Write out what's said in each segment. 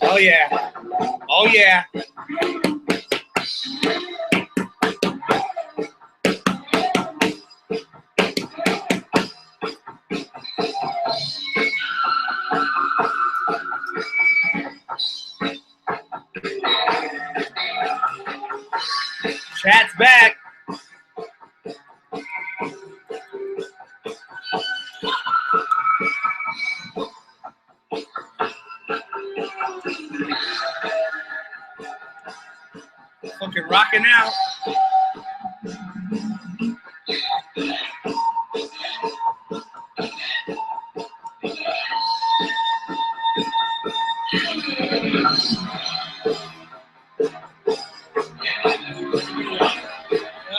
Oh yeah. Oh yeah. Chat's back. Fucking rocking out.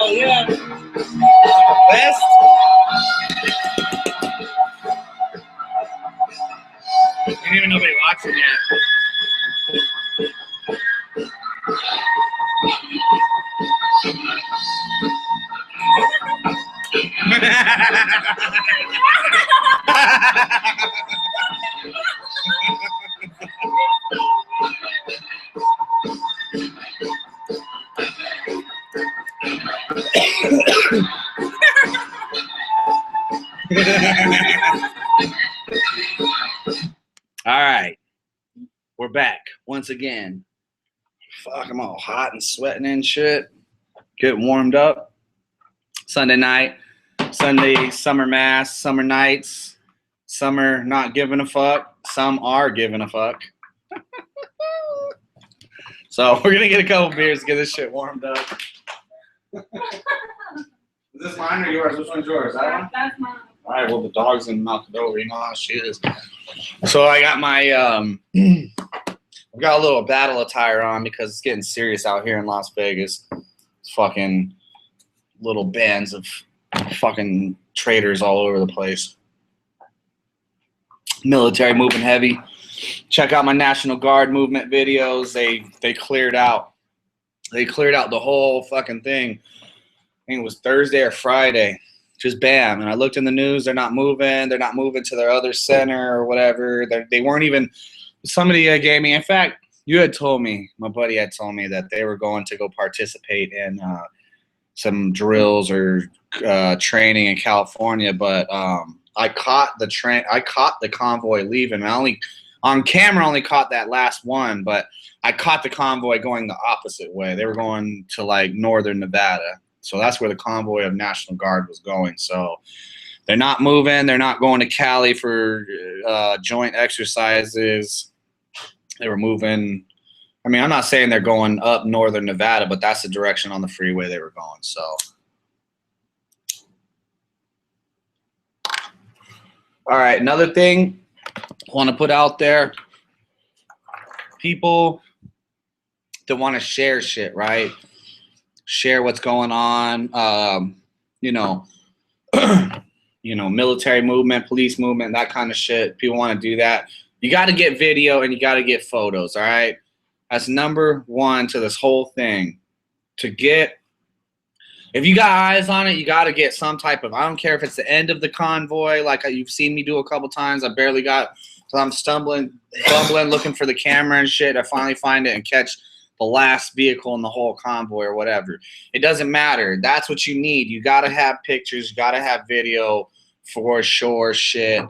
Oh yeah. Best. Ain't even nobody watching yet. All right, we're back once again. Fuck, I'm all hot and sweating and shit. Getting warmed up. Sunday night, Sunday summer mass, summer nights, summer not giving a fuck. Some are giving a fuck. So we're gonna get a couple beers to get this shit warmed up. Is this mine or yours? Which one's yours? That one? That's mine. All right, well, the dog's gonna knock it over. You know how she is. So I got my, I've got a little battle attire on because it's getting serious out here in Las Vegas. It's fucking little bands of fucking traitors all over the place. Military moving heavy. Check out my National Guard movement videos. They cleared out. They cleared out the whole fucking thing. I think it was Thursday or Friday. Just bam. And I looked in the news. They're not moving. They're not moving to their other center or whatever. They weren't even. Somebody gave me. In fact, you had told me. My buddy had told me that they were going to go participate in some drills or training in California. But I caught the train. I caught the convoy leaving. I only on camera only caught that last one, but I caught the convoy going the opposite way. They were going to like northern Nevada. So that's where the convoy of National Guard was going. So they're not moving. They're not going to Cali for joint exercises. They were moving. I mean, I'm not saying they're going up northern Nevada, but that's the direction on the freeway they were going. So, all right, another thing I want to put out there. People that want to share shit, right? Share what's going on, you know, military movement, police movement, that kind of shit. People want to do that. You got to get video and you got to get photos, all right? That's number one to this whole thing. To get, if you got eyes on it, you got to get some type of, I don't care if it's the end of the convoy, like you've seen me do a couple times. I barely got, so I'm bumbling, looking for the camera and shit. I finally find it and catch the last vehicle in the whole convoy or whatever. It doesn't matter. That's what you need. You got to have pictures. You got to have video for sure shit.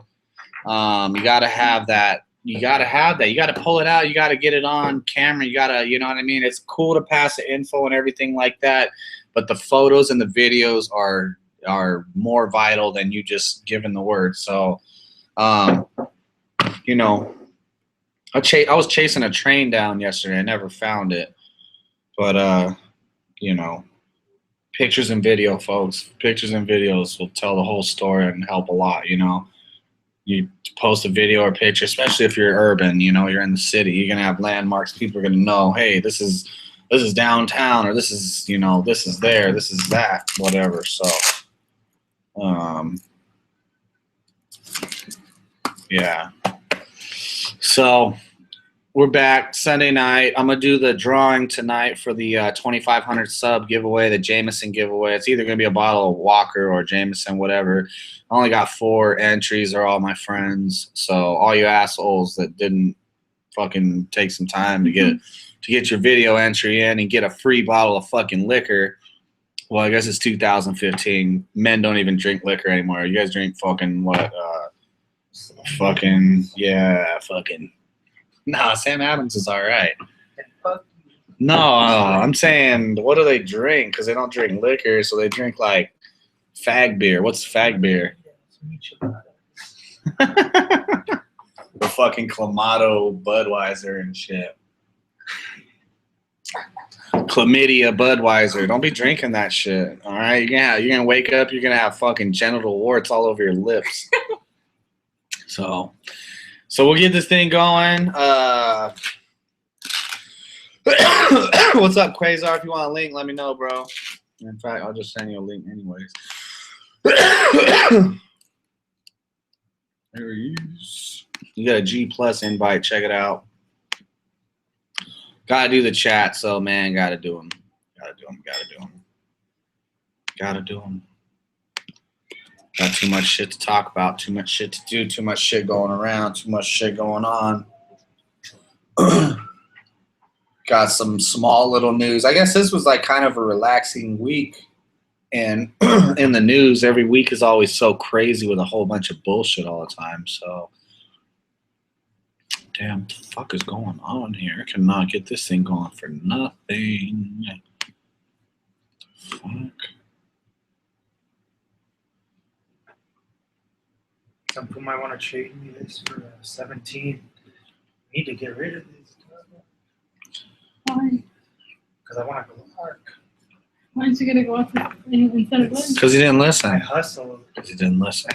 You got to have that. You got to have that. You got to pull it out. You got to get it on camera. You got to, you know what I mean? It's cool to pass the info and everything like that, but the photos and the videos are more vital than you just giving the word. So, you know, I was chasing a train down yesterday. I never found it. But, you know, pictures and video, folks. Pictures and videos will tell the whole story and help a lot, you know. You post a video or picture, especially if you're urban, you know, you're in the city. You're going to have landmarks. People are going to know, hey, this is downtown, or this is, you know, this is there, this is that, whatever. So, yeah. So we're back Sunday night. I'm gonna do the drawing tonight for the 2,500 sub giveaway, the Jameson giveaway. It's either gonna be a bottle of Walker or Jameson, whatever. I only got 4 entries. They're all my friends. So all you assholes that didn't fucking take some time to get your video entry in and get a free bottle of fucking liquor. Well, I guess it's 2015. Men don't even drink liquor anymore. You guys drink fucking what? Fucking yeah, fucking. Nah, Sam Adams is all right. No, I'm saying, what do they drink? Because they don't drink liquor, so they drink like fag beer. What's fag beer? The fucking Clamato Budweiser and shit. Chlamydia Budweiser. Don't be drinking that shit. All right, you're gonna wake up. You're gonna have fucking genital warts all over your lips. So we'll get this thing going. What's up, Quasar? If you want a link, let me know, bro. In fact, I'll just send you a link anyways. There he is. You got a G Plus invite. Check it out. Gotta do the chat, so man, gotta do them. Gotta do them. Got too much shit to talk about, too much shit to do, too much shit going around, too much shit going on. Got some small little news. I guess this was like kind of a relaxing week. And in the news, every week is always so crazy with a whole bunch of bullshit all the time. So, damn, what the fuck is going on here? I cannot get this thing going for nothing. Fuck. Some people might want to trade me this for 17. I need to get rid of this. Why? Because I want to go arc. Why aren't you gonna go out for instead of Glenn? Because he didn't I listen. hustle. Because he didn't listen.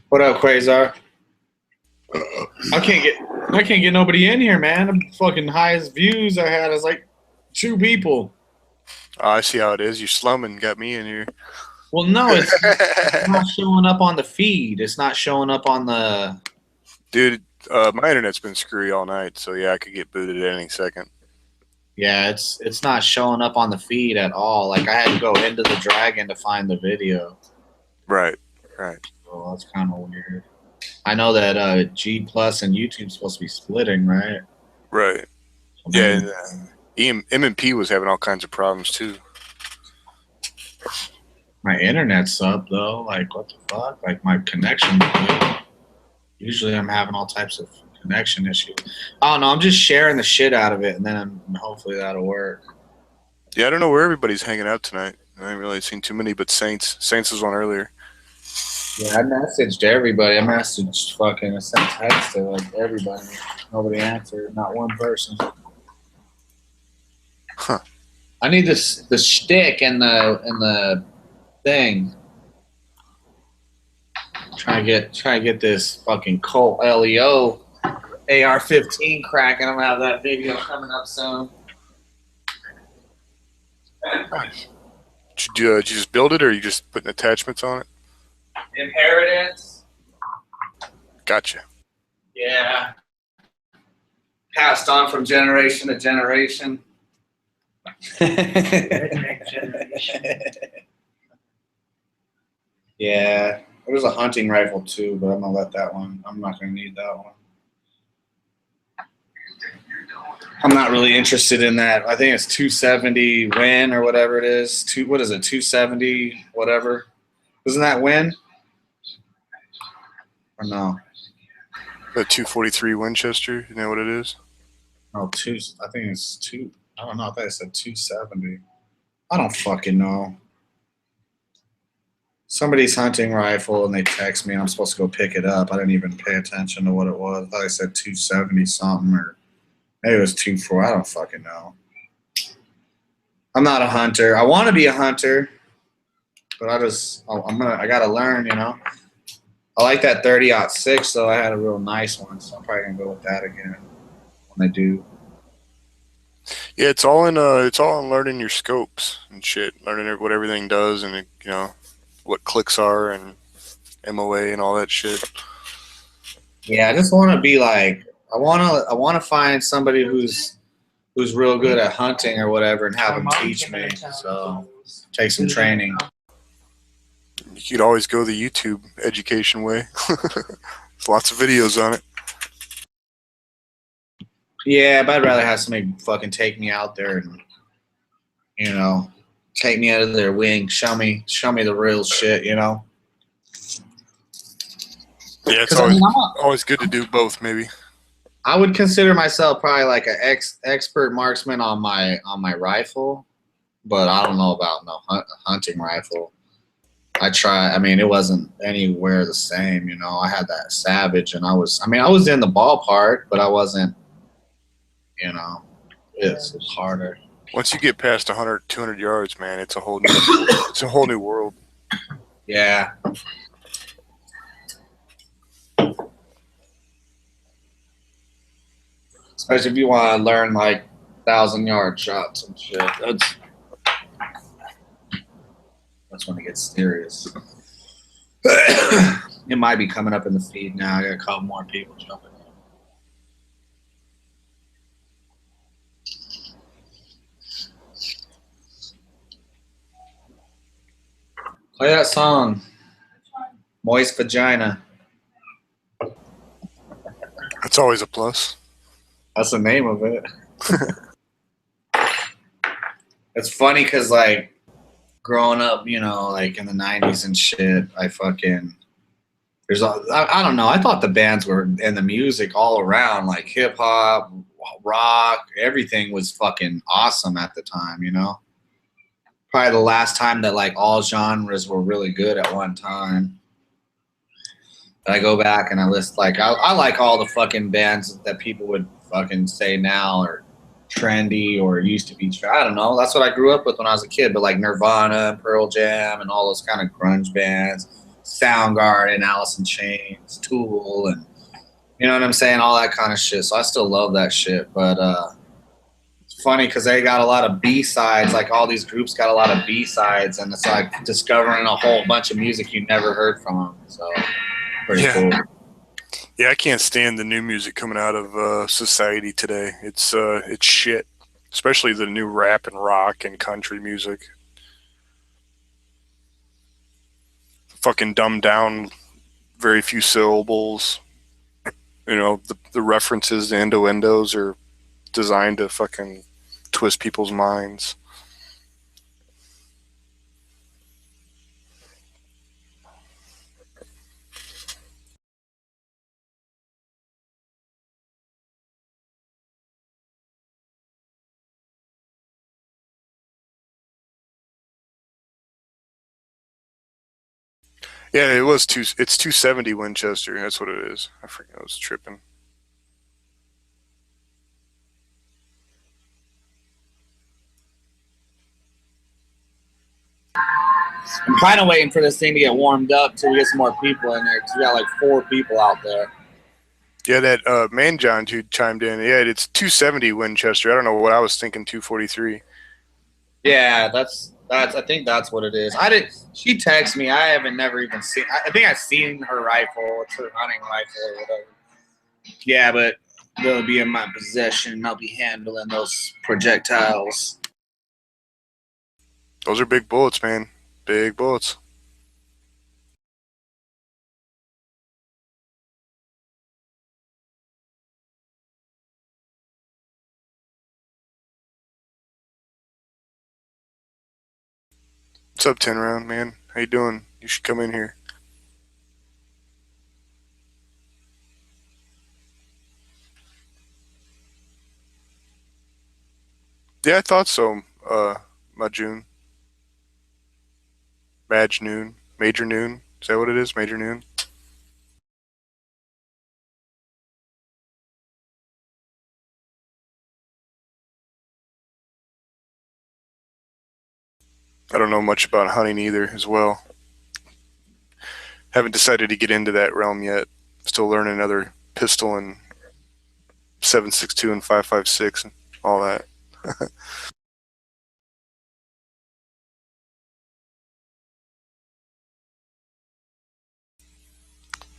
What up, Quasar? I can't get nobody in here, man. The fucking highest views I had is like 2 people. Oh, I see how it is. You slumming got me in here. Well, no, it's not showing up on the feed. It's not showing up on the. Dude, my internet's been screwy all night, so yeah, I could get booted at any second. Yeah, it's not showing up on the feed at all. Like I had to go into the Dragon to find the video. Right. So that's kind of weird. I know that G Plus and YouTube's supposed to be splitting, right? Right. So Yeah, maybe and, M&P was having all kinds of problems too. my internet's up though. Like what the fuck? Like my connection's good. Usually I'm having all types of connection issues. I don't know. I'm just sharing the shit out of it, and then hopefully that'll work. Yeah, I don't know where everybody's hanging out tonight. I haven't really seen too many, but Saints was on earlier. Yeah, I messaged everybody. I sent text to like everybody. Nobody answered. Not one person. Huh. I need the stick and the thing. Try to get this fucking Colt LEO AR-15 cracking. I'm gonna have that video coming up soon. Did you just build it, or are you just putting attachments on it? Inheritance. Gotcha. Yeah. Passed on from generation to generation. Redneck generation. Yeah. There was a hunting rifle too, but I'm gonna let that one. I'm not gonna need that one. I'm not really interested in that. I think it's 270 Win or whatever it is. What is it? 270 whatever. Isn't that Win? Or no? The 243 Winchester, you know what it is? No, I think it's 2. I don't know. I thought it said 270. I don't fucking know. Somebody's hunting rifle and they text me and I'm supposed to go pick it up. I didn't even pay attention to what it was. I thought it said 270 something, or maybe it was 24. I don't fucking know. I'm not a hunter. I want to be a hunter, but I gotta learn, you know. I like that 30-06, so I had a real nice one, so I'm probably gonna go with that again when I do. Yeah, it's all in learning your scopes and shit, learning what everything does, and you know what clicks are and MOA and all that shit. Yeah, I just want to be like I want to find somebody who's real good at hunting or whatever and have them teach me. So take some training. You could always go the YouTube education way. There's lots of videos on it. Yeah, but I'd rather have somebody fucking take me out there and, you know, take me out of their wing, show me the real shit, you know. Yeah, it's 'Cause, I mean, always good to do both, maybe. I would consider myself probably like an expert marksman on my rifle, but I don't know about hunting rifle. I mean, it wasn't anywhere the same, you know. I had that Savage, and I was in the ballpark, but I wasn't, you know. It's harder. Once you get past 100, 200 yards, man, it's a whole new world. Yeah. Especially if you want to learn like 1,000-yard shots and shit. That's when it gets serious. It might be coming up in the feed now. I got a couple more people jumping in. Play that song, Moist Vagina. That's always a plus. That's the name of it. It's funny because, like, growing up, you know, like in the 90s and shit, I don't know. I thought the bands were and the music all around, like hip hop, rock, everything was fucking awesome at the time, you know? Probably the last time that like all genres were really good at one time. But I go back and I list like, I like all the fucking bands that people would fucking say now are trendy or used to be. I don't know. That's what I grew up with when I was a kid. But like Nirvana, Pearl Jam, and all those kind of grunge bands, Soundgarden, Alice in Chains, Tool, and you know what I'm saying, all that kind of shit. So I still love that shit, but it's funny because they got a lot of B-sides. Like all these groups got a lot of B-sides, and it's like discovering a whole bunch of music you never heard from them. So pretty cool. Yeah, I can't stand the new music coming out of society today. It's shit, especially the new rap and rock and country music. Fucking dumbed down, very few syllables. You know, the references, the innuendos are designed to fucking twist people's minds. Yeah, it was it's 270 Winchester. That's what it is. I forget. I was tripping. I'm kind of waiting for this thing to get warmed up till we get some more people in there because we got like 4 people out there. Yeah, that Man John who chimed in. Yeah, it's 270 Winchester. I don't know what I was thinking. 243. Yeah, that's I think that's what it is. She texted me. I haven't never even seen. I think I've seen her rifle. It's her hunting rifle or whatever. Yeah, but they'll be in my possession. I'll be handling those projectiles. Those are big bullets, man. Big bullets. What's up, 10 round, man? How you doing? You should come in here. Yeah, I thought so. Majun. Badge Noon. Major Noon. Is that what it is? Major Noon? I don't know much about hunting either as well. Haven't decided to get into that realm yet. Still learning another pistol and 7.62 and 5.56 and all that.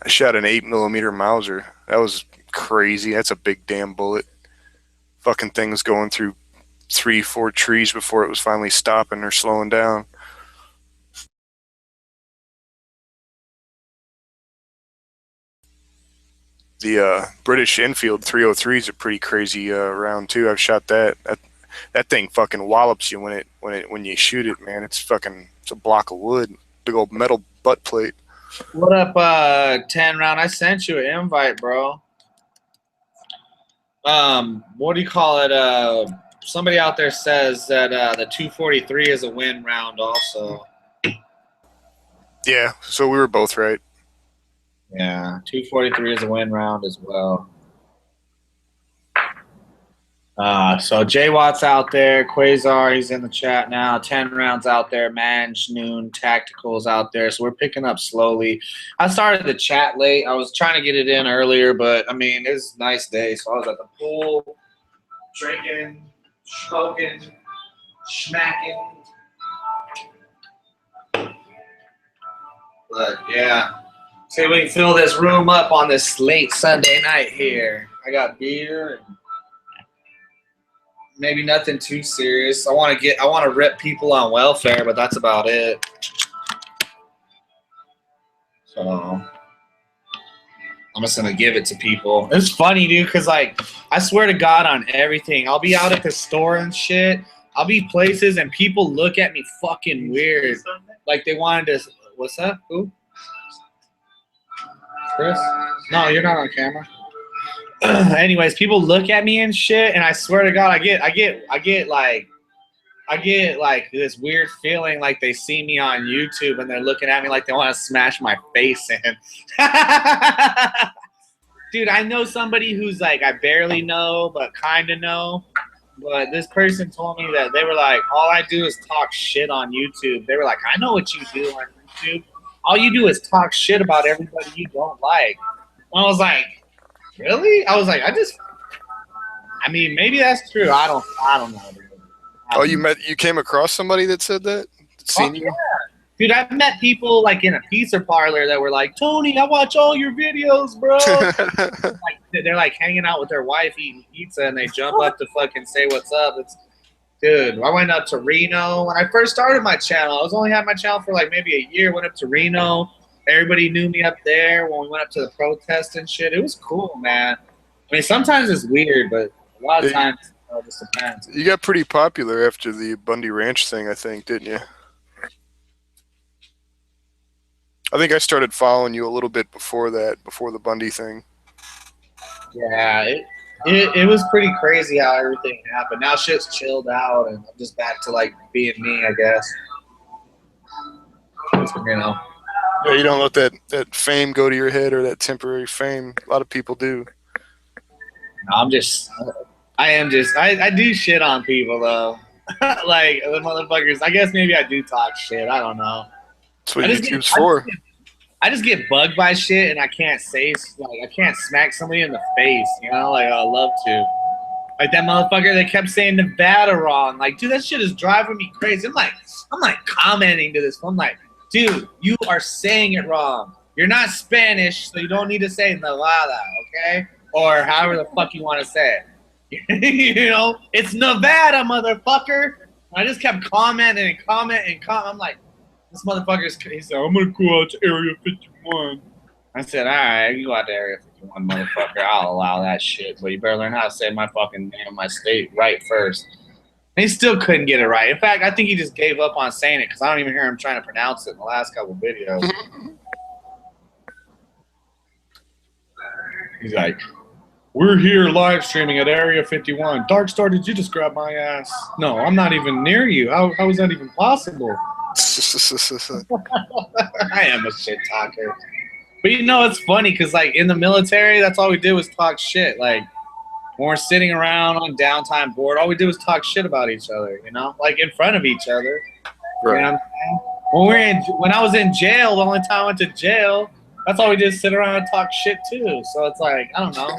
I shot an 8mm Mauser. That was crazy. That's a big damn bullet. Fucking thing was going through 3-4 trees before it was finally stopping or slowing down. The British Enfield 303 is a pretty crazy round too. I've shot that. That thing fucking wallops you when you shoot it, man. It's a block of wood, big old metal butt plate. What up, 10 round? I sent you an invite, bro. What do you call it? Somebody out there says that the 243 is a win round also. Yeah, so we were both right. Yeah, 243 is a win round as well. So Jay Watt's out there, Quasar, he's in the chat now. 10 rounds out there, Manj, Noon, Tacticals out there. So we're picking up slowly. I started the chat late. I was trying to get it in earlier, but I mean, it's a nice day. So I was at the pool, drinking, smoking, smacking. But yeah. See if we can fill this room up on this late Sunday night here. I got beer and maybe nothing too serious. I want to rip people on welfare, but that's about it. So I'm just gonna give it to people. It's funny, dude, because like I swear to God on everything. I'll be out at the store and shit. I'll be places and people look at me fucking weird. Like they wanted to. What's that? Who? Chris? No, you're not on camera. Anyways, people look at me and shit, and I swear to God, I get like this weird feeling like they see me on YouTube and they're looking at me like they want to smash my face in. Dude, I know somebody who's like I barely know but kind of know. But this person told me that they were like, all I do is talk shit on YouTube. They were like, I know what you do on YouTube. all you do is talk shit about everybody you don't like. I was like, really? I was like, I mean, maybe that's true. I don't know. Dude. Oh, you came across somebody that said that? Seen you? Dude, I've met people like in a pizza parlor that were like, Tony, I watch all your videos, bro. Like, they're like hanging out with their wife eating pizza and they jump up to fucking say what's up. Dude, I went up to Reno. When I first started my channel, I was only had my channel for like maybe a year. Went up to Reno. Everybody knew me up there when we went up to the protest and shit. It was cool, man. I mean, sometimes it's weird, but a lot of times it just depends. You got pretty popular after the Bundy Ranch thing, I think, didn't you? I think I started following you a little bit before that, before the Bundy thing. Yeah, it was pretty crazy how everything happened. Now shit's chilled out, and I'm just back to like being me, I guess. You know. Yeah, you don't let that fame go to your head or that temporary fame. A lot of people do. No, I do shit on people though. Like the motherfuckers. I guess maybe I do talk shit. I don't know. That's what YouTube's for. I just get bugged by shit, and I can't smack somebody in the face. You know, like I love to. Like that motherfucker that kept saying Nevada wrong. Like, dude, that shit is driving me crazy. I'm like commenting to this. I'm like, dude, you are saying it wrong. You're not Spanish, so you don't need to say Nevada, okay? Or however the fuck you want to say it. You know, it's Nevada, motherfucker. I just kept commenting. I'm like, this motherfucker's. He said, I'm gonna go out to Area 51. I said, all right, you go out to Area 51, motherfucker. I'll allow that shit, but you better learn how to say my fucking name, my state right first. And he still couldn't get it right. In fact, I think he just gave up on saying it because I don't even hear him trying to pronounce it in the last couple videos. He's like, we're here live streaming at Area 51. Darkstar, did you just grab my ass? No, I'm not even near you. How is that even possible? I am a shit talker. But you know, it's funny because like in the military, that's all we did was talk shit. Like when we're sitting around on downtime board, all we did was talk shit about each other, you know, like in front of each other. Right. You know what I'm saying? When I was in jail, the only time I went to jail, that's all we did is sit around and talk shit too. So it's like, I don't know.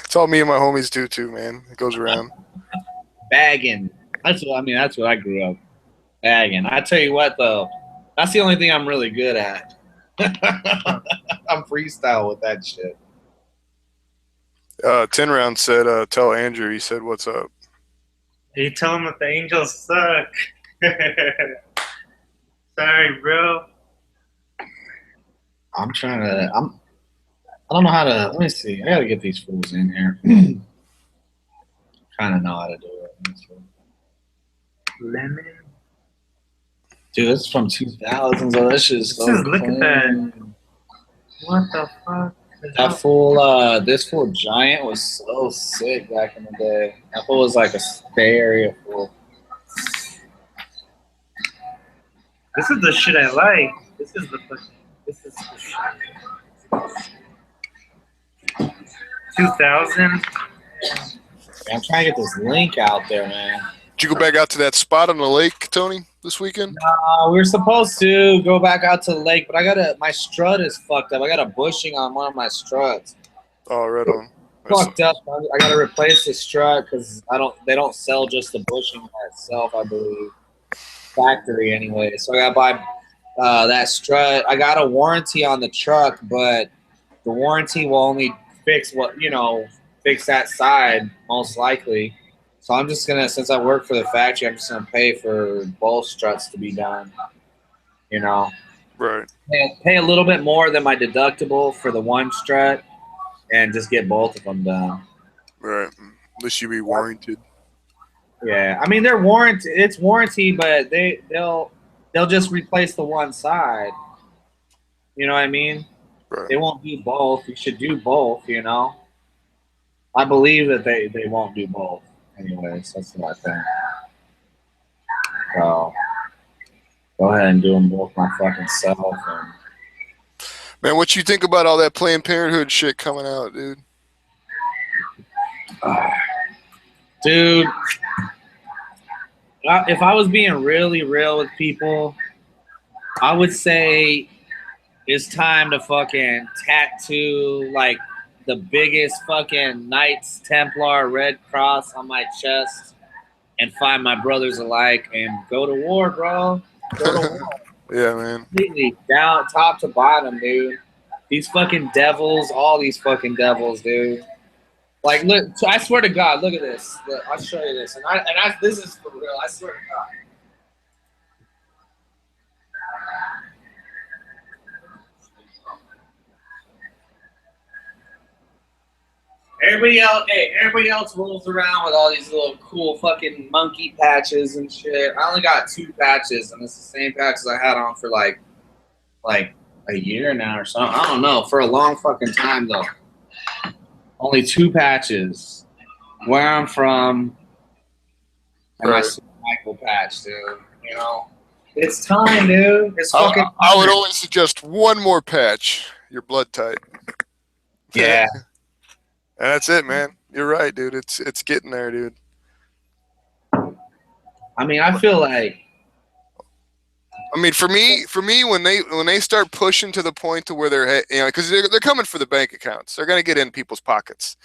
It's all me and my homies do too, man. It goes around. Bagging. That's what I grew up. Bagging. I tell you what though, that's the only thing I'm really good at. I'm freestyle with that shit. 10 Round said, tell Andrew, he said, what's up? You tell him that the Angels suck. Sorry, bro. I don't know how to, let me see. I gotta get these fools in here. Kind of know how to do it. Lemon. Dude, this is from 2000s. So this is so look at that. What the fuck? That fool, this fool Giant was so sick back in the day. That fool was like a Bay Area fool. This is the shit I like. This is the shit. 2000. I'm trying to get this link out there, man. Did you go back out to that spot on the lake, Tony, this weekend? We were supposed to go back out to the lake, but my strut is fucked up. I got a bushing on one of my struts. Oh, right on. Fucked up. I gotta replace the strut because they don't sell just the bushing by itself, I believe. Factory anyway. So I gotta buy that strut. I got a warranty on the truck, but the warranty will only fix fix that side most likely. So I'm just gonna, since I work for the factory, I'm just gonna pay for both struts to be done. You know, right? Pay a little bit more than my deductible for the one strut, and just get both of them done. Right. At least you be warranted. Yeah, I mean they're warranted. It's warranty, but they'll just replace the one side. You know what I mean? Right. They won't do both. You should do both. You know. I believe that they won't do both. Anyways, that's what I think. So, go ahead and do them both my fucking self. And man, what you think about all that Planned Parenthood shit coming out, dude? Dude, if I was being really real with people, I would say it's time to fucking tattoo like the biggest fucking Knights Templar Red Cross on my chest and find my brothers alike and go to war, bro. Go to war. Yeah, man. Completely down, top to bottom, dude. These fucking devils, all these fucking devils, dude. Like, look, I swear to God, look at this. Look, I'll show you this, this is for real. I swear to God. Everybody else rolls around with all these little cool fucking monkey patches and shit. I only got 2 patches, and it's the same patches I had on for like a year now or something. I don't know, for a long fucking time though. Only 2 patches. Where I'm from, and my Michael patch, dude. You know, it's time, dude. It's fucking. I would only suggest one more patch. Your blood type. Yeah. And that's it, man. You're right, dude. It's getting there, dude. I mean, I feel like. I mean, for me, when they start pushing to the point to where they're, you know, because they're coming for the bank accounts, they're gonna get in people's pockets.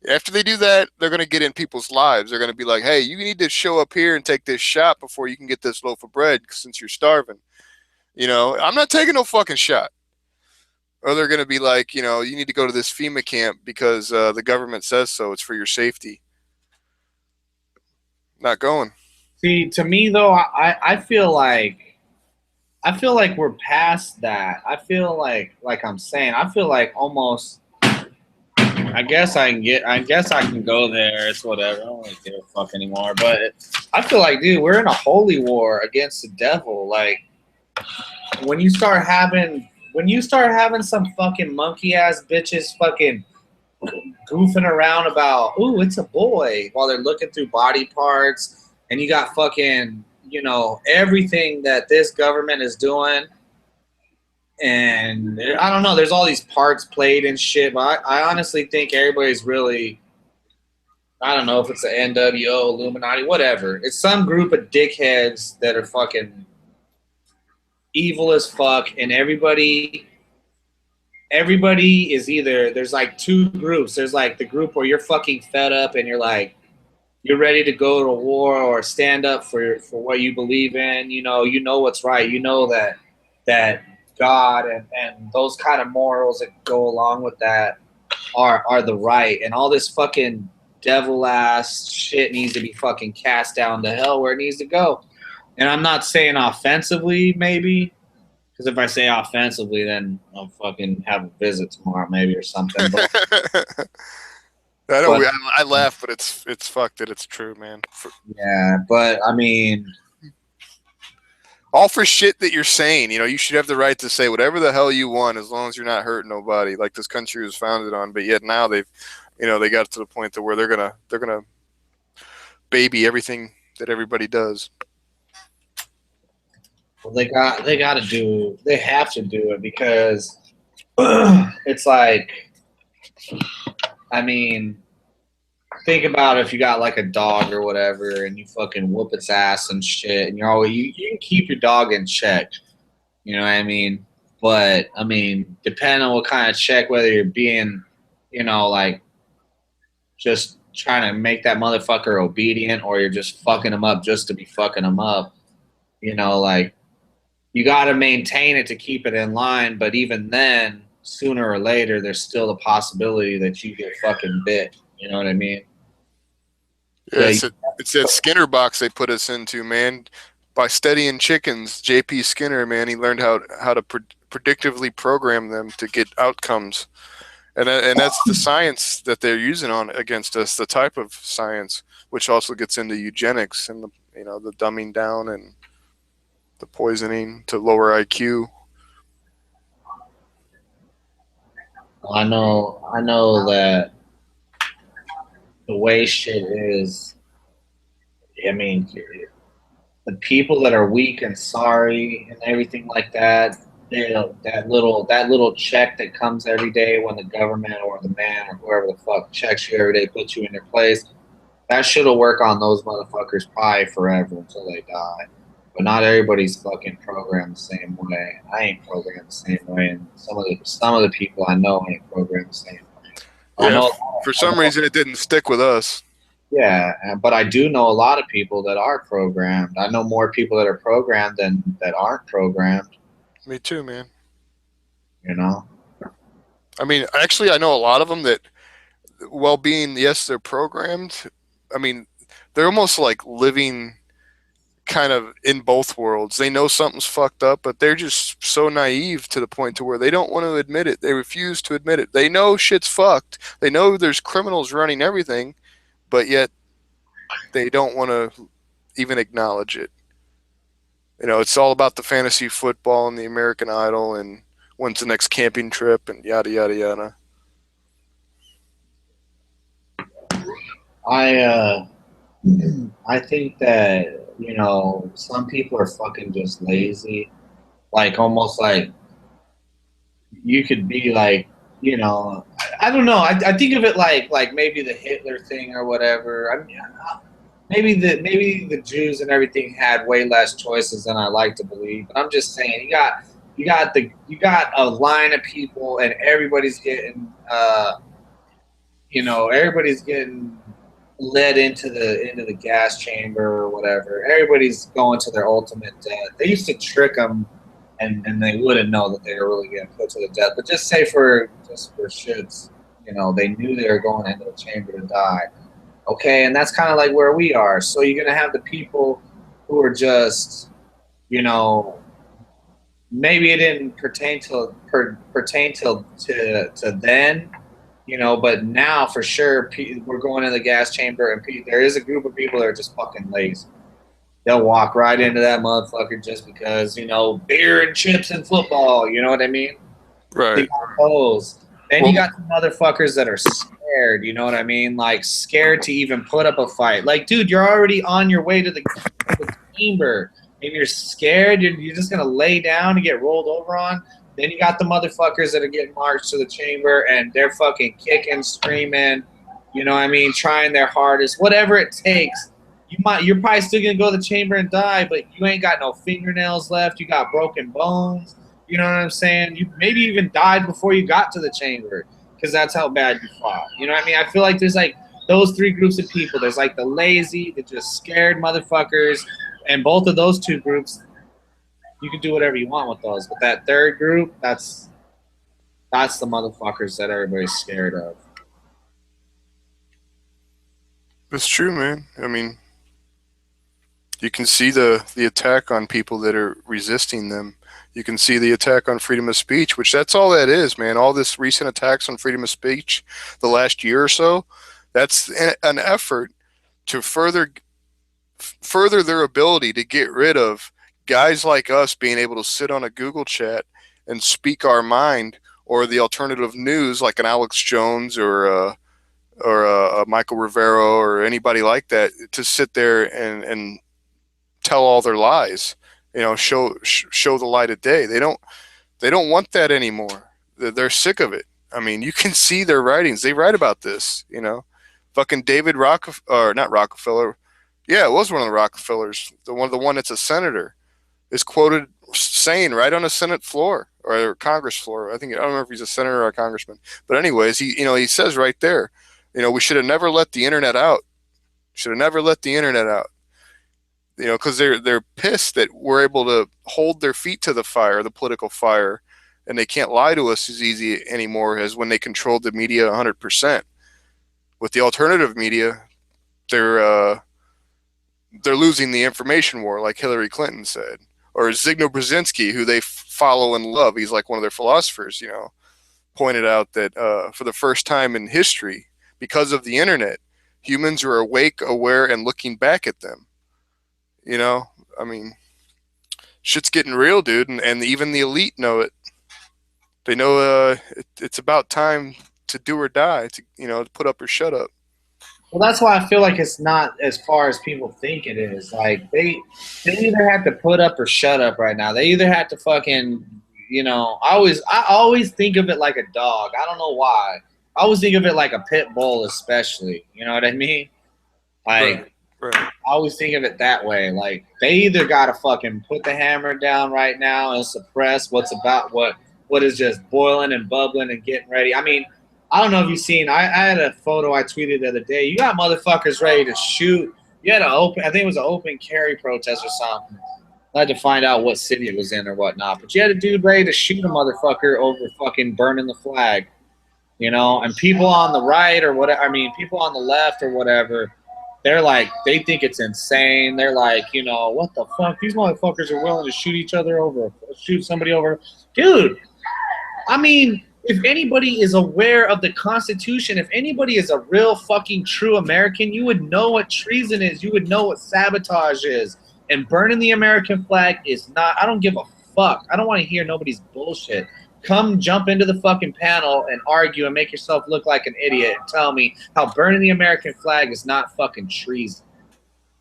After they do that, they're gonna get in people's lives. They're gonna be like, hey, you need to show up here and take this shot before you can get this loaf of bread since you're starving. You know, I'm not taking no fucking shot. Or they're going to be like, you know, you need to go to this FEMA camp because the government says so. It's for your safety. Not going. See, to me though, I feel like we're past that. I feel like I'm saying, I feel like almost. I guess I can go there. It's whatever. I don't really give a fuck anymore. But I feel like, dude, we're in a holy war against the devil. Like when you start having some fucking monkey ass bitches fucking goofing around about, ooh, it's a boy, while they're looking through body parts, and you got fucking, you know, everything that this government is doing, and I don't know, there's all these parts played and shit, but I honestly think everybody's really, I don't know if it's the NWO, Illuminati, whatever. It's some group of dickheads that are fucking evil as fuck, and everybody is either, there's like 2 groups. There's like the group where you're fucking fed up and you're like, you're ready to go to war or stand up for what you believe in. You know what's right. You know that God and those kind of morals that go along with that are the right, and all this fucking devil ass shit needs to be fucking cast down to hell where it needs to go. And I'm not saying offensively, maybe, because if I say offensively, then I'll fucking have a visit tomorrow, maybe, or something. But, I laugh, but it's fucked that it's true, man. Yeah, but I mean, all for shit that you're saying. You know, you should have the right to say whatever the hell you want as long as you're not hurting nobody, like this country was founded on. But yet now they got to the point to where they're gonna baby everything that everybody does. well, they have to do it because it's like, I mean, think about if you got like a dog or whatever and you fucking whoop its ass and shit, and you can keep your dog in check, you know what I mean? But I mean, depending on what kind of check, whether you're being, you know, like just trying to make that motherfucker obedient, or you're just fucking him up just to be fucking him up, you know, like you got to maintain it to keep it in line. But even then, sooner or later, there's still a possibility that you get fucking bit. You know what I mean? Yeah, it's that Skinner box they put us into, man. By studying chickens, J.P. Skinner, man, he learned how to predictively program them to get outcomes. And that's the science that they're using on against us, the type of science, which also gets into eugenics and the dumbing down and the poisoning to lower IQ. I know that the way shit is, I mean, the people that are weak and sorry and everything like that, that little check that comes every day when the government or the man or whoever the fuck checks you every day, puts you in your place, that shit'll work on those motherfuckers probably forever until they die. but not everybody's fucking programmed the same way. I ain't programmed the same way, and some of the people I know ain't programmed the same way. I Yeah, know, for some reason it didn't stick with us. yeah, but I do know a lot of people that are programmed. I know more people that are programmed than that aren't programmed. Me too, man. You know. I mean, actually, I know a lot of them that, while being, yes, they're programmed. I mean, they're almost like living kind of in both worlds. They know something's fucked up, but they're just so naive to the point to where they don't want to admit it. They refuse to admit it. They know shit's fucked. They know there's criminals running everything, but yet they don't want to even acknowledge it. You know, it's all about the fantasy football and the American Idol and when's the next camping trip and yada yada yada. I think that, some people are fucking just lazy. Like, almost like you could be like, I don't know. I think of it like maybe the Hitler thing or whatever. I mean, maybe the Jews and everything had way less choices than I like to believe. But I'm just saying, you got a line of people, and everybody's getting everybody's getting led into the gas chamber or whatever. Everybody's going to their ultimate death. They used to trick them, and they wouldn't know that they were really getting put to the death. But just say for shits, they knew they were going into the chamber to die. Okay, and that's kind of like where we are. So you're gonna have the people who are just, maybe it didn't pertain to then. But now for sure, we're going in the gas chamber, and there is a group of people that are just fucking lazy. They'll walk right into that motherfucker just because, beer and chips and football. You know what I mean? Right. Then you got some motherfuckers that are scared. You know what I mean? Like, scared to even put up a fight. Like, dude, you're already on your way to the chamber, and you're scared. You're just gonna lay down and get rolled over on. Then you got the motherfuckers that are getting marched to the chamber, and they're fucking kicking, screaming, trying their hardest, whatever it takes. You're probably still gonna go to the chamber and die, but you ain't got no fingernails left. You got broken bones. You know what I'm saying? You maybe even died before you got to the chamber because that's how bad you fought. You know what I mean? I feel like there's like those three groups of people. There's like the lazy, the just scared motherfuckers, and both of those two groups. You can do whatever you want with those, but that third group, that's the motherfuckers that everybody's scared of. That's true, man. I mean, you can see the attack on people that are resisting them. You can see the attack on freedom of speech, which that's all that is, man. All this recent attacks on freedom of speech the last year or so, that's an effort to further their ability to get rid of guys like us being able to sit on a Google chat and speak our mind, or the alternative news like an Alex Jones or a Michael Rivero or anybody like that, to sit there and tell all their lies, show the light of day. They don't want that anymore. They're sick of it. I mean, you can see their writings. They write about this, fucking David Rockefeller, not Rockefeller. Yeah, it was one of the Rockefellers. The one that's a senator is quoted saying right on a Senate floor or a Congress floor. I don't know if he's a senator or a congressman, but anyways, he says right there, we should have never let the internet out. Because they're pissed that we're able to hold their feet to the fire, the political fire, and they can't lie to us as easy anymore as when they controlled the media 100%. With the alternative media, they're losing the information war, like Hillary Clinton said, or Zygmunt Brzezinski, who they follow and love. He's like one of their philosophers, pointed out that for the first time in history, because of the internet, humans are awake, aware, and looking back at them. I mean, shit's getting real, dude, and even the elite know it. They know it's about time to do or die, to put up or shut up. Well, that's why I feel like it's not as far as people think it is. Like, they either have to put up or shut up right now. They either have to fucking, I always think of it like a dog. I don't know why. I always think of it like a pit bull, especially. You know what I mean? Like, right. Right. I always think of it that way. Like they either gotta fucking put the hammer down right now and suppress what is just boiling and bubbling and getting ready. I mean, I don't know if you've seen. I had a photo I tweeted the other day. You got motherfuckers ready to shoot. You had an open. I think it was an open carry protest or something. I had to find out what city it was in or whatnot. But you had a dude ready to shoot a motherfucker over fucking burning the flag. You know, and people on the right or whatever. I mean, people on the left or whatever. They're like, they think it's insane. They're like, you know, what the fuck? These motherfuckers are willing to shoot somebody over. Dude, I mean, if anybody is aware of the Constitution, if anybody is a real fucking true American, you would know what treason is. You would know what sabotage is. And burning the American flag is not, I don't give a fuck. I don't want to hear nobody's bullshit. Come jump into the fucking panel and argue and make yourself look like an idiot and tell me how burning the American flag is not fucking treason.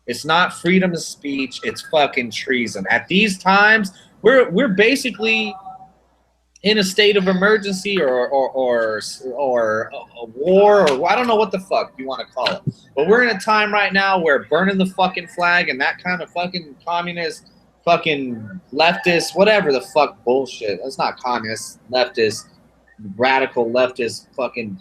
It's not freedom of speech. It's fucking treason. At these times, we're basically in a state of emergency or a war or I don't know what the fuck you want to call it. But we're in a time right now where burning the fucking flag and that kind of fucking communist, fucking leftist, whatever the fuck bullshit. That's not communist, leftist, radical leftist fucking.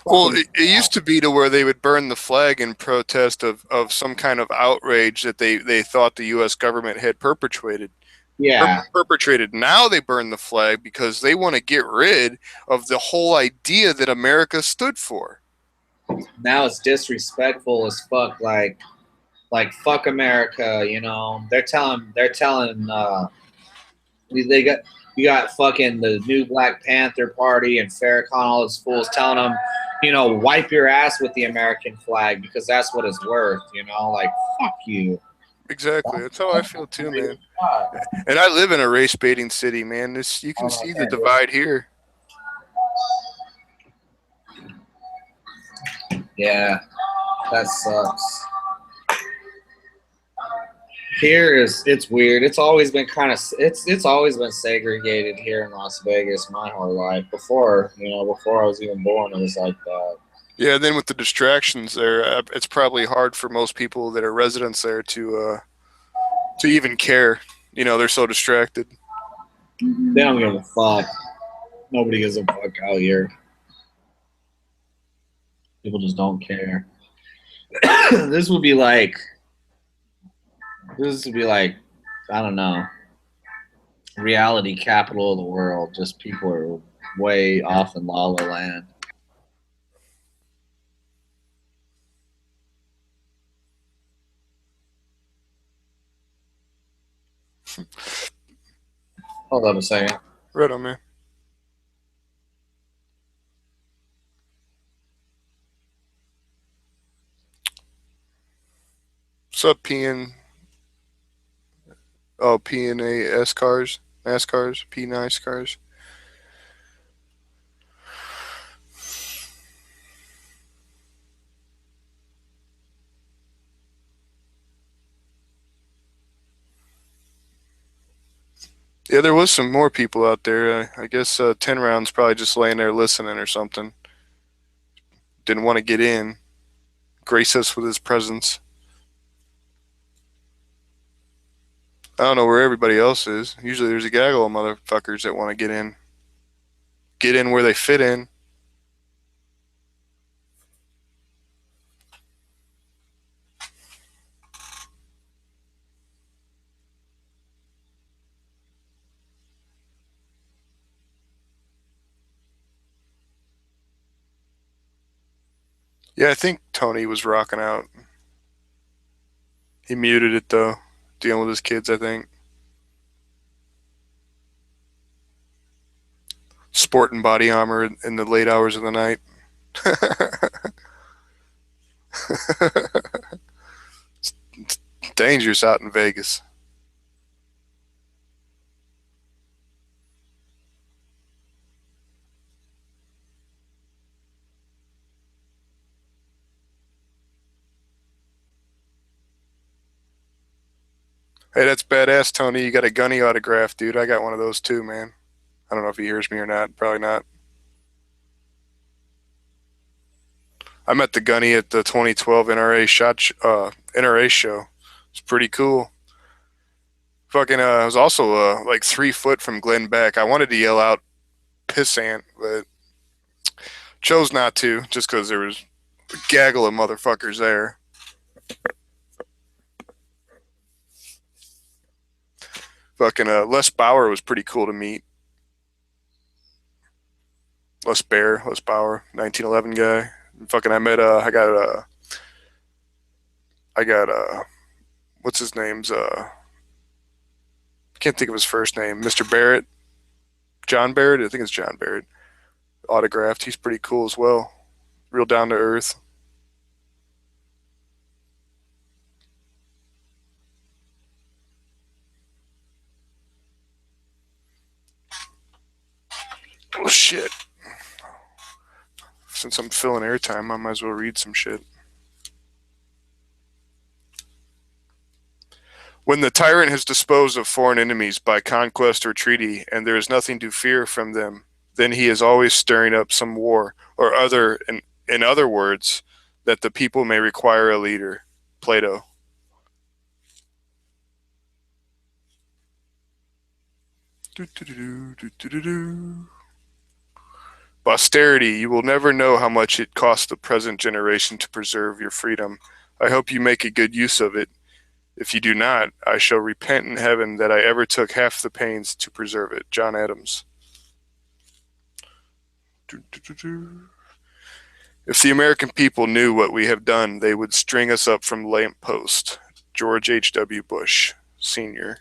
Well, it used to be to where they would burn the flag in protest of some kind of outrage that they thought the U.S. government had perpetrated. Yeah. Now they burn the flag because they want to get rid of the whole idea that America stood for. Now it's disrespectful as fuck. Like fuck America, you know. They're telling you got fucking the new Black Panther Party and Farrakhan, all those fools telling them, you know, wipe your ass with the American flag because that's what it's worth, you know, like fuck you. Exactly. That's how I feel too, man. And I live in a race baiting city, man. You can see the divide here. Yeah, that sucks. Here it's weird. It's always been it's always been segregated here in Las Vegas my whole life. Before I was even born, it was like that. Yeah, and then with the distractions there, it's probably hard for most people that are residents there to even care. You know, they're so distracted. They don't give a fuck. Nobody gives a fuck out here. People just don't care. This would be like, I don't know, reality capital of the world. Just people are way off in La La Land. Hold on a second. Right on, man. What's up, PNAS cars, NASCARs, P-Nice cars? Yeah, there was some more people out there. I guess 10 rounds probably just laying there listening or something. Didn't want to get in. Grace us with his presence. I don't know where everybody else is. Usually there's a gaggle of motherfuckers that want to get in. Get in where they fit in. Yeah, I think Tony was rocking out. He muted it though, dealing with his kids, I think. Sporting body armor in the late hours of the night. It's dangerous out in Vegas. Hey, that's badass, Tony. You got a Gunny autograph, dude. I got one of those too, man. I don't know if he hears me or not. Probably not. I met the gunny at the 2012 NRA show. It's pretty cool. Fucking, I was also like 3 foot from Glenn Beck. I wanted to yell out pissant, but chose not to, just because there was a gaggle of motherfuckers there. Fucking Les Bauer was pretty cool to meet. Les Bauer, 1911 guy. Fucking, I met, I got, what's his name's, can't think of his first name. Mr. Barrett. John Barrett? I think it's John Barrett. Autographed. He's pretty cool as well. Real down to earth. Oh, shit. Since I'm filling airtime, I might as well read some shit. When the tyrant has disposed of foreign enemies by conquest or treaty, and there is nothing to fear from them, then he is always stirring up some war, or other, in other words, that the people may require a leader. Plato. Posterity, you will never know how much it costs the present generation to preserve your freedom. I hope you make a good use of it. If you do not, I shall repent in heaven that I ever took half the pains to preserve it. John Adams. If the American people knew what we have done, they would string us up from lamp post. George H.W. Bush, Sr.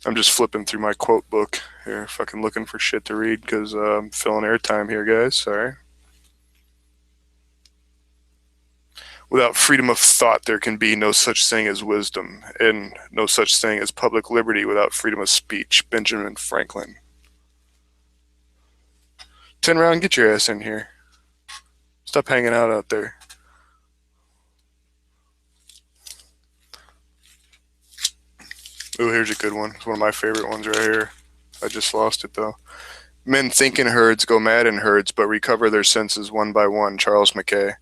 I'm just flipping through my quote book here, fucking looking for shit to read because I'm filling airtime here, guys. Sorry. Without freedom of thought, there can be no such thing as wisdom, and no such thing as public liberty without freedom of speech. Benjamin Franklin. 10 round, get your ass in here. Stop hanging out there. Oh, here's a good one. It's one of my favorite ones right here. I just lost it, though. Men think in herds, go mad in herds, but recover their senses one by one. Charles Mackay.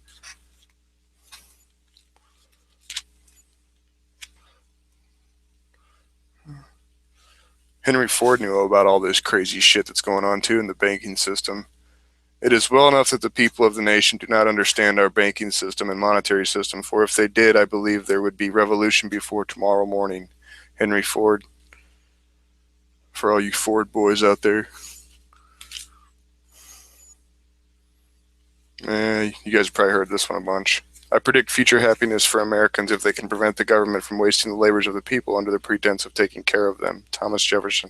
Henry Ford knew about all this crazy shit that's going on, too, in the banking system. It is well enough that the people of the nation do not understand our banking system and monetary system, for if they did, I believe there would be revolution before tomorrow morning. Henry Ford. For all you Ford boys out there. You guys have probably heard this one a bunch. I predict future happiness for Americans if they can prevent the government from wasting the labors of the people under the pretense of taking care of them. Thomas Jefferson.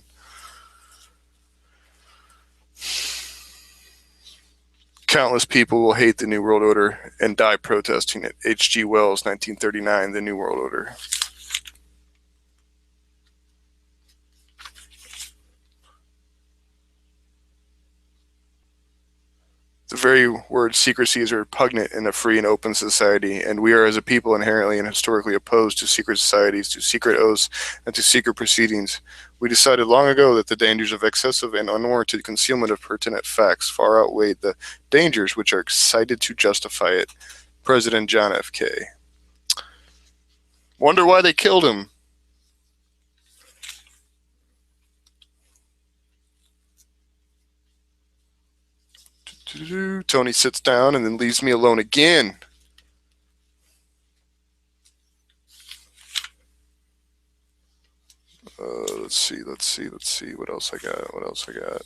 Countless people will hate the New World Order and die protesting it. H.G. Wells, 1939, The New World Order. The very word secrecy is repugnant in a free and open society, and we are as a people inherently and historically opposed to secret societies, to secret oaths, and to secret proceedings. We decided long ago that the dangers of excessive and unwarranted concealment of pertinent facts far outweighed the dangers which are cited to justify it. President John F. K. Wonder why they killed him. Tony sits down and then leaves me alone again. Let's see. What else I got?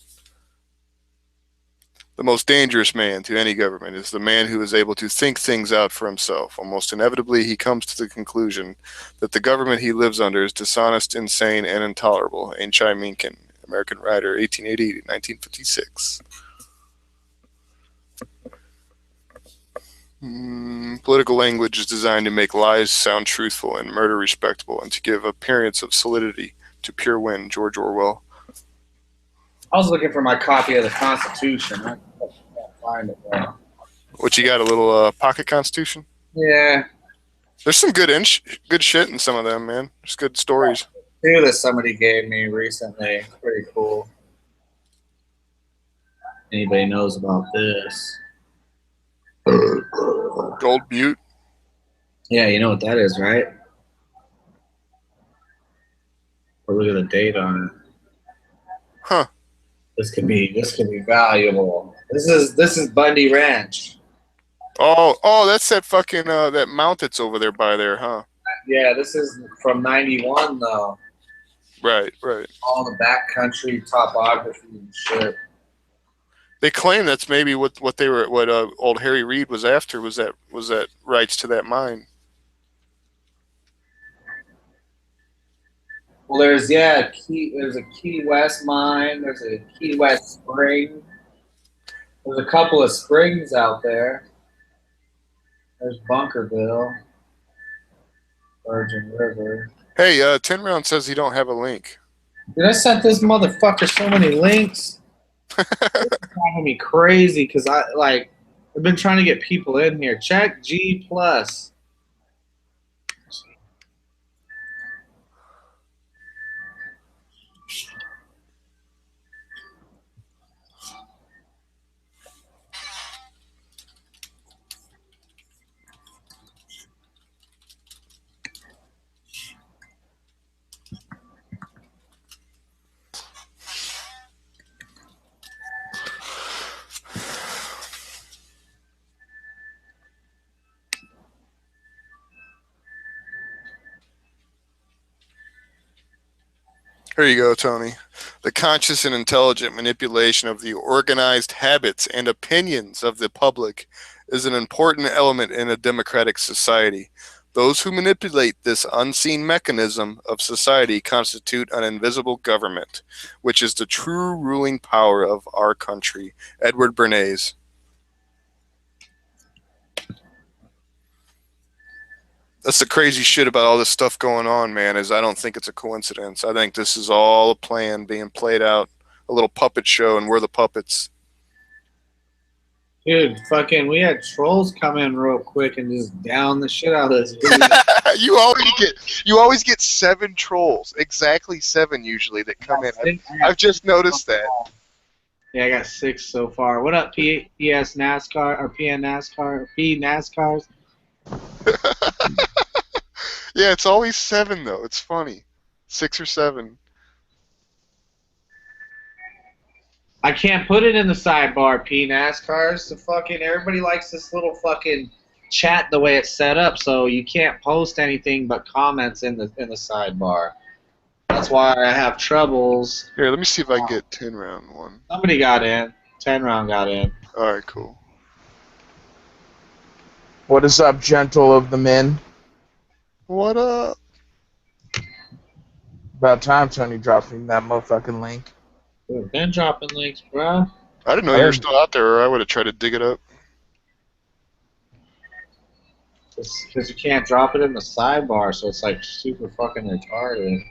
The most dangerous man to any government is the man who is able to think things out for himself. Almost inevitably, he comes to the conclusion that the government he lives under is dishonest, insane, and intolerable. Ain Chai Minkin, American writer, 1880 to 1956. Political language is designed to make lies sound truthful and murder respectable, and to give appearance of solidity to pure wind. George Orwell. I was looking for my copy of the Constitution. I can't find it, bro. What you got? A little pocket Constitution? Yeah. There's some good shit in some of them, man. There's good stories. too that somebody gave me recently. Pretty cool. Anybody knows about this? Gold Butte. Yeah, you know what that is, right? But look at the date on it. Huh. This could be valuable. This is Bundy Ranch. Oh, that's that fucking that mount that's over there by there, huh? Yeah, this is from '91 though. Right. All the backcountry topography and shit. They claim that's maybe what old Harry Reid was after was that rights to that mine. Well, there's a Key West mine. There's a Key West spring. There's a couple of springs out there. There's Bunkerville, Virgin River. Hey, 10 Round says he don't have a link. Dude, I sent this motherfucker so many links. It's driving me crazy because I've been trying to get people in here. Check G Plus. Here you go, Tony. The conscious and intelligent manipulation of the organized habits and opinions of the public is an important element in a democratic society. Those who manipulate this unseen mechanism of society constitute an invisible government, which is the true ruling power of our country. Edward Bernays. That's the crazy shit about all this stuff going on, man, is I don't think it's a coincidence. I think this is all a plan being played out, a little puppet show, and we're the puppets. Dude, we had trolls come in real quick and just down the shit out of this. You always get 7 trolls, exactly 7 usually that come in. I've just noticed that. Yeah, I got 6 so far. What up, PS NASCAR or PN NASCAR or P NASCARs? Yeah, it's always 7 though. It's funny, 6 or 7. I can't put it in the sidebar, P NASCARs. Everybody likes this little fucking chat the way it's set up, so you can't post anything but comments in the sidebar. That's why I have troubles. Here, let me see if I can get 10 Round one. Somebody got in. 10 Round got in. All right, cool. What is up, gentle of the men? What up? About time Tony dropped me that motherfucking link. We've been dropping links, bro. I didn't know you were still out there, or I would have tried to dig it up. Because you can't drop it in the sidebar, so it's like super fucking retarded.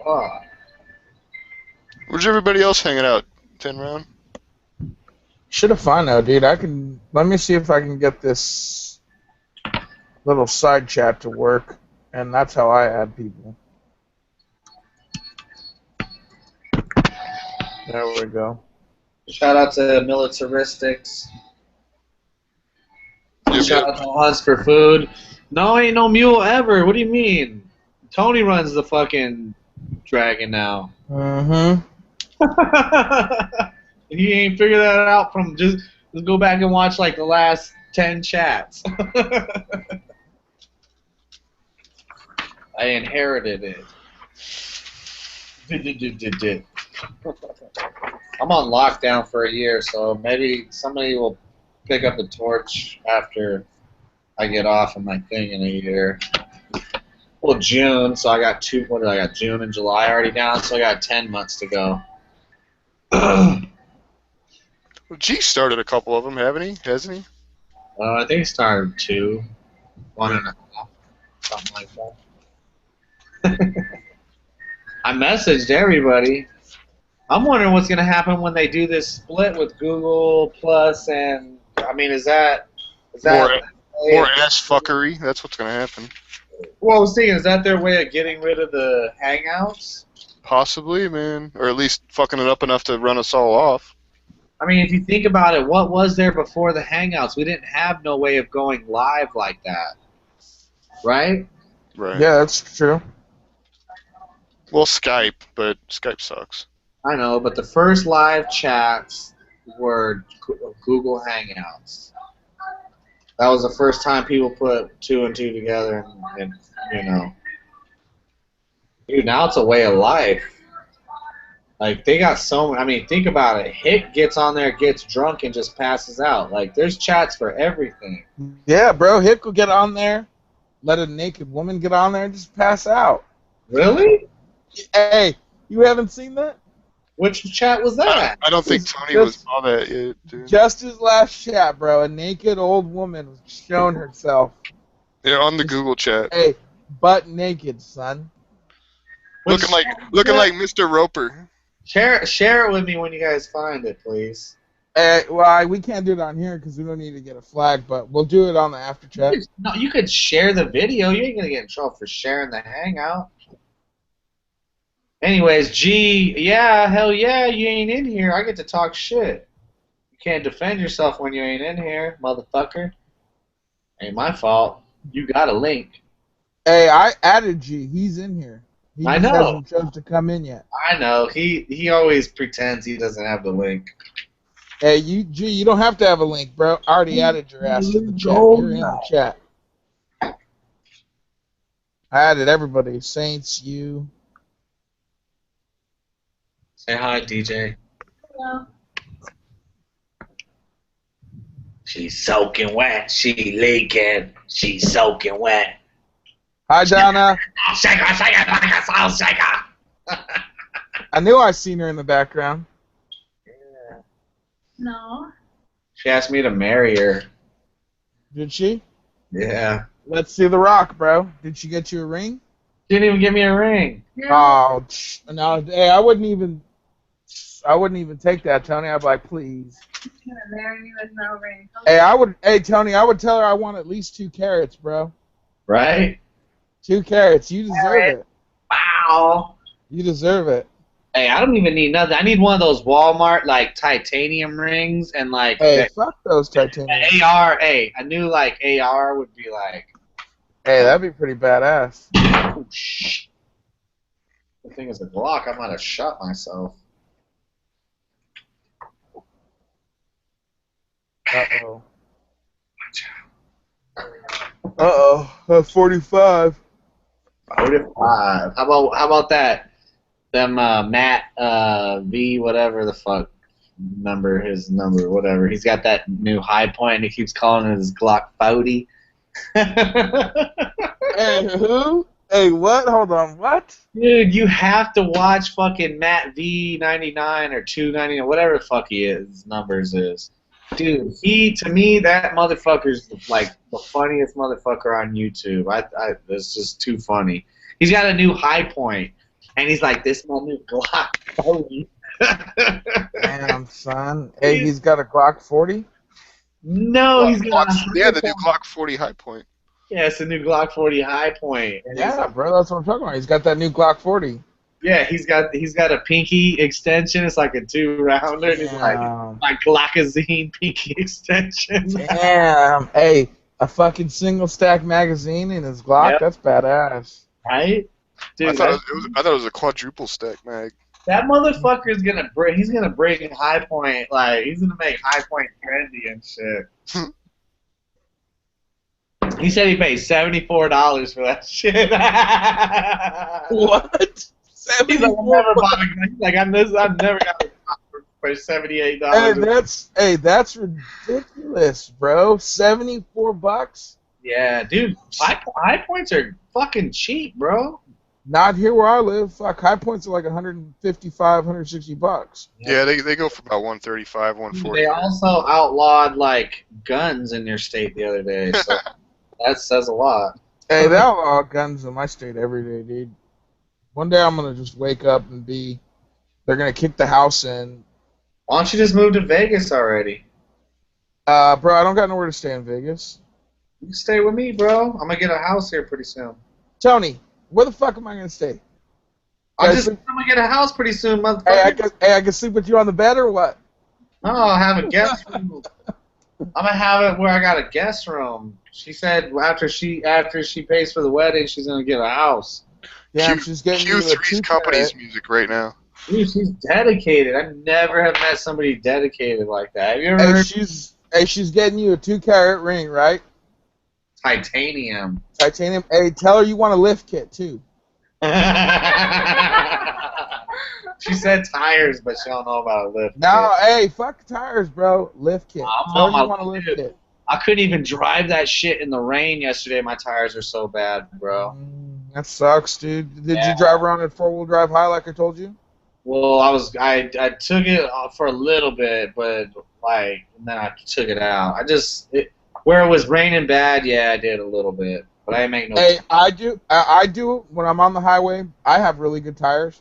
Fuck. Where's everybody else hanging out? 10 Round? Should have found out, dude. Let me see if I can get this little side chat to work, and that's how I add people. There we go. Shout out to Militaristics. Shout out to Hunts for Food. No, ain't no mule ever. What do you mean? Tony runs the fucking dragon now. Mm-hmm. He ain't figured that out from just go back and watch like the last 10 chats. I inherited it. I'm on lockdown for a year, so maybe somebody will pick up the torch after I get off of my thing in a year. Well, June, so I got June and July already down, so I got 10 months to go. Well, G started a couple of them, hasn't he? I think he started 2, 1.5, something like that. I messaged everybody. I'm wondering what's going to happen when they do this split with Google Plus and, I mean, is that More ass fuckery. That's what's gonna happen. Well, I was thinking, is that their way of getting rid of the hangouts? Possibly, man, or at least fucking it up enough to run us all off. I mean, if you think about it, what was there before the hangouts? We didn't have no way of going live like that, right? Right. Yeah, that's true. Well, Skype, but Skype sucks. I know, but the first live chats were Google Hangouts. That was the first time people put two and two together, and you know, dude, now it's a way of life. Like, they got so, I mean, think about it. Hick gets on there, gets drunk, and just passes out. Like, there's chats for everything. Yeah, bro, Hick will get on there, let a naked woman get on there and just pass out. Really? Hey, you haven't seen that? Which chat was that? I don't think Tony was saw that yet, dude. Just his last chat, bro. A naked old woman was showing herself. Yeah, on the Google chat. Hey, butt naked, son. Looking like Mr. Roper. Share it with me when you guys find it, please. Well, we can't do it on here because we don't need to get a flag, but we'll do it on the after chat. No, you could share the video. You ain't gonna get in trouble for sharing the hangout. Anyways, yeah, hell yeah, you ain't in here. I get to talk shit. You can't defend yourself when you ain't in here, motherfucker. Ain't my fault. You got a link. Hey, I added G. He's in here. He I just know. hasn't chose to come in yet. I know. He always pretends he doesn't have the link. Hey, you don't have to have a link, bro. I already added your ass to the chat. You're in the chat. I added everybody. Saints, you. Say hi, DJ. Hello. She's soaking wet. She leaking. She's soaking wet. Hi, Donna. Shake her, soul shaker. I knew I seen her in the background. No. She asked me to marry her. Did she? Yeah. Let's see the rock, bro. Did she get you a ring? Didn't even give me a ring. Yeah. Oh, no. Hey, I wouldn't even take that, Tony. I'd be like, please. She's gonna marry me with no ring. Hey, Tony, I would tell her I want at least 2 carats, bro. Right? 2 carats. You deserve it. Wow. You deserve it. Hey, I don't even need nothing. I need one of those Walmart, like, titanium rings and, like, Hey, fuck those titanium. the AR. Hey, I knew, like, AR would be like, Hey, that'd be pretty badass. oh, shh. The thing is a Glock. I might have shot myself. Uh-oh. Uh-oh. 45. 45. How about that? Them Matt V whatever the fuck his number whatever. He's got that new high point and he keeps calling it his Glock 40. Hey, who? Hey, what? Hold on, what? Dude, you have to watch fucking Matt V99 or 299, whatever the fuck his numbers is. Dude, to me, that motherfucker's like the funniest motherfucker on YouTube. It's just too funny. He's got a new high point, and he's like, this is my new Glock 40. Damn, son. Hey, he's got a Glock 40? No, he's got the new Glock 40 high point. Yeah, it's a new Glock 40 high point. And Yeah, bro, that's what I'm talking about. He's got that new Glock 40. yeah, he's got a pinky extension. It's like a 2-rounder. And he's like my Glockazine pinky extension. Damn. Hey, a fucking single stack magazine in his Glock? Yep. That's badass. Right? Dude, I thought it was a quadruple stack mag. that motherfucker's gonna bring. He's gonna bring high point. Like he's gonna make high point trendy and shit. He said he paid $74 for that shit. What? He's like, I've never bought a gun. He's like, I've never got a gun for $78. That's ridiculous, bro. $74? Yeah, dude, high points are fucking cheap, bro. Not here where I live. Fuck, high points are like $155, $160. Yeah, they go for about 135, 140. They also outlawed like guns in your state the other day, so that says a lot. Hey, they outlaw guns in my state every day, dude. One day I'm gonna just wake up and they're gonna kick the house in. Why don't you just move to Vegas already? Bro, I don't got nowhere to stay in Vegas. You can stay with me, bro. I'm gonna get a house here pretty soon. Tony, where the fuck am I gonna stay? I'm gonna get a house pretty soon, motherfucker. I can sleep with you on the bed or what? No, I'll have a guest room. I'm gonna have it where I got a guest room. She said after she pays for the wedding, she's gonna get a house. Yeah, she's getting you a Q3's company's music right now. Dude, she's dedicated. I never have met somebody dedicated like that. Have you ever Hey, heard she's getting you a 2-carat ring, right? titanium? Titanium. Hey, tell her you want a lift kit too. She said tires, but she don't know about a lift No, kit. hey, fuck tires, bro. Lift kit. I'm Tell on her you my want a lift lift. kit. I couldn't even drive that shit in the rain yesterday. My tires are so bad, bro. That sucks, dude. Did Yeah. you drive around in 4-wheel drive high like I told you? Well, I took it for a little bit, but and then I took it out. Where it was raining bad, yeah, I did a little bit, but I ain't make no. Hey, I do it when I'm on the highway. I have really good tires.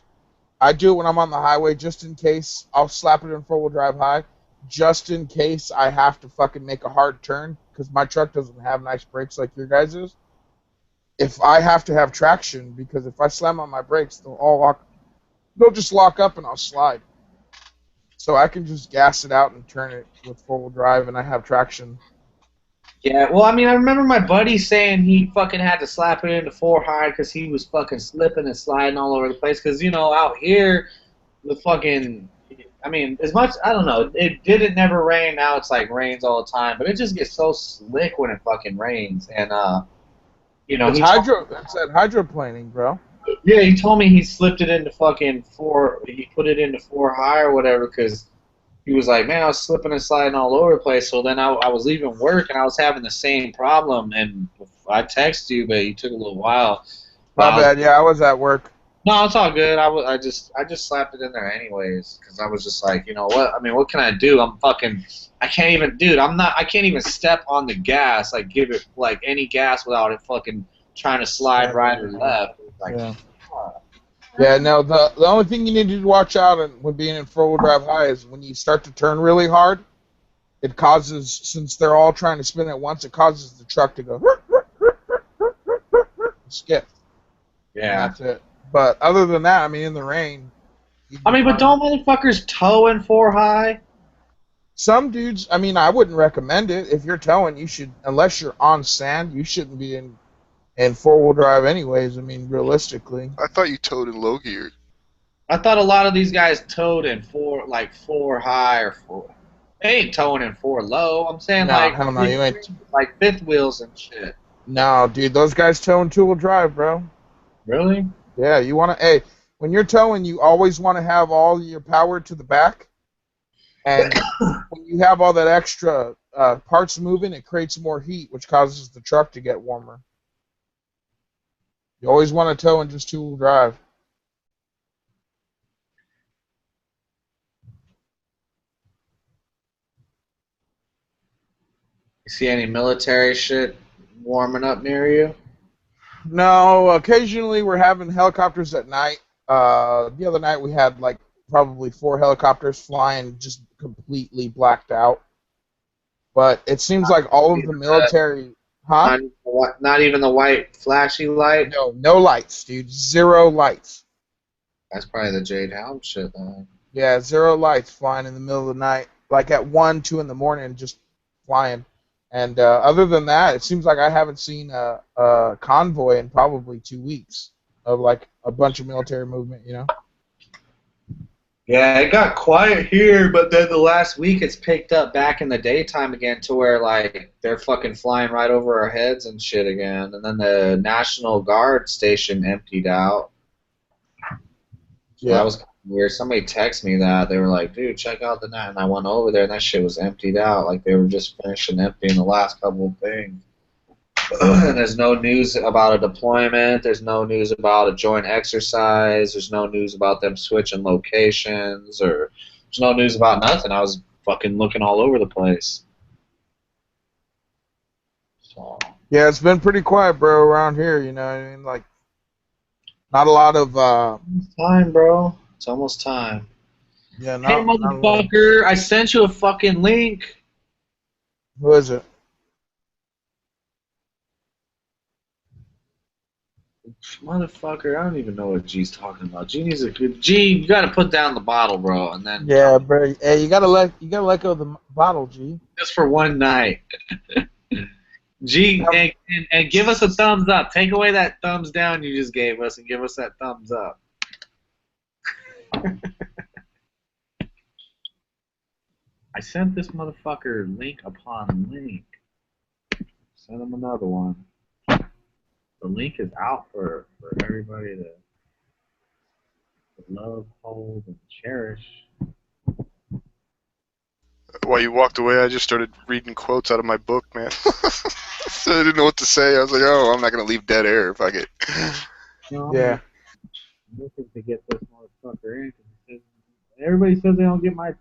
I do it when I'm on the highway just in case. I'll slap it in 4-wheel drive high just in case I have to fucking make a hard turn because my truck doesn't have nice brakes like your guys's. If I have to have traction, because if I slam on my brakes, they'll just lock up and I'll slide. So I can just gas it out and turn it with 4-wheel drive and I have traction. Yeah, well, I mean, I remember my buddy saying he fucking had to slap it into 4 high because he was fucking slipping and sliding all over the place. Because, out here, I mean, as much, I don't know, it never rain. Now it's like rains all the time. But it just gets so slick when it fucking rains. And, It's that hydroplaning, bro. yeah, he told me he slipped it into fucking 4, he put it into 4 high or whatever because he was like, man, I was slipping and sliding all over the place. So then I was leaving work and I was having the same problem. And I texted you, but it took a little while. My bad. Yeah, I was at work. No, it's all good. I just slapped it in there anyways because I was just like, you know what? I mean, what can I do? I can't even, dude. I can't even step on the gas, like give it like any gas without it fucking trying to slide right or left. Like, Yeah. Yeah, no, the only thing you need to watch out when being in 4-wheel drive high is when you start to turn really hard, it causes, since they're all trying to spin at once, it causes the truck to go skip. yeah. And that's it. But other than that, I mean, in the rain. But don't motherfuckers tow in 4 high? Some dudes, I mean, I wouldn't recommend it. If you're towing, you should, unless you're on sand, you shouldn't be in 4-wheel drive anyways. I mean, realistically. I thought you towed in low gear. I thought a lot of these guys towed in 4 high or 4. They ain't towing in 4 low. I'm saying hell no, you ain't. Like fifth wheels and shit. No, dude, those guys tow in 2-wheel drive, bro. Really? Yeah, you want to. Hey, when you're towing, you always want to have all your power to the back, and when you have all that extra parts moving, it creates more heat, which causes the truck to get warmer. You always want to tow in just 2-wheel drive. You see any military shit warming up near you? No, occasionally we're having helicopters at night. The other night we had like probably 4 helicopters flying just completely blacked out. But it seems like all of the military, huh? Not even the white flashy light? No lights, dude. 0 lights. That's probably the Jade Helm shit, though. Yeah, 0 lights flying in the middle of the night, like at 1, 2 in the morning, just flying. And other than that, it seems like I haven't seen a convoy in probably 2 weeks of like a bunch of military movement, you know? Yeah, it got quiet here, but then the last week it's picked up back in the daytime again to where like they're fucking flying right over our heads and shit again. And then the National Guard station emptied out. So that was weird. Somebody texted me that. They were like, dude, check out the net. And I went over there and that shit was emptied out. Like they were just finishing emptying the last couple of things. And there's no news about a deployment. There's no news about a joint exercise. There's no news about them switching locations. Or there's no news about nothing. I was fucking looking all over the place. So. Yeah, it's been pretty quiet, bro, around here, you know what I mean? Like, not a lot of... It's time, bro. It's almost time. Yeah, hey, motherfucker, I sent you a fucking link. Who is it? Motherfucker, I don't even know what G's talking about. G needs a good G. You gotta put down the bottle, bro, and then Yeah, bro. Hey, you gotta let go of the bottle, G. just for one night. G, and give us a thumbs up. Take away that thumbs down you just gave us, and give us that thumbs up. I sent this motherfucker link upon link. Send him another one. The link is out for everybody to love, hold, and cherish. While you walked away, I just started reading quotes out of my book, man. So I didn't know what to say. I was like, oh, I'm not going to leave dead air if I get... Yeah. I'm looking to get this motherfucker in. 'Cause he says, everybody says they don't get my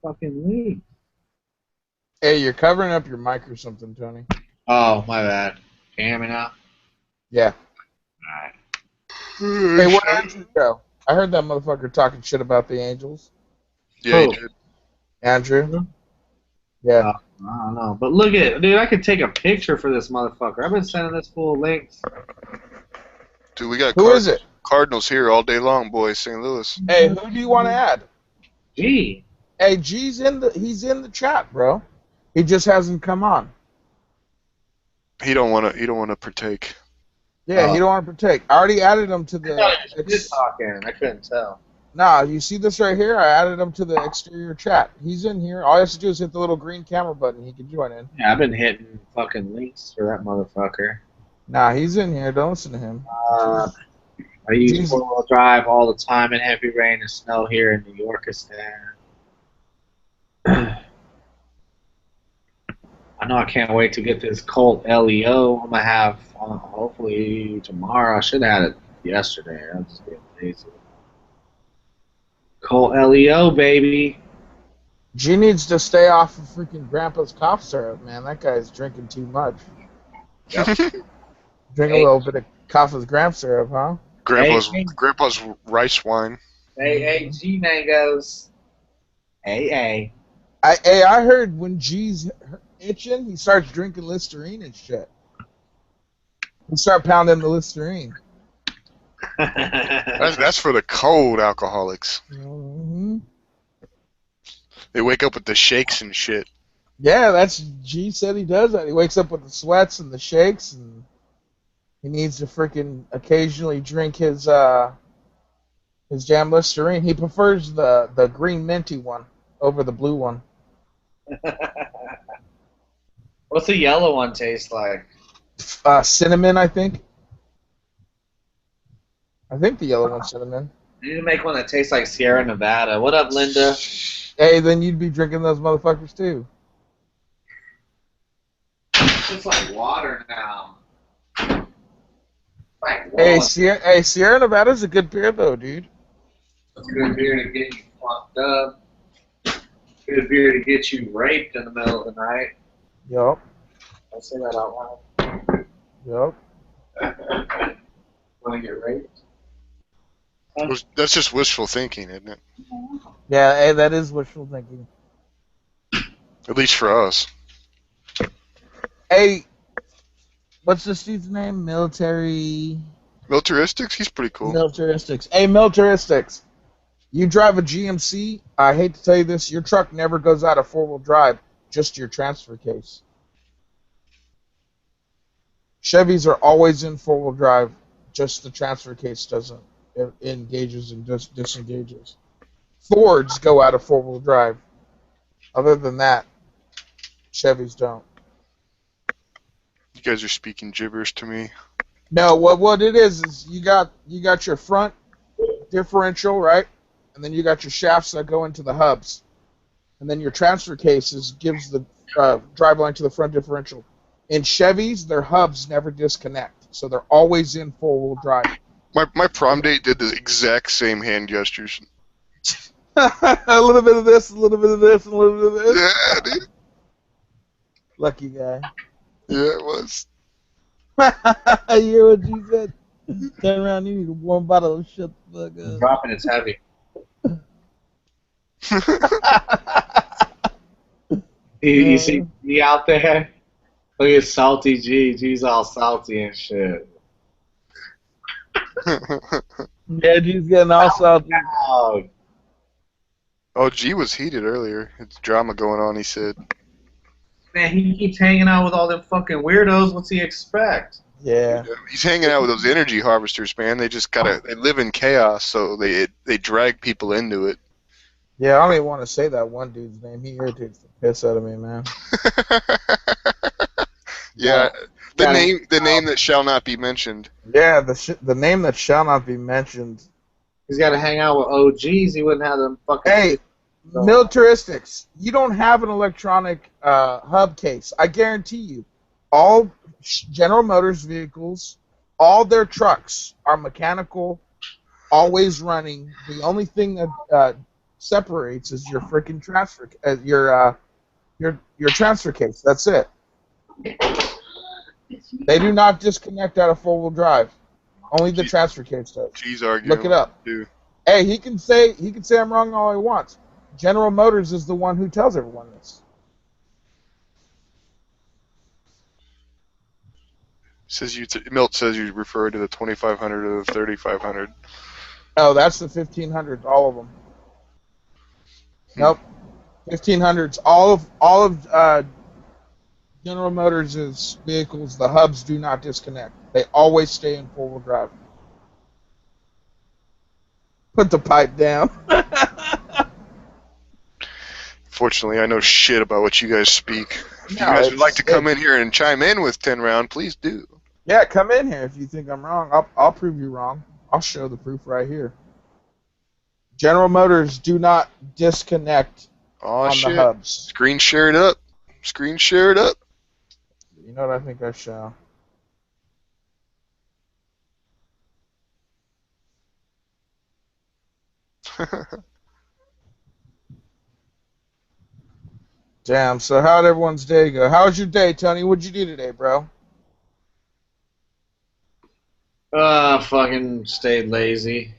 fucking link. Hey, you're covering up your mic or something, Tony. Oh, my bad. Can you hear me now? Yeah. Alright. Hey, where'd Andrew go? I heard that motherfucker talking shit about the Angels. Yeah, you Oh. did. Andrew? Yeah. I don't know. But look at dude, I could take a picture for this motherfucker. I've been sending this full links. Dude, we got Who is it? Cardinals here all day long, boys, St. Louis. Hey, who do you want to add? Gee. Hey, he's in the chat, bro. He just hasn't come on. He don't want to partake. Yeah, he don't want to partake. I already added him to I thought he the. was just talking. I couldn't tell. Nah, you see this right here? I added him to the exterior chat. He's in here. All he has to do is hit the little green camera button. He can join in. Yeah, I've been hitting fucking links for that motherfucker. Nah, he's in here. Don't listen to him. I use Jesus. four-wheel drive all the time in heavy rain and snow here in New Yorkistan. I know I can't wait to get this Colt LEO. I'm gonna have hopefully tomorrow. I should have had it yesterday. I'm just getting lazy. Colt LEO, baby. G needs to stay off of freaking Grandpa's cough syrup, man. That guy's drinking too much. Drink a little bit of Kaffa's gram syrup, huh? Grandpa's rice wine. Hey, G mangoes. Hey. I heard when G's itching, he starts drinking Listerine and shit. He start pounding the Listerine. That's for the cold alcoholics. Mm-hmm. They wake up with the shakes and shit. Yeah, that's G said he does that. He wakes up with the sweats and the shakes, and he needs to freaking occasionally drink his jam Listerine. He prefers the green minty one over the blue one. What's the yellow one taste like? Cinnamon, I think. I think the yellow one's cinnamon. You need to make one that tastes like Sierra Nevada. What up, Linda? Hey, then you'd be drinking those motherfuckers too. It's like water now. Like water. Hey, Sierra Nevada's a good beer though, dude. It's good beer to get you fucked up. Good beer to get you raped in the middle of the night. Yup. I say that out loud. Yup. Want to get raped? That's just wishful thinking, isn't it? Yeah, hey, that is wishful thinking. At least for us. Hey, what's this dude's name? Militaristics? He's pretty cool. Militaristics. Hey, Militaristics. You drive a GMC, I hate to tell you this, your truck never goes out of four-wheel drive, just your transfer case. Chevys are always in four-wheel drive, just the transfer case doesn't. It engages and disengages. Fords go out of four-wheel drive. Other than that, Chevys don't. You guys are speaking gibberish to me. No, what it is you got your front differential, right? And then you got your shafts that go into the hubs. And then your transfer cases gives the driveline to the front differential. In Chevys, their hubs never disconnect, so they're always in four-wheel drive. My prom date did the exact same hand gestures. A little bit of this, a little bit of this, and a little bit of this. Yeah, dude. Lucky guy. Yeah, it was. You hear what you said? Turn around, you need a warm bottle of shut the fuck up. Dropping it's heavy. You see me out there? Look at Salty G. G's all salty and shit. Yeah, G's getting all salty. Oh, Oh, G was heated earlier. It's drama going on, he said. man, he keeps hanging out with all them fucking weirdos. What's he expect? Yeah. He's hanging out with those energy harvesters, man. They just they live in chaos, so they drag people into it. Yeah, I don't even want to say that one dude's name. He irritates the piss out of me, man. Yeah, Got the name that shall not be mentioned. Yeah, the name that shall not be mentioned. He's got to hang out with OGs. He wouldn't have them fucking. Hey, militaristics, you don't have an electronic hub case. I guarantee you, all General Motors vehicles, all their trucks are mechanical, always running. The only thing that separates is your freaking transfer, your transfer case. That's it. They do not disconnect out of four-wheel drive. Only the transfer case does. G's arguing. Look it up. Too. Hey, he can say I'm wrong all he wants. General Motors is the one who tells everyone this. Milt says you refer to the 2500 or the 3500. Oh, that's the 1500s, all of them. Nope, 1500s. All of General Motors' vehicles, the hubs do not disconnect. They always stay in four-wheel drive. Put the pipe down. Fortunately, I know shit about what you guys speak. If you No, guys would like to come in here and chime in with 10 round, please do. Yeah, come in here if you think I'm wrong. I'll prove you wrong. I'll show the proof right here. General Motors do not disconnect Oh on shit! the hubs. Screen share it up. Screen share it up. You know what I think I shall. Damn, so how'd everyone's day go? How was your day, Tony? What'd you do today, bro? Fucking stayed lazy.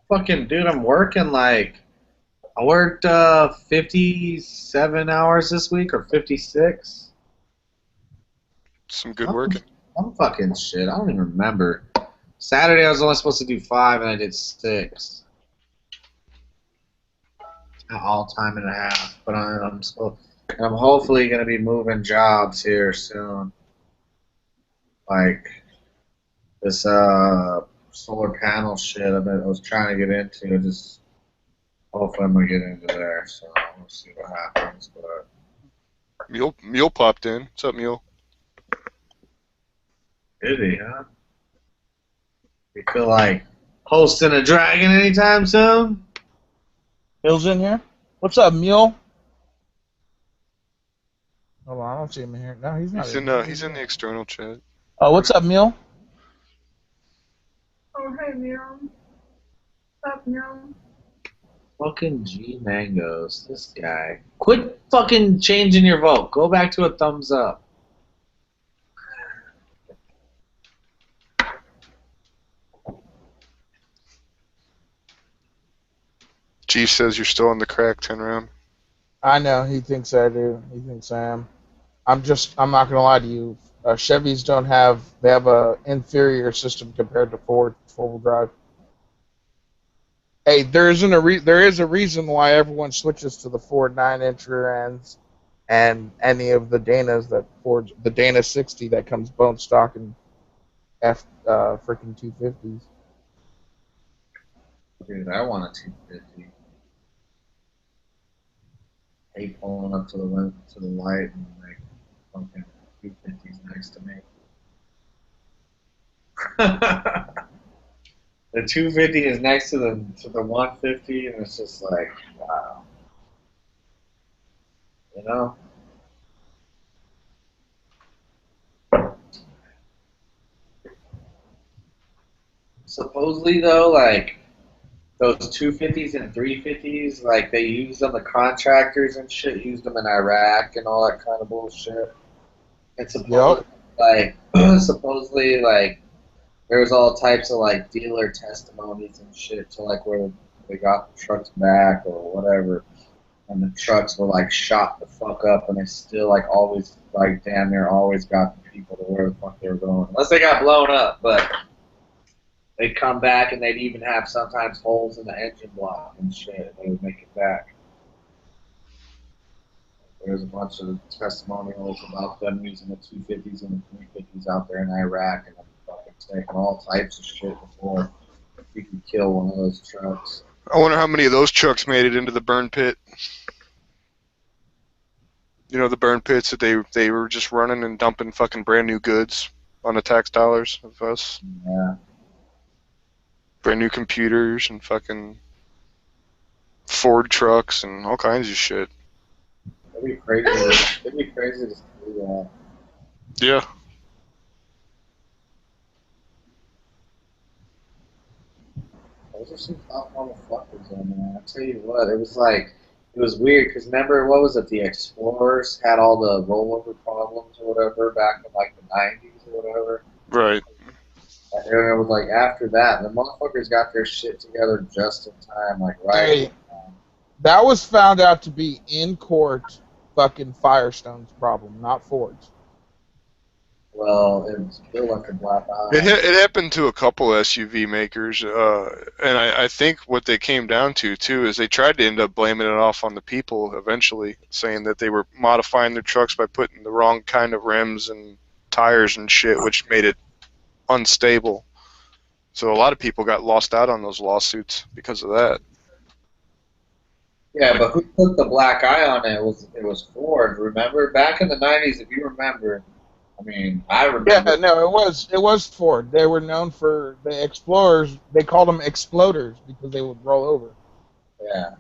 Fucking dude, I'm working like I worked 57 hours this week or 56. Some good working. I'm fucking shit. I don't even remember. Saturday I was only supposed to do 5 and I did 6. All time and a half. But I'm hopefully gonna be moving jobs here soon. Like this solar panel shit I was trying to get into. Just hopefully I'm gonna get into there. So we'll see what happens. But Mule popped in. What's up, Mule? did he, huh? You feel like hosting a dragon anytime soon? Bill's in here. What's up, Mule? Hold on, I don't see him in here. No, he's not. He's in the external chat. Oh, what's up, Mule? Oh, hey, Neil. What's up, Neil? Fucking G Mangoes, this guy. Quit fucking changing your vote. Go back to a thumbs up. Chief says you're still on the crack 10 round. I know, he thinks I do. He thinks I am. I'm not gonna lie to you. Chevys they have a inferior system compared to Ford four-wheel drive. Hey, there is a reason why everyone switches to the Ford 9-inch rear ends and any of the Danas the Dana 60 that comes bone stock and freaking 250s. Dude, I want a 250. Hate pulling up to the light and like fucking 250's next to me. The 250 is next to the 150, and it's just like, wow. You know? Supposedly though, like those 250s and 350s, like they use them, the contractors and shit use them in Iraq and all that kind of bullshit. And supposedly like there was all types of like dealer testimonies and shit to like where they got the trucks back or whatever, and the trucks were like shot the fuck up, and they still like always like damn near always got the people to where the fuck they were going, unless they got blown up. But they'd come back and they'd even have sometimes holes in the engine block and shit. They would make it back. There's a bunch of testimonials about them using the 250s and the 350s out there in Iraq and them fucking taking all types of shit before you could kill one of those trucks. I wonder how many of those trucks made it into the burn pit. You know, the burn pits that they were just running and dumping fucking brand new goods on the tax dollars of us. Yeah. Brand new computers and fucking Ford trucks and all kinds of shit. It'd be crazy. It'd be crazy to do that. Yeah. Those are some top motherfuckers, though, man. I tell you what, it was like, it was weird because remember, what was it? The Explorers had all the rollover problems or whatever back in like the 90s or whatever. Right. And it was like after that, the motherfuckers got their shit together just in time, like right. Hey, that was found out to be in court fucking Firestone's problem, not Ford's. Well, it was still like a black eye. It happened to a couple SUV makers, and I think what they came down to, too, is they tried to end up blaming it off on the people eventually, saying that they were modifying their trucks by putting the wrong kind of rims and tires and shit, which made it unstable. So a lot of people got lost out on those lawsuits because of that. Yeah, but who put the black eye on it? It was Ford. Remember back in the 90s, if you remember. I mean, I remember. Yeah, no, it was Ford. They were known for the Explorers. They called them exploders because they would roll over. Yeah,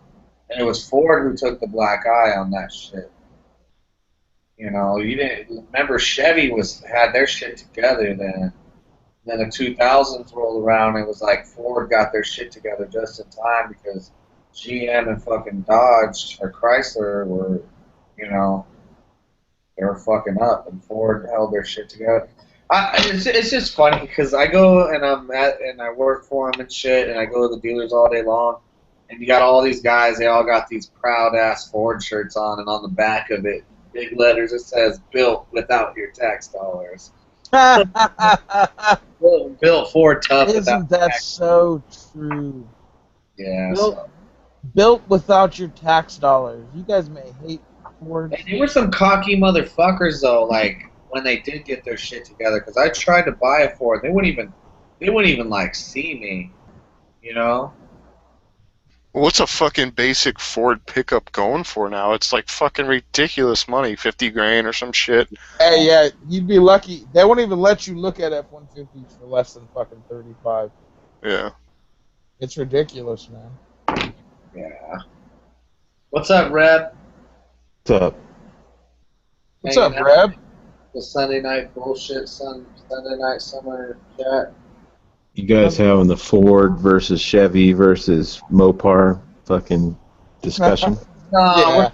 and it was Ford who took the black eye on that shit. You know, you didn't remember Chevy had their shit together then. Then the 2000s rolled around and it was like Ford got their shit together just in time because GM and fucking Dodge or Chrysler were, you know, they were fucking up, and Ford held their shit together. It's just funny because I go and I work for them and shit, and I go to the dealers all day long, and you got all these guys. They all got these proud ass Ford shirts on, and on the back of it, big letters, it says "Built without your tax dollars." Built Ford tough. Isn't that so true? Yeah. Built without your tax dollars. You guys may hate Ford. And they were some cocky motherfuckers though. Like when they did get their shit together, because I tried to buy a Ford, they wouldn't even like see me, you know. What's a fucking basic Ford pickup going for now? It's like fucking ridiculous money, 50 grand or some shit. Hey, yeah, you'd be lucky. They won't even let you look at F-150s for less than fucking 35. Yeah. It's ridiculous, man. Yeah. What's up, Reb? What's up? What's up, Reb? The Sunday night bullshit, Sunday night summer chat. You guys having the Ford versus Chevy versus Mopar fucking discussion? No,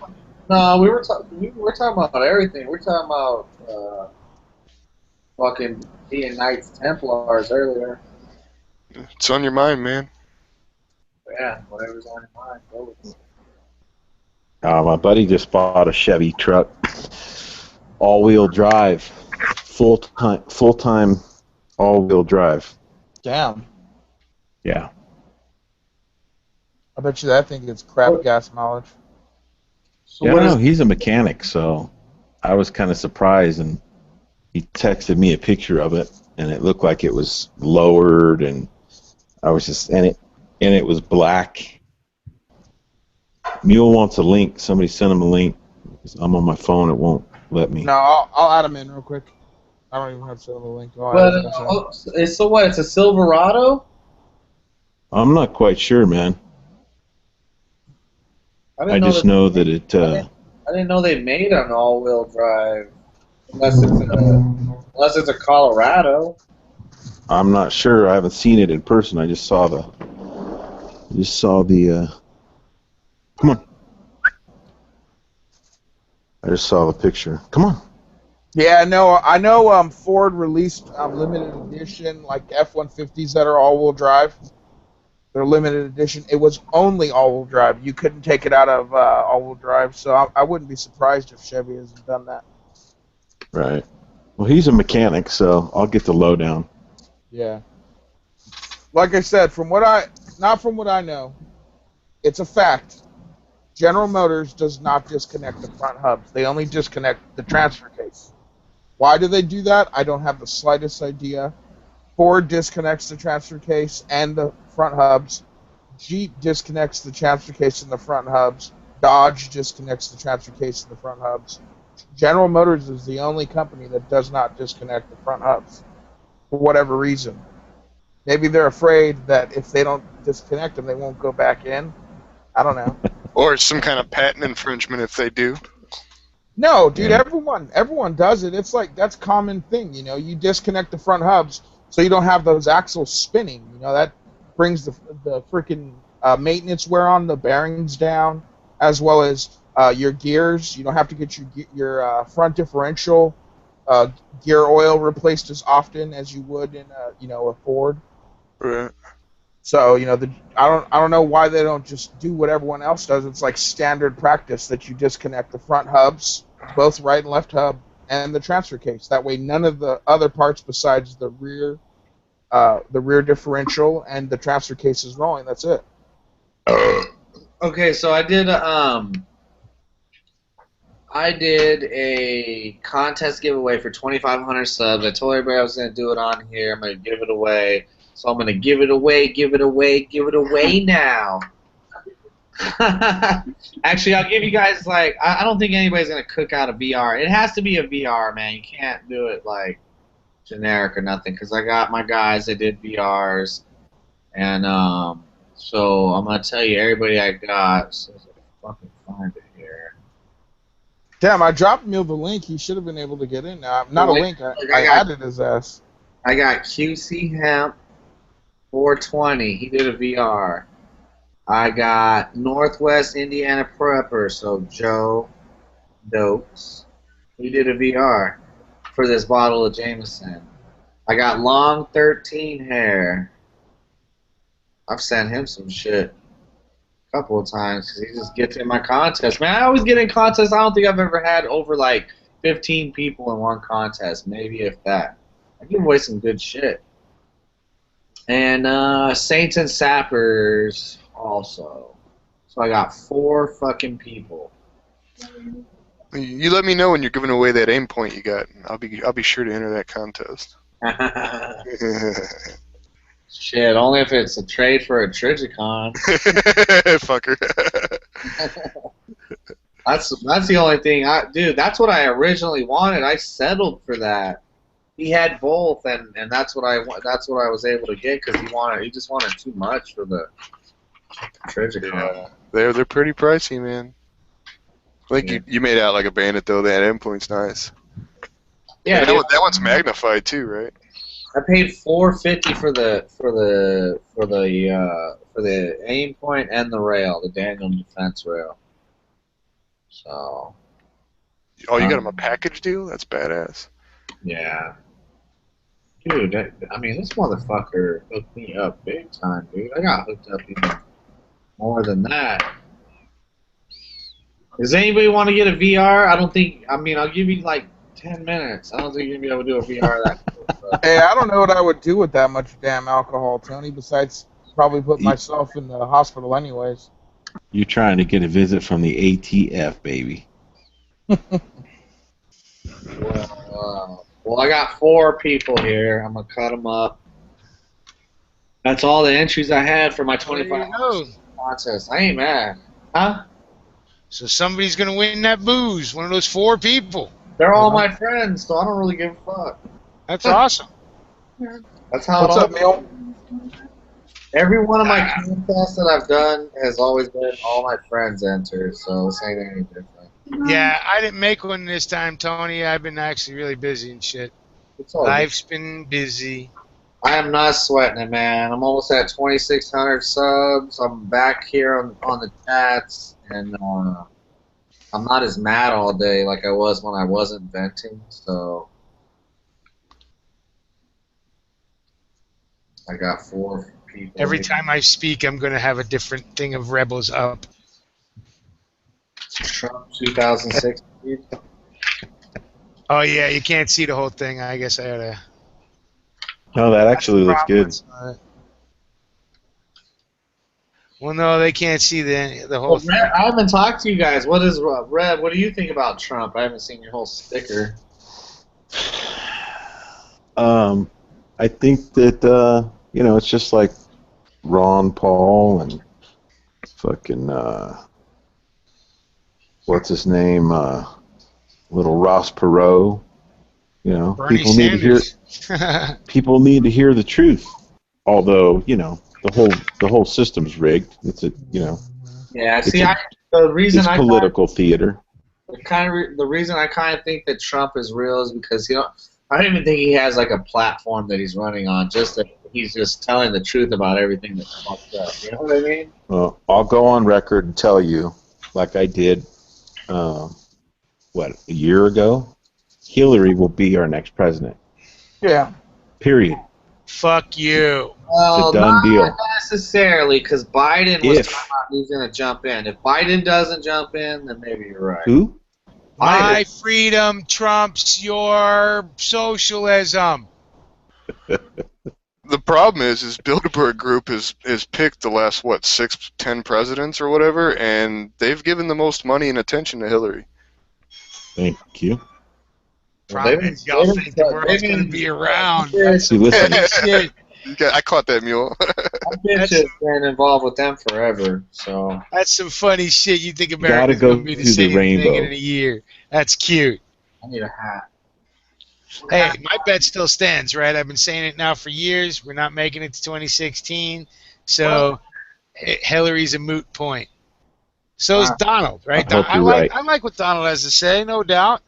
yeah. We were talking about everything. We're talking about fucking being Knights Templars earlier. It's on your mind, man. Yeah, whatever's on your mind, go with it. My buddy just bought a Chevy truck, all-wheel drive, full-time all-wheel drive. Damn. Yeah. I bet you that thing gets crap gas mileage. So Yeah, no, he's a mechanic, so I was kind of surprised, and he texted me a picture of it, and it looked like it was lowered, and I was just, and it was black. Mule wants a link. Somebody sent him a link. I'm on my phone. It won't let me. No, I'll add him in real quick. I don't even have to send him a link. So what? It's a Silverado? I'm not quite sure, man. I just know that it. I didn't know they made an all-wheel drive, unless it's a Colorado. I'm not sure. I haven't seen it in person. I just saw the. Come on. I just saw the picture. Come on. Yeah, no, I know. Ford released limited edition like F-150s that are all-wheel drive. They're limited edition. It was only all-wheel drive. You couldn't take it out of all-wheel drive. So I wouldn't be surprised if Chevy hasn't done that. Right. Well, he's a mechanic, so I'll get the lowdown. Yeah. like I said, not from what I know, it's a fact. General Motors does not disconnect the front hubs. They only disconnect the transfer case. Why do they do that? I don't have the slightest idea. Ford disconnects the transfer case and the front hubs. Jeep disconnects the transfer case and the front hubs. Dodge disconnects the transfer case and the front hubs. General Motors is the only company that does not disconnect the front hubs for whatever reason. Maybe they're afraid that if they don't disconnect them, they won't go back in. I don't know. Or it's some kind of patent infringement if they do. No, dude, Yeah. everyone does it. It's like that's a common thing, you know. You disconnect the front hubs so you don't have those axles spinning. You know, that brings the freaking maintenance wear on the bearings down, as well as your gears. You don't have to get your front differential gear oil replaced as often as you would in a Ford. Right. So I don't know why they don't just do what everyone else does. It's like standard practice that you disconnect the front hubs, both right and left hub, and the transfer case. That way, none of the other parts besides the rear differential and the transfer case is rolling. That's it. Okay, so I did a contest giveaway for 2,500 subs. I told everybody I was going to do it on here. I'm going to give it away. So I'm going to give it away now. Actually, I'll give you guys, like, I don't think anybody's going to cook out a VR. It has to be a VR, man. You can't do it, like, generic or nothing. Because I got my guys that did VRs. And, so I'm going to tell you everybody I got. So if I fucking find it here. Damn, I dropped Neil the link. He should have been able to get in now. Not a link. I added his ass. I got QC Hemp 420. He did a VR. I got Northwest Indiana Prepper, so Joe Dokes. He did a VR for this bottle of Jameson. I got Long 13 Hair. I've sent him some shit a couple of times because he just gets in my contest. Man, I always get in contests. I don't think I've ever had over like 15 people in one contest, maybe if that. I give away some good shit. And Saints and Sappers also. So I got 4 fucking people. You let me know when you're giving away that aim point you got. I'll be sure to enter that contest. Shit, only if it's a trade for a Trigicon. Fucker. That's the only thing. Dude, that's what I originally wanted. I settled for that. He had both, and that's what I was able to get because he just wanted too much for the Trigicon. Yeah, they're pretty pricey, man. I think Yeah. you made out like a bandit though. That endpoint's nice. Yeah, And dude, that one's magnified too, right? I paid $450 for the aim point and the rail, the Daniel Defense rail. So. Oh, you got him a package deal? That's badass. Yeah. Dude, this motherfucker hooked me up big time, dude. I got hooked up even more than that. Does anybody want to get a VR? I'll give you like 10 minutes. I don't think you're going to be able to do a VR that quick. Hey, I don't know what I would do with that much damn alcohol, Tony, besides probably put myself in the hospital anyways. You're trying to get a visit from the ATF, baby. Well, I got 4 people here. I'm going to cut them up. That's all the entries I had for my 25 contest. I ain't mad. Huh? So somebody's gonna win that booze. One of those 4 people. They're all my friends, so I don't really give a fuck. That's awesome. That's how What's it all up, Neil? Every one of my contests that I've done has always been all my friends enter, so this ain't any different. Yeah, I didn't make one this time, Tony. I've been actually really busy and shit. It's all Life's been busy. I am not sweating it, man. I'm almost at 2,600 subs. I'm back here on the chats, and I'm not as mad all day like I was when I wasn't venting, so I got 4 people. Every here. time I speak, I'm gonna have a different thing of rebels up. Trump 2006. Oh yeah, you can't see the whole thing. I guess I oughta. No, that actually looks good. Well, no, they can't see the whole Well, thing. Rev, I haven't talked to you guys. What is Rev? What do you think about Trump? I haven't seen your whole sticker. I think that it's just like Ron Paul and fucking what's his name, little Ross Perot. Bernie People need Sanders. people need to hear the truth. Although the whole system's rigged. It's Yeah, It's see, a- the reason it's I political theater. the reason I kind of think that Trump is real is because I don't even think he has like a platform that he's running on. Just that he's just telling the truth about everything that's fucked up. You know what I mean? Well, I'll go on record and tell you, like I did, a year ago, Hillary will be our next president. Yeah. Period. Fuck you. Well, It's a done not deal. necessarily, because Biden was If. talking about he's going to jump in. If Biden doesn't jump in, then maybe you're right. Who? My freedom trumps your socialism. The problem is Bilderberg Group has picked the last 6-10 presidents or whatever, and they've given the most money and attention to Hillary. Thank you. Problem is, y'all think the world's going to be around. That's See, listen, shit. I caught that mule. I've been involved with them forever, so. That's some funny shit. You think gotta America's go going to be the through the same thing rainbow. in a year. That's cute. I need a hat. Hey, my bet still stands, right? I've been saying it now for years. We're not making it to 2016, so Hillary's a moot point. So is Donald, right? I hope you're right. I like what Donald has to say, no doubt.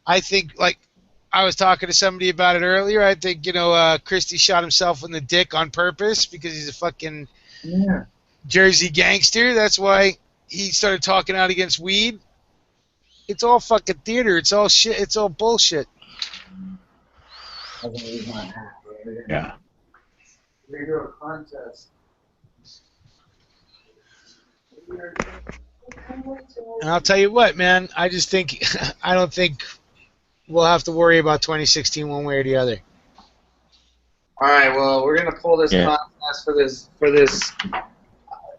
I think, like, I was talking to somebody about it earlier. I think, Christie shot himself in the dick on purpose because he's a fucking Jersey gangster. That's why he started talking out against weed. It's all fucking theater. It's all shit. It's all bullshit. yeah. We do a contest. And I'll tell you what, man. I just think I don't think we'll have to worry about 2016 one way or the other. All right, well, we're gonna pull this Yeah. contest for this.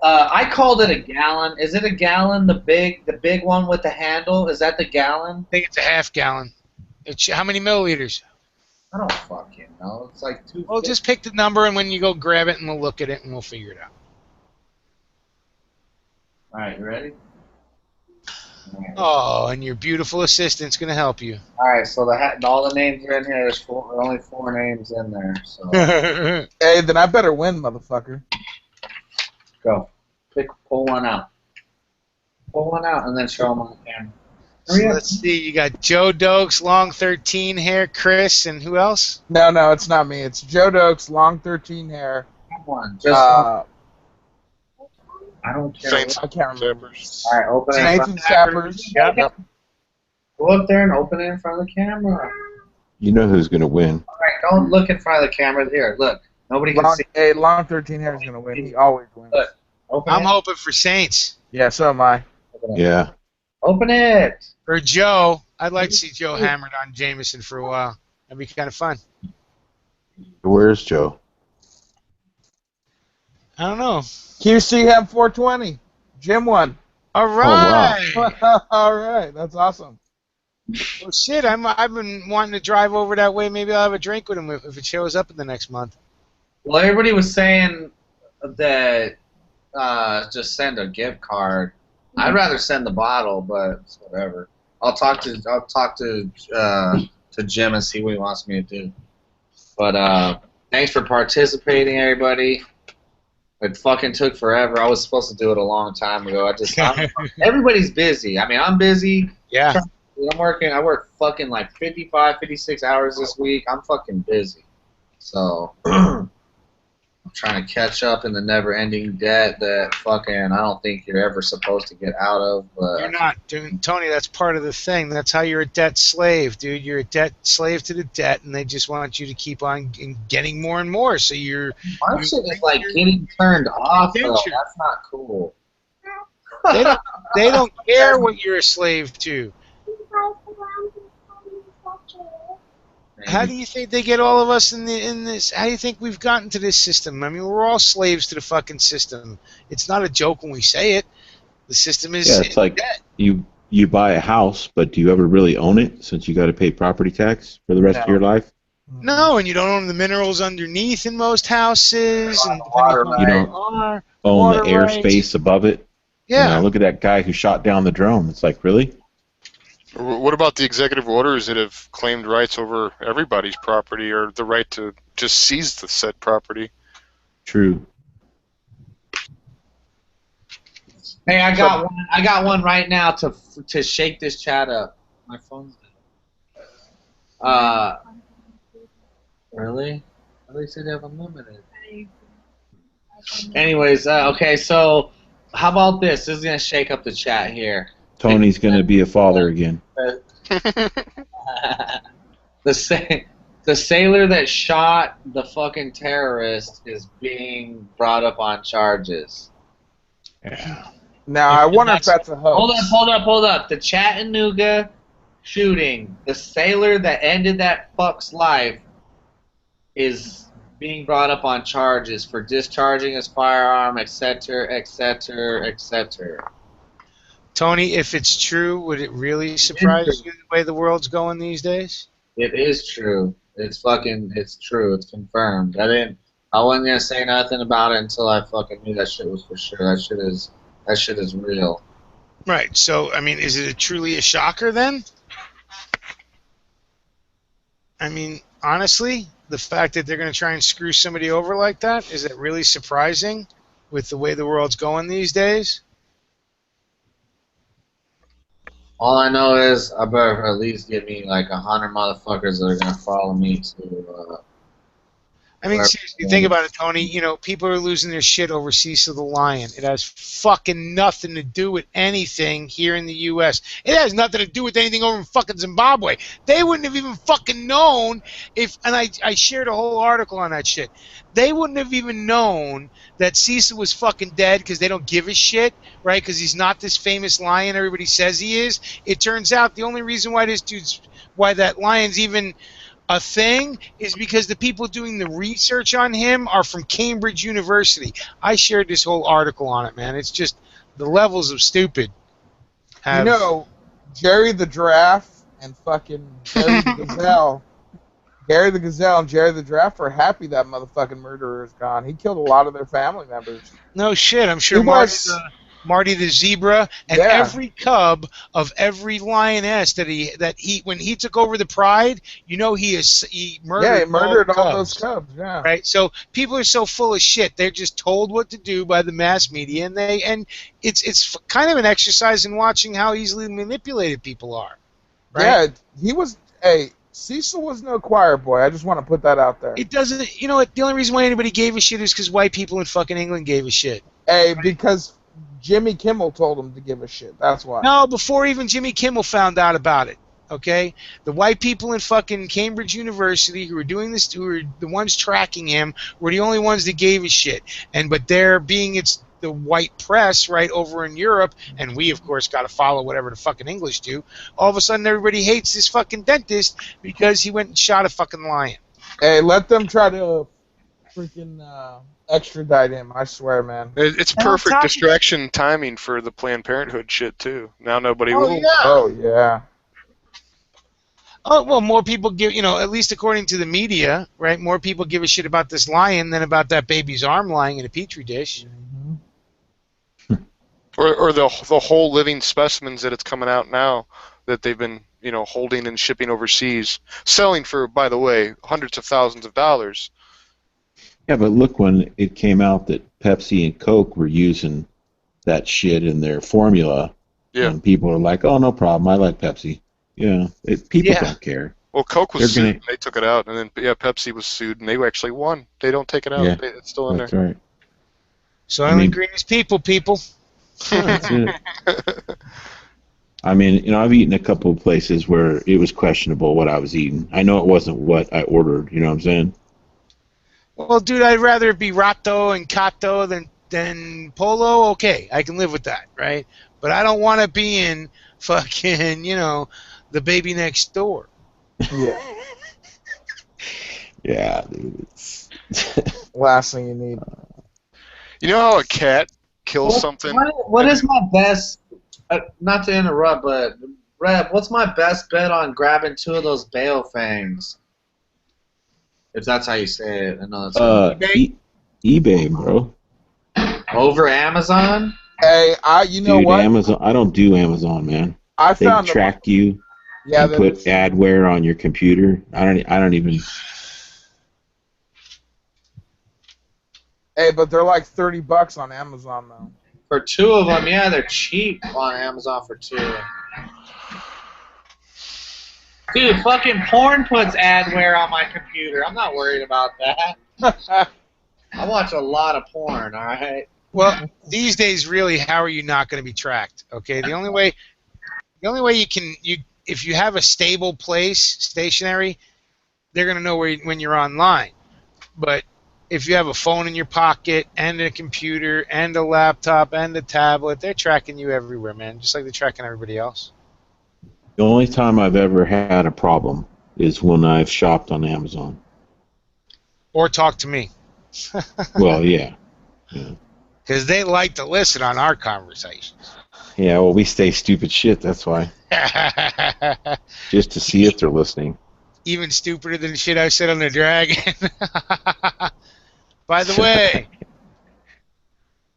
I called it a gallon. Is it a gallon? The big one with the handle. Is that the gallon? I think it's a half gallon. How many milliliters? I don't fucking know. It's like 2. Well, just pick the number, and when you go grab it, and we'll look at it, and we'll figure it out. All right, you ready? Oh, and your beautiful assistant's going to help you. All right, so all the names are in here. There's only 4 names in there. So Hey, then I better win, motherfucker. go. Pull one out. Pull one out, and then show them on the camera. So let's see. You got Joe Dokes, long 13 hair, Chris, and who else? No, it's not me. It's Joe Dokes, long 13 hair. One. Just one. Uh, I don't care. Saints. I can't remember. All right, open it. in Saints front and of Sappers. the camera. Go up there and open it in front of the camera. You know who's going to win. All right, don't look in front of the camera. Here, look. Nobody can see. Hey, long 13 hair is gonna win. He always wins. Look. Open I'm it. hoping for Saints. Yeah, so am I. Open it. Yeah. Open it. For Joe, I'd like to see Joe hammered on Jameson for a while. That'd be kind of fun. Where's Joe? I don't know. QC have 420. Jim won. All wow. right. All right, that's awesome. Well, shit, I've been wanting to drive over that way. Maybe I'll have a drink with him if it shows up in the next month. Well, everybody was saying that just send a gift card. I'd rather send the bottle, but it's whatever. I'll talk to Jim and see what he wants me to do. But thanks for participating, everybody. It fucking took forever. I was supposed to do it a long time ago. Everybody's busy. I mean, I'm busy. Yeah. I'm working. I work fucking like 55, 56 hours this week. I'm fucking busy. So I'm trying to catch up in the never-ending debt that fucking I don't think you're ever supposed to get out of. But You're not, dude. Tony, that's part of the thing. That's how you're a debt slave, dude. You're a debt slave to the debt, and they just want you to keep on getting more and more. So my shit is like getting turned off, though. Attention. That's not cool. they don't care what you're a slave to. How do you think they get all of us in this? How do you think we've gotten to this system? I mean, we're all slaves to the fucking system. It's not a joke when we say it. The system is. Yeah, it's like you buy a house, but do you ever really own it since you got to pay property tax for the rest of your life? No, and you don't own the minerals underneath in most houses, and Water depending on You where you are, Own water the rights. airspace above it. Yeah. You know, look at that guy who shot down the drone. It's like, really? What about the executive orders that have claimed rights over everybody's property or the right to just seize the said property? True. Hey, I got one. I got one right now to shake this chat up. My phone's dead. Really? They said they have unlimited. Anyways, okay. So, how about this? This is gonna shake up the chat here. Tony's going to be a father again. The sailor that shot the fucking terrorist is being brought up on charges. Yeah. Now, I wonder if that's a hoax. Hold up. The Chattanooga shooting, the sailor that ended that fuck's life is being brought up on charges for discharging his firearm, etc., etc., etc. Tony, if it's true, would it really surprise you the way the world's going these days? It is true. It's true. It's confirmed. I wasn't gonna say nothing about it until I fucking knew that shit was for sure. That shit is real. Right. So, I mean, is it truly a shocker then? I mean, honestly, the fact that they're going to try and screw somebody over like that, is it really surprising with the way the world's going these days? All I know is I better at least get me like 100 motherfuckers that are gonna follow me to. I mean, seriously, think about it, Tony. You know, people are losing their shit over Cecil the Lion. It has fucking nothing to do with anything here in the U.S. It has nothing to do with anything over in fucking Zimbabwe. They wouldn't have even fucking known if, and I shared a whole article on that shit. They wouldn't have even known that Cecil was fucking dead because they don't give a shit, right? Because he's not this famous lion everybody says he is. It turns out the only reason why that lion's even a thing is because the people doing the research on him are from Cambridge University. I shared this whole article on it, man. It's just the levels of stupid. You know, Jerry the Giraffe and fucking Jerry the Gazelle. Gary the Gazelle and Jerry the Giraffe are happy that motherfucking murderer is gone. He killed a lot of their family members. No shit. I'm sure Marty the zebra and every cub of every lioness that he when he took over the pride, you know he murdered all those cubs. Yeah. Right. So people are so full of shit. They're just told what to do by the mass media, and it's kind of an exercise in watching how easily manipulated people are. Right? Yeah. Cecil was no choir boy. I just want to put that out there. It doesn't. You know what? The only reason why anybody gave a shit is because white people in fucking England gave a shit. Because Jimmy Kimmel told him to give a shit. That's why. No, before even Jimmy Kimmel found out about it. Okay, the white people in fucking Cambridge University who were doing this, who were the ones tracking him, were the only ones that gave a shit. But they're being the white press right over in Europe, and we of course got to follow whatever the fucking English do. All of a sudden, everybody hates this fucking dentist because he went and shot a fucking lion. Hey, let them try to freaking extradite him. I swear, man. It's perfect distraction timing for the Planned Parenthood shit too. Now nobody will. Yeah. Oh yeah. Oh, well, more people give, at least according to the media, right? More people give a shit about this lion than about that baby's arm lying in a petri dish. Or the whole living specimens that it's coming out now that they've been, holding and shipping overseas, selling for, by the way, hundreds of thousands of dollars. Yeah, but look, when it came out that Pepsi and Coke were using that shit in their formula, and people are like, "Oh, no problem, I like Pepsi." Yeah, people don't care. Well, Coke was sued, and they took it out, and then Pepsi was sued, and they actually won. They don't take it out; it's still in there. That's right. Soylent Green is people. That's it. I mean, I've eaten a couple of places where it was questionable what I was eating. I know it wasn't what I ordered. You know what I'm saying? Well, dude, I'd rather it be Rato and Kato than Polo. Okay, I can live with that, right? But I don't want to be in fucking, the baby next door. Yeah. Yeah, dude. It's Last thing you need. You know how a cat kills something? What is my best? Not to interrupt, but Reb, what's my best bet on grabbing 2 of those bale fangs? If that's how you say it, I know that's eBay, bro. over Amazon. Hey, you know Dude, what? Amazon. I don't do Amazon, man. I They found track you Yeah, and put adware on your computer. I don't even. Hey, but they're like $30 on Amazon though. For 2 of them, yeah, they're cheap on Amazon for 2. Dude, fucking porn puts adware on my computer. I'm not worried about that. I watch a lot of porn, alright? Well, these days, really, how are you not going to be tracked? Okay, the only way you can if you have a stable place, stationary, they're going to know when you're online. But if you have a phone in your pocket and a computer and a laptop and a tablet, they're tracking you everywhere, man, just like they're tracking everybody else. The only time I've ever had a problem is when I've shopped on Amazon. Or talk to me. Well, yeah. Because they like to listen on our conversations. Yeah, well, we say stupid shit, that's why. Just to see if they're listening. Even stupider than the shit I said on the Dragon. By the way,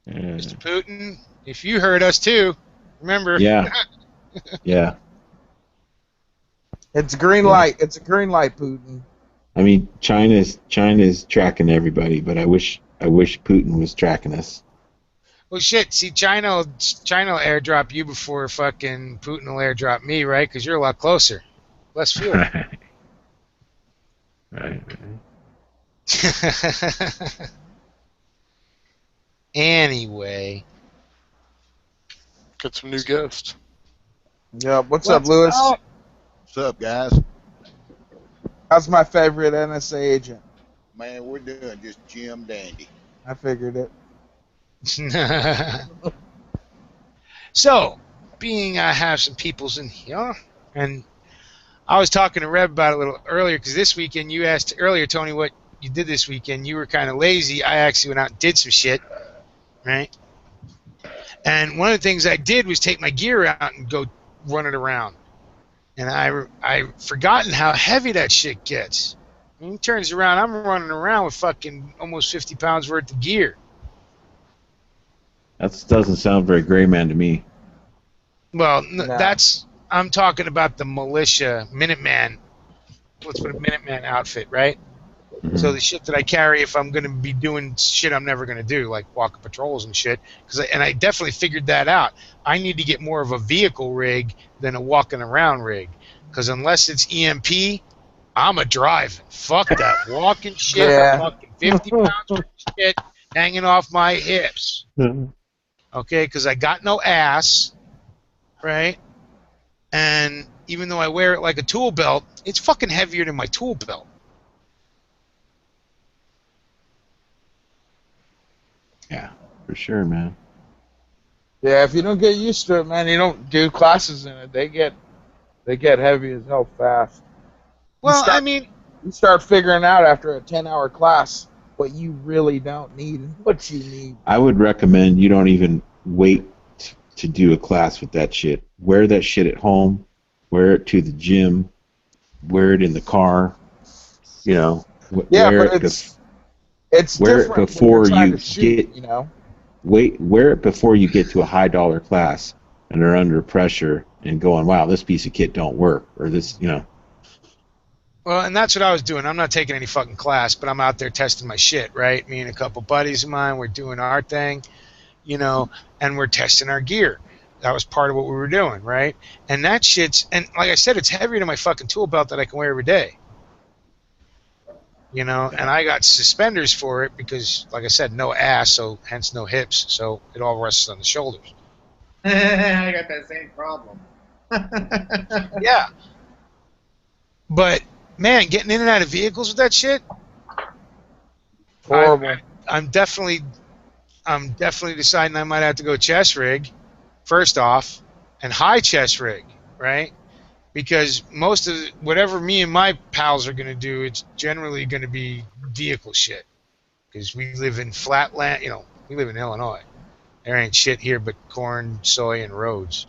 Mr. Putin, if you heard us too, remember. Yeah. Yeah. It's green light. It's a green light, Putin. I mean, China's tracking everybody, but I wish Putin was tracking us. Well, shit. See, China will airdrop you before fucking Putin will airdrop me, right? Because you're a lot closer, less fuel. Right. Anyway, Got some new guests. Yeah. What's up, Lewis? What's up, guys? How's my favorite NSA agent? Man, we're doing just Jim Dandy. I figured it. so, being I have some peoples in here, and I was talking to Reb about it a little earlier because this weekend you asked earlier, Tony, what you did this weekend. You were kind of lazy. I actually went out and did some shit, right? And one of the things I did was take my gear out and go run it around. And I forgotten how heavy that shit gets. When he turns around, I'm running around with fucking almost 50 pounds worth of gear. That doesn't sound very gray man to me. Well, No. I'm talking about the militia Minuteman. Let's put a Minuteman outfit, right? Mm-hmm. So the shit that I carry, if I'm going to be doing shit I'm never going to do, like walking patrols and shit, and I definitely figured that out. I need to get more of a vehicle rig than a walking around rig, because unless it's EMP, I'm a driving. Fuck that walking shit. Yeah. Fucking 50 pounds of shit hanging off my hips. Okay, because I got no ass, right? And even though I wear it like a tool belt, it's fucking heavier than my tool belt. Yeah, for sure, man. Yeah, if you don't get used to it, man, you don't do classes in it. They get heavy as hell fast. Well, start- I mean, You start figuring out after a 10-hour class what you really don't need and what you need. I would recommend you don't even wait to do a class with that shit. Wear that shit at home. Wear it to the gym. Wear it in the car. You know. Yeah, wear but it it's wear it different when before you're trying you to shoot, get- you know. wear it before you get to a high dollar class and are under pressure and going, wow, this piece of kit don't work, or this, you know. well, and that's what I was doing. I'm not taking any fucking class, but I'm out there testing my shit, right? Me and a couple buddies of mine, we're doing our thing, you know, and we're testing our gear. That was part of what we were doing, right? And that shit's, and like I said, it's heavier than my fucking tool belt that I can wear every day. You know, and I got suspenders for it because, like I said, no ass, so hence no hips, so it all rests on the shoulders. I got that same problem. Yeah. But, man, getting in and out of vehicles with that shit, Horrible. I'm definitely deciding I might have to go chest rig, first off, and high chest rig, right? because most of whatever me and my pals are going to do, it's generally going to be vehicle shit. Because we live in flatland, we live in Illinois. There ain't shit here but corn, soy, and roads.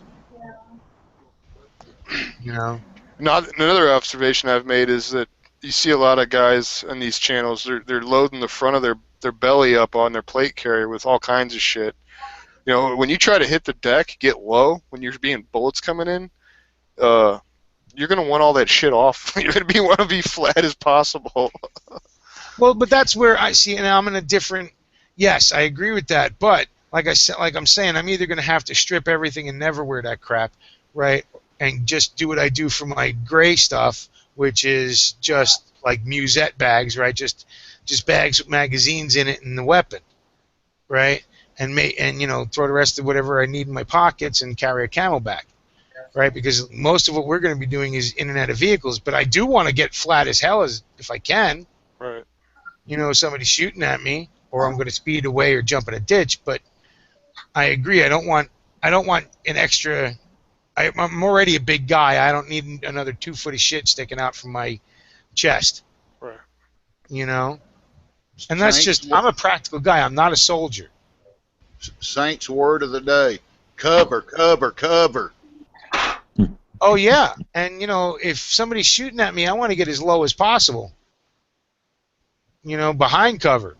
Another observation I've made is that you see a lot of guys on these channels. They're loading the front of their belly up on their plate carrier with all kinds of shit. When you try to hit the deck, get low when you're being bullets coming in, you're gonna want all that shit off. You're gonna want to be flat as possible. Well, but that's where I see, and I'm in a different. Yes, I agree with that, but like I'm saying, I'm either gonna have to strip everything and never wear that crap, right? And just do what I do for my gray stuff, which is just like musette bags, right? Just bags with magazines in it and the weapon, right? And throw the rest of whatever I need in my pockets and carry a Camelback, right? Because most of what we're going to be doing is in and out of vehicles, but I do want to get flat as hell as if I can. Right. Somebody shooting at me, or I'm going to speed away or jump in a ditch. But I agree. I don't want an extra. I'm already a big guy. I don't need another 2 foot of shit sticking out from my chest. Right. And that's just. I'm a practical guy. I'm not a soldier. Saints word of the day: cover, cover, cover. Oh yeah, and if somebody's shooting at me, I want to get as low as possible. Behind cover.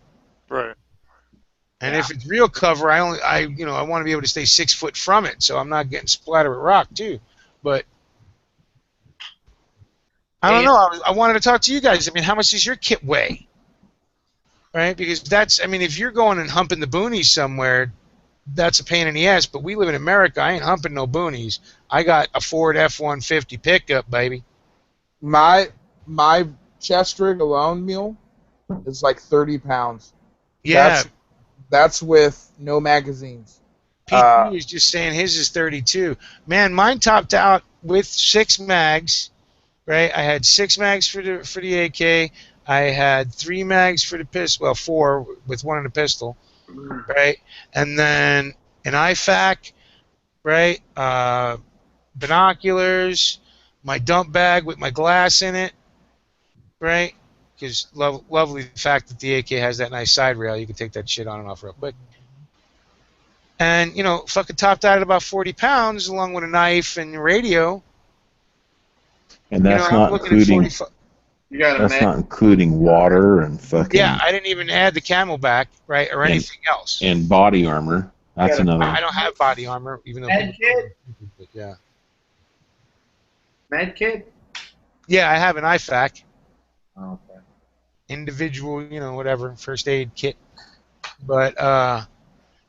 Right. And if it's real cover, I want to be able to stay 6 foot from it, so I'm not getting splattered with rock too. But I don't know. I wanted to talk to you guys. I mean, how much does your kit weigh? Right? Because if you're going and humping the boonies somewhere, that's a pain in the ass. But we live in America. I ain't humping no boonies. I got a Ford F-150 pickup, baby. My chest rig alone, mule, is like 30 pounds. Yeah. That's with no magazines. Pete was just saying his is 32. Man, mine topped out with 6 mags, right? I had 6 mags for the AK. I had 3 mags for the pistol. Well, 4 with 1 in the pistol, right? And then an IFAK, right? Binoculars, my dump bag with my glass in it, right? Because lovely the fact that the AK has that nice side rail, you can take that shit on and off real quick. And fucking topped out at about 40 pounds, along with a knife and radio. And that's not including. That's not including water and fucking. Yeah, I didn't even add the Camelback, right, or anything else. And body armor. That's another. I don't have body armor, even though. Med kit. Yeah. Med kit. Yeah, I have an IFAK. Oh, okay. Individual, whatever, first aid kit. But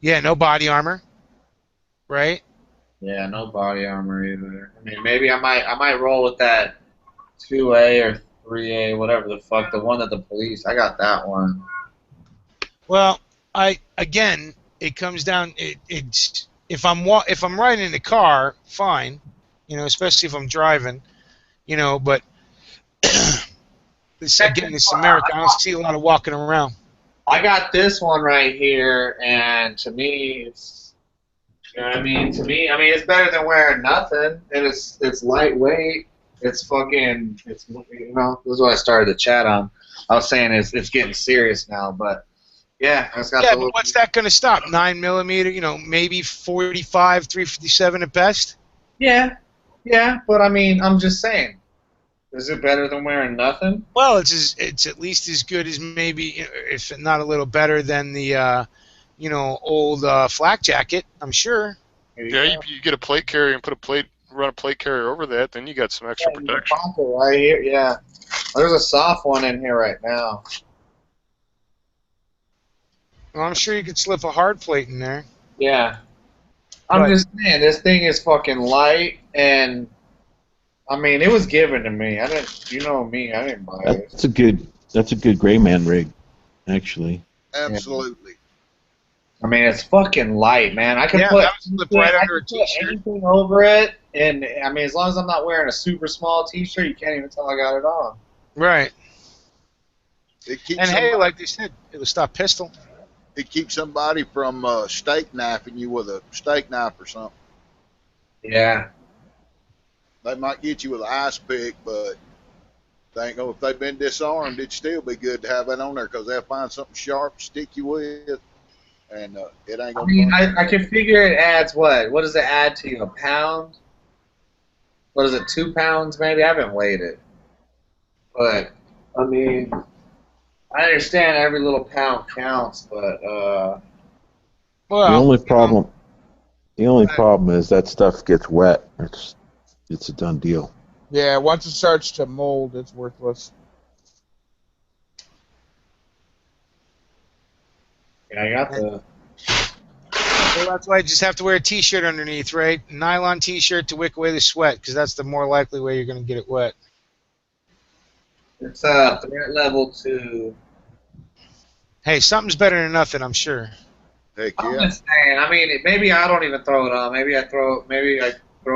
yeah, no body armor, right? Yeah, no body armor either. I mean, maybe I might roll with that 2A or 3A, whatever the fuck, the one that the police. I got that one. Well, it comes down. It's if I'm riding in the car, fine, especially if I'm driving, but. This America. I don't see a lot of walking around. I got this one right here, and to me, it's, to me, it's better than wearing nothing, and it's lightweight. It's fucking, this is what I started the chat on. I was saying it's getting serious now, but yeah, it's got. Yeah, but what's that going to stop? 9mm, maybe 45, 357 at best. Yeah, but I'm just saying. Is it better than wearing nothing? Well, it's at least as good as maybe, if not a little better than the, old flak jacket. I'm sure. Yeah, you get a plate carrier and run a plate carrier over that, then you got some extra protection. Right here, yeah. There's a soft one in here right now. Well, I'm sure you could slip a hard plate in there. Yeah. I'm just saying, this thing is fucking light and. It was given to me. I didn't. Me. I didn't buy it. That's a good gray man rig, actually. Absolutely. It's fucking light, man. I can put right under a t-shirt. Anything over it, and as long as I'm not wearing a super small t-shirt, you can't even tell I got it on. Right. And hey, like they said, it'll stop pistol. It keeps somebody from steak knifing you with a steak knife or something. Yeah. They might get you with an ice pick, but they ain't gonna. If they've been disarmed, it'd still be good to have that on there because they'll find something sharp to stick you with, and it ain't I gonna. mean, I can figure it adds what? What does it add to you? A pound? What is it? 2 pounds maybe? I haven't weighed it, but I mean, I understand every little pound counts, but The Well, only you know, problem is that stuff gets wet. It's a done deal. Yeah, once it starts to mold, it's worthless. yeah, I got the. well, that's why you just have to wear a T-shirt underneath, right? Nylon T-shirt to wick away the sweat, because that's the more likely way you're going to get it wet. It's threat level 2. Hey, something's better than nothing, I'm sure. Heck I'm yeah. just saying. I mean, maybe I don't even throw it on. Maybe I throw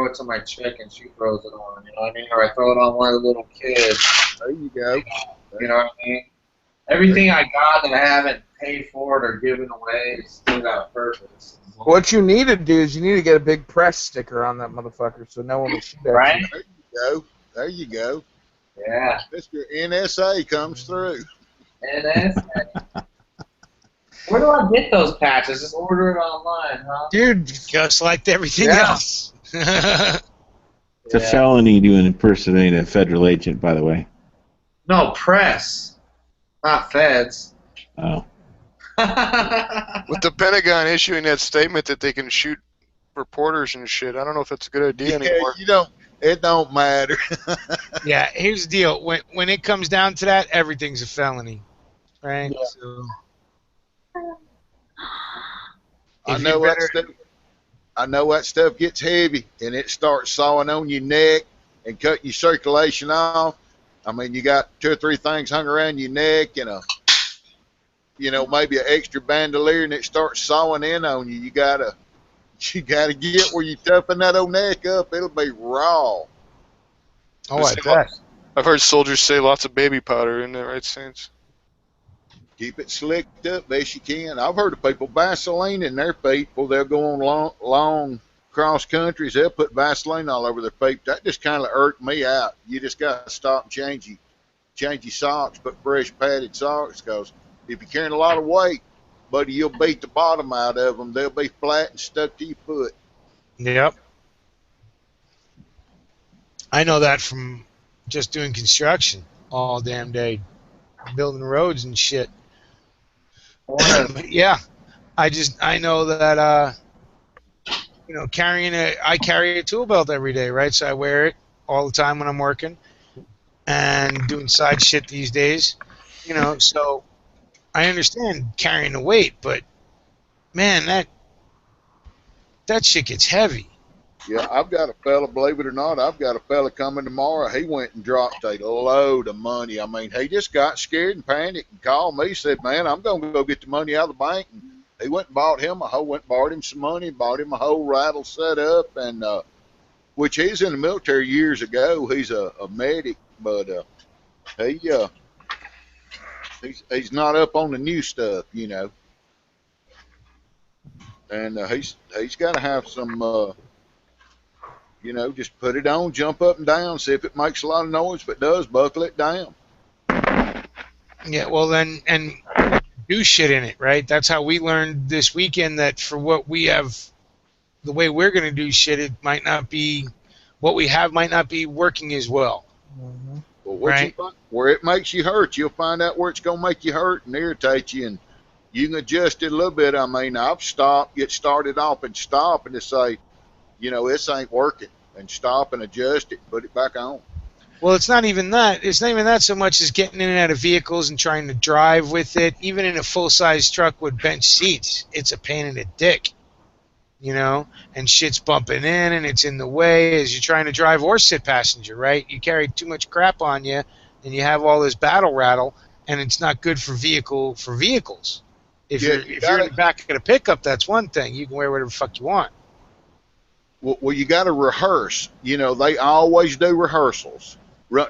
it to my chick and she throws it on. You know what I mean? Or I throw it on one of the little kids. There you go. You know what I mean? Everything I got that I haven't paid for it or given away is still got a purpose. What you need to do is you need to get a big press sticker on that motherfucker so no one will shoot at Right? you. There you go. There you go. Yeah. Mr. NSA comes through. And that's where do I get those patches? Just order it online, huh? Dude, Just like everything Yeah. else. It's a felony to impersonate a federal agent, by the way. No, press. Not feds. Oh. With the Pentagon issuing that statement that they can shoot reporters and shit, I don't know if that's a good idea anymore. It don't matter. Yeah, here's the deal. When it comes down to that, everything's a felony, right? Yeah. So, I if know you that better- stuff. I know that stuff gets heavy and it starts sawing on your neck and cutting your circulation off. I mean, you got 2 or 3 things hung around your neck and maybe an extra bandolier, and it starts sawing in on you. You gotta get where you toughen that old neck up. It'll be raw. Oh, I bet. I've heard soldiers say lots of baby powder in there, right, Saints? Keep it slicked up best you can. I've heard of people Vaseline in their feet before they'll go on long cross countries. They'll put Vaseline all over their feet. That just kind of irked me out. You just got to stop and change your socks, put fresh padded socks, because if you're carrying a lot of weight, buddy, you'll beat the bottom out of them. They'll be flat and stuck to your foot. Yep. I know that from just doing construction all damn day, building roads and shit. Yeah, I know that I carry a tool belt every day, right? So I wear it all the time when I'm working and doing side shit these days, so I understand carrying the weight, but man, that shit gets heavy. Yeah, I've got a fella, believe it or not, I've got a fella coming tomorrow. He went and dropped a load of money. I mean, he just got scared and panicked and called me, said, man, I'm going to go get the money out of the bank. And he went and bought him some money, bought him a whole rattle set up, and which he's in the military years ago. He's a medic, but he's not up on the new stuff, And he's got to have some... just put it on, jump up and down, see if it makes a lot of noise. If it does, buckle it down. Yeah, well then, and do shit in it, right? That's how we learned this weekend that for what we have, the way we're going to do shit, it might not be, what we have might not be working as well. Mm-hmm. Well, Right. where it makes you hurt, you'll find out where it's going to make you hurt and irritate you, and you can adjust it a little bit. I mean, I've stopped, get started off and stop and just say, this ain't working, and stop and adjust it, put it back on. Well, it's not even that. It's not even that so much as getting in and out of vehicles and trying to drive with it. Even in a full-size truck with bench seats, it's a pain in the dick, and shit's bumping in and it's in the way as you're trying to drive or sit passenger, right? You carry too much crap on you and you have all this battle rattle, and it's not good for vehicles. If you're in the back of a pickup, that's one thing. You can wear whatever the fuck you want. Well, you got to rehearse. They always do rehearsals.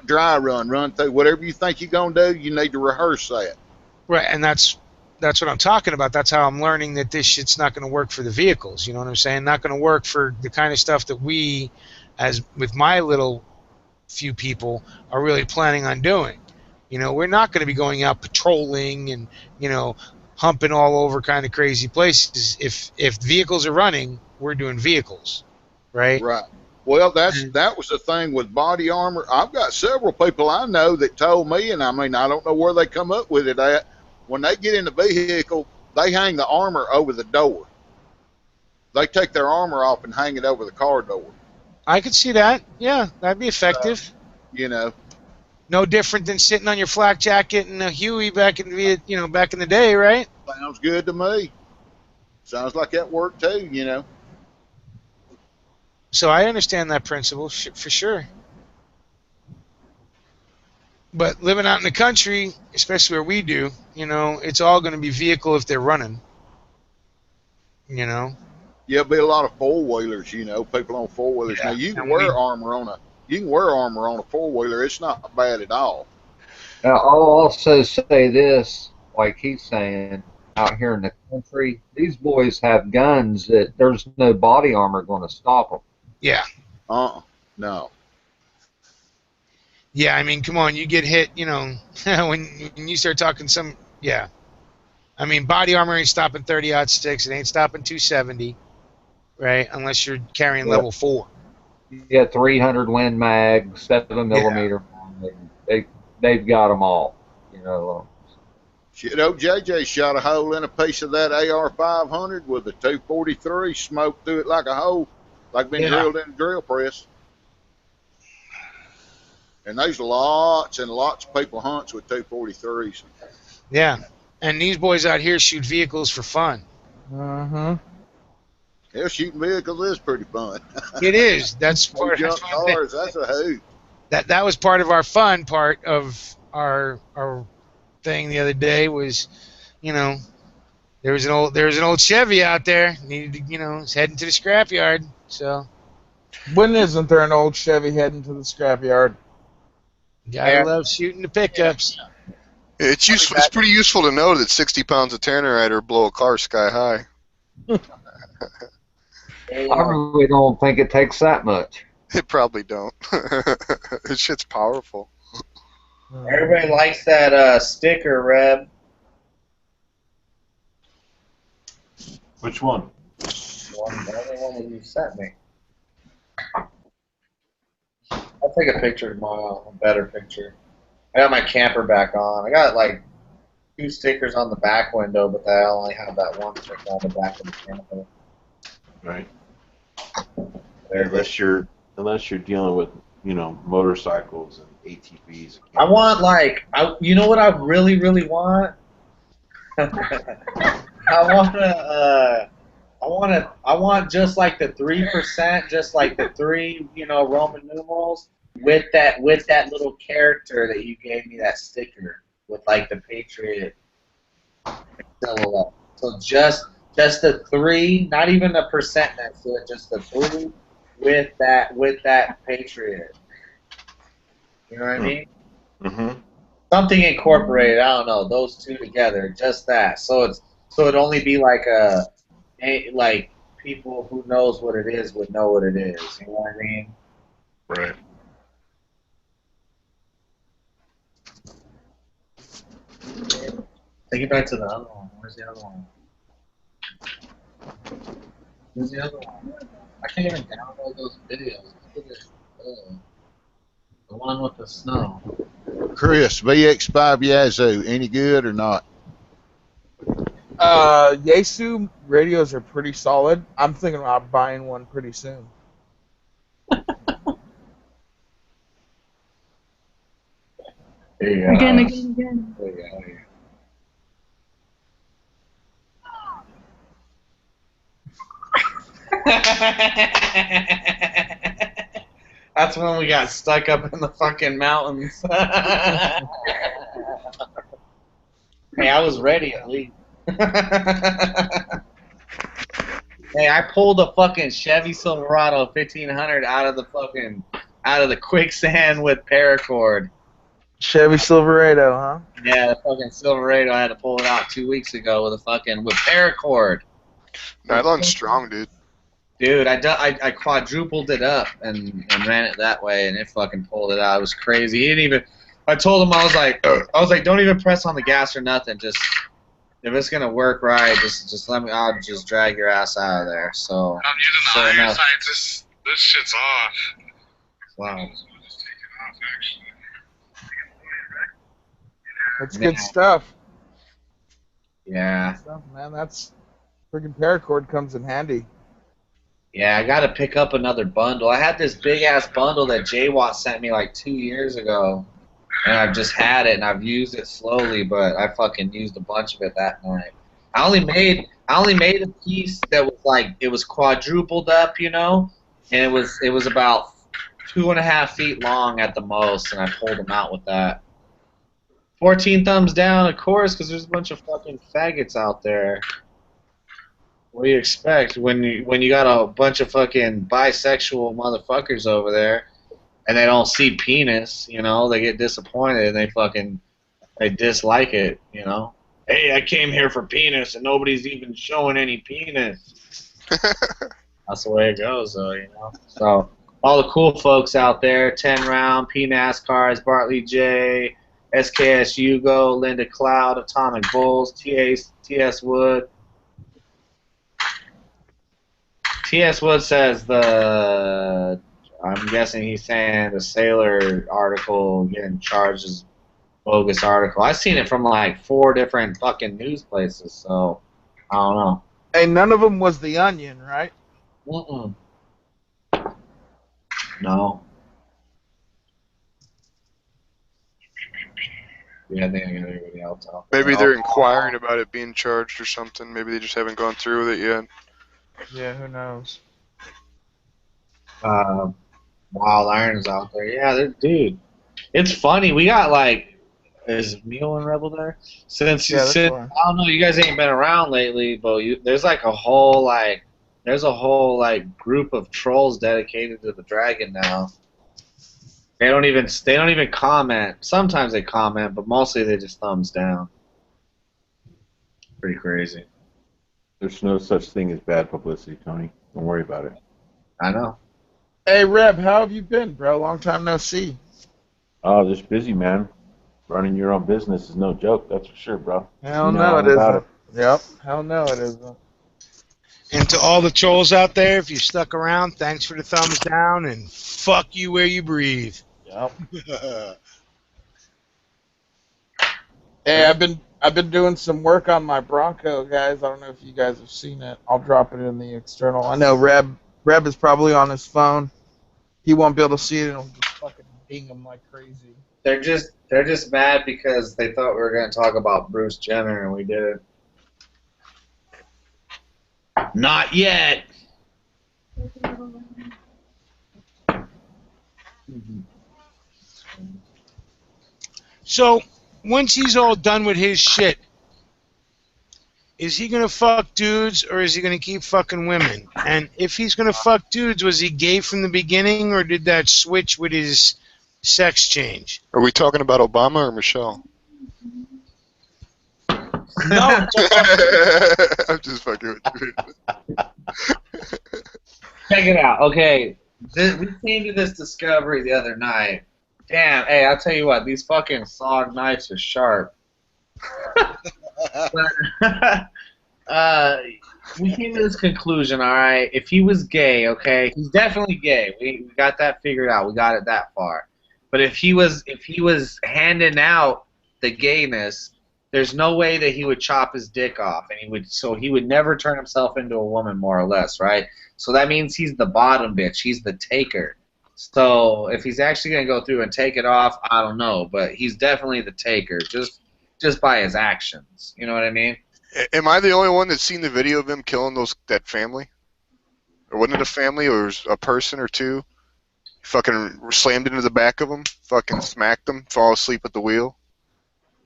Dry run through. Whatever you think you're going to do, you need to rehearse that. Right, and that's what I'm talking about. That's how I'm learning that this shit's not going to work for the vehicles. You know what I'm saying? Not going to work for the kind of stuff that we as with my little few people, are really planning on doing. You know, we're not going to be going out patrolling and, you know, humping all over kind of crazy places. If vehicles are running, we're doing vehicles, right? Right. Well, that was the thing with body armor. I've got several people I know that told me, and I mean, I don't know where they come up with it at. When they get in the vehicle, they hang the armor over the door. They take their armor off and hang it over the car door. I could see that. Yeah, that'd be effective. You know. No different than sitting on your flak jacket and a Huey back in the day, right? Sounds good to me. Sounds like that worked too, you know. So I understand that principle for sure. But living out in the country, especially where we do, you know, it's all going to be vehicle if they're running. You know. Yeah, there'll be a lot of four-wheelers, you know, people on four-wheelers. Yeah. Now you can wear armor on a four-wheeler. It's not bad at all. Now, I'll also say this, like he's saying, out here in the country, these boys have guns that there's no body armor going to stop them. Yeah. No. Yeah, I mean, come on, you get hit, you know, when you start talking yeah. I mean, body armor ain't stopping 30-06, it ain't stopping 270, right? Unless you're carrying level 4. Yeah, 300 Win Mag, 7 millimeter. They've got them all, you know. Shit, old JJ shot a hole in a piece of that AR-500 with a 243, smoked through it like a hole, like been drilled in a drill press. And there's lots and lots of people hunts with 243s. Yeah, and these boys out here shoot vehicles for fun. Uh-huh. Yeah, shooting vehicles is pretty fun. It is. That's part. Jump cars, that's a hoot. That was part of our fun part of our thing the other day was, you know, there was an old Chevy out there needed to, you know, it's heading to the scrapyard. So When isn't there an old Chevy heading to the scrapyard? I love shooting the pickups. It's useful. It's pretty useful to know that 60 pounds of tannerite or blow a car sky high. I really don't think it takes that much. It probably don't. This shit's powerful. Everybody likes that sticker, Reb. Which one? The only one that you sent me. I'll take a picture tomorrow, a better picture. I got my camper back on. I got like 2 stickers on the back window, but I only have that one sticker on the back of the camper. Right. Unless you're dealing with, you know, motorcycles and ATVs. I want you know what I really, really want? I want just like the 3%, just like the 3, you know, Roman numerals with that little character that you gave me, that sticker with like the Patriot silhouette. So just the 3, not even the percent next to it, just the 3 with that Patriot. You know what I mean? Mm-hmm. Something incorporated. I don't know. Those 2 together, just that. So it'd only be like like people who knows what it is would know what it is. You know what I mean? Right. Take it back to the other one. Where's the other one? Where's the other one? I can't even download those videos. The one with the snow. Chris, VX5 Yazoo, any good or not? Yaesu radios are pretty solid. I'm thinking about buying one pretty soon. There you go. Again. There you go. That's when we got stuck up in the fucking mountains. Hey, I was ready at least. Hey, I pulled a fucking Chevy Silverado 1500 out of the quicksand with paracord. Chevy Silverado, huh? Yeah, the fucking Silverado. I had to pull it out 2 weeks ago with paracord. Nylon's strong, dude. Dude, I quadrupled it up and ran it that way, and it fucking pulled it out. It was crazy. He didn't even. I told him I was like, don't even press on the gas or nothing. Just if it's gonna work right, just let me. I'll just drag your ass out of there. So. I'm using the Sure iron enough. sights. This shit's off. Wow. That's Man. good stuff. Yeah. Good stuff, man. That's freaking paracord comes in handy. Yeah, I gotta pick up another bundle. I had this big ass bundle that JWatt sent me like 2 years ago, and I've just had it and I've used it slowly, but I fucking used a bunch of it that night. I only made a piece that was like it was quadrupled up, you know, and it was about 2.5 feet long at the most, and I pulled them out with that. 14 thumbs down, of course, because there's a bunch of fucking faggots out there. What do you expect when you got a bunch of fucking bisexual motherfuckers over there, and they don't see penis? You know, they get disappointed and they dislike it. You know, hey, I came here for penis, and nobody's even showing any penis. That's the way it goes, though. You know. So all the cool folks out there, 10 Round, P NASCARs, Bartley J, SKS Hugo, Linda Cloud, Atomic Bulls, TS Wood. T.S. Wood says I'm guessing he's saying the Sailor article getting charged as bogus article. I've seen it from like 4 different fucking news places, so I don't know. Hey, none of them was the Onion, right? Mm-mm. No. Yeah, I think I got everybody else out. Maybe they're inquiring about it being charged or something. Maybe they just haven't gone through with it yet. Yeah, who knows? Wild Irons out there. Yeah, dude. It's funny. We got like, is Mule and Rebel there? Since Yeah, that's I fine. don't know, you guys ain't been around lately, but there's a whole group of trolls dedicated to the dragon now. They don't even comment. Sometimes they comment, but mostly they just thumbs down. Pretty crazy. There's no such thing as bad publicity, Tony. Don't worry about it. I know. Hey, Reb, how have you been, bro? Long time no see. Oh, just busy, man. Running your own business is no joke, that's for sure, bro. Hell You know no, all it about isn't. Yep. Hell no, it isn't. And to all the trolls out there, if you stuck around, thanks for the thumbs down, and fuck you where you breathe. Yep. Hey, I've been doing some work on my Bronco, guys. I don't know if you guys have seen it. I'll drop it in the external. I know Reb is probably on his phone. He won't be able to see it, and it'll just fucking ding him like crazy. They're just mad because they thought we were going to talk about Bruce Jenner and we didn't. Not yet. So, once he's all done with his shit, is he gonna fuck dudes or is he gonna keep fucking women? And if he's gonna fuck dudes, was he gay from the beginning or did that switch with his sex change? Are we talking about Obama or Michelle? No. I'm just fucking with you. Check it out. Okay, we came to this discovery the other night. Damn, hey, I'll tell you what, these fucking SOG knives are sharp. We came to this conclusion, all right, if he was gay, okay, he's definitely gay. We got that figured out. We got it that far. But if he was handing out the gayness, there's no way that he would chop his dick off, and he would never turn himself into a woman, more or less, right? So that means he's the bottom bitch. He's the taker. So if he's actually gonna go through and take it off, I don't know, but he's definitely the taker, just by his actions. You know what I mean? Am I the only one that's seen the video of him killing that family? Or wasn't it a family, or was a person or two? Fucking slammed into the back of them, fucking smacked them, fall asleep at the wheel,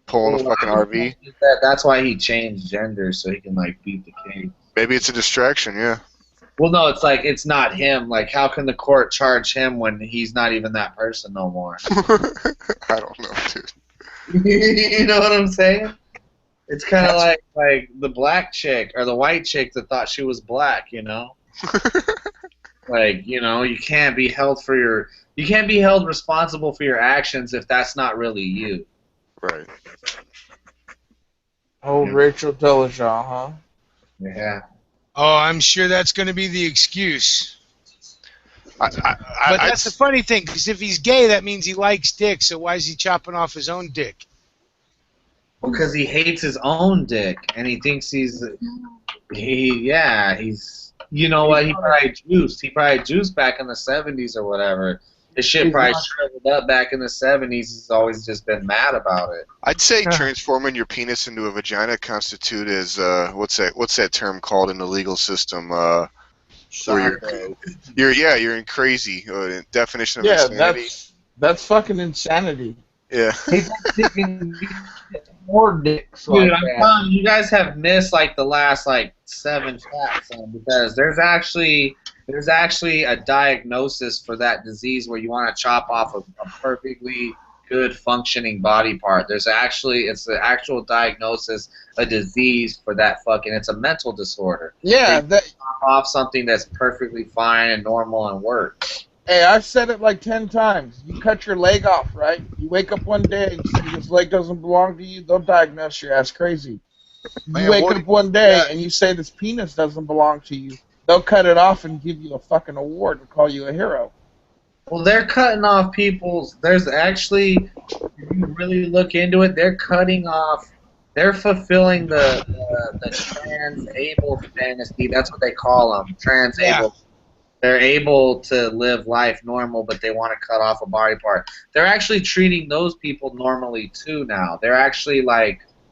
pulling a fucking RV. That's why he changed gender, so he can like beat the case. Maybe it's a distraction, yeah. Well, no, it's like it's not him. Like, how can the court charge him when he's not even that person no more? I don't know, dude. You know what I'm saying? It's kind of like the black chick or the white chick that thought she was black, you know? Like, you can't be held responsible for your actions if that's not really you. Right. Oh, Rachel Dolezal, huh? Yeah. Oh, I'm sure that's going to be the excuse. But I, that's the funny thing, because if he's gay, that means he likes dick. So why is he chopping off his own dick? Because he hates his own dick, and he thinks he's, you know what? He probably juiced. He probably juiced back in the 70s or whatever. His shit probably shriveled up back in the 70s. He's always just been mad about it. I'd say transforming your penis into a vagina constitute as what's that term called in the legal system? Psycho. You're in crazy. Definition of insanity. That's fucking insanity. Yeah. He thinks he can get more dicks Dude, like I'm that. telling you, you guys have missed like the last 7 facts because there's actually a diagnosis for that disease where you want to chop off a perfectly good functioning body part. It's the actual diagnosis, a disease for that it's a mental disorder. Yeah, They chop off something that's perfectly fine and normal and works. Hey, I've said it like 10 times. You cut your leg off, right? You wake up one day and say this leg doesn't belong to you, they'll diagnose your ass crazy. Man, You wake what- up one day and you say this penis doesn't belong to you, they'll cut it off and give you a fucking award and call you a hero. Well, they're cutting off people's. There's actually, if you really look into it, they're cutting off. They're fulfilling the trans-able fantasy. That's what they call them, trans-able. Yeah. They're able to live life normal, but they want to cut off a body part. They're actually treating those people normally too now. They're actually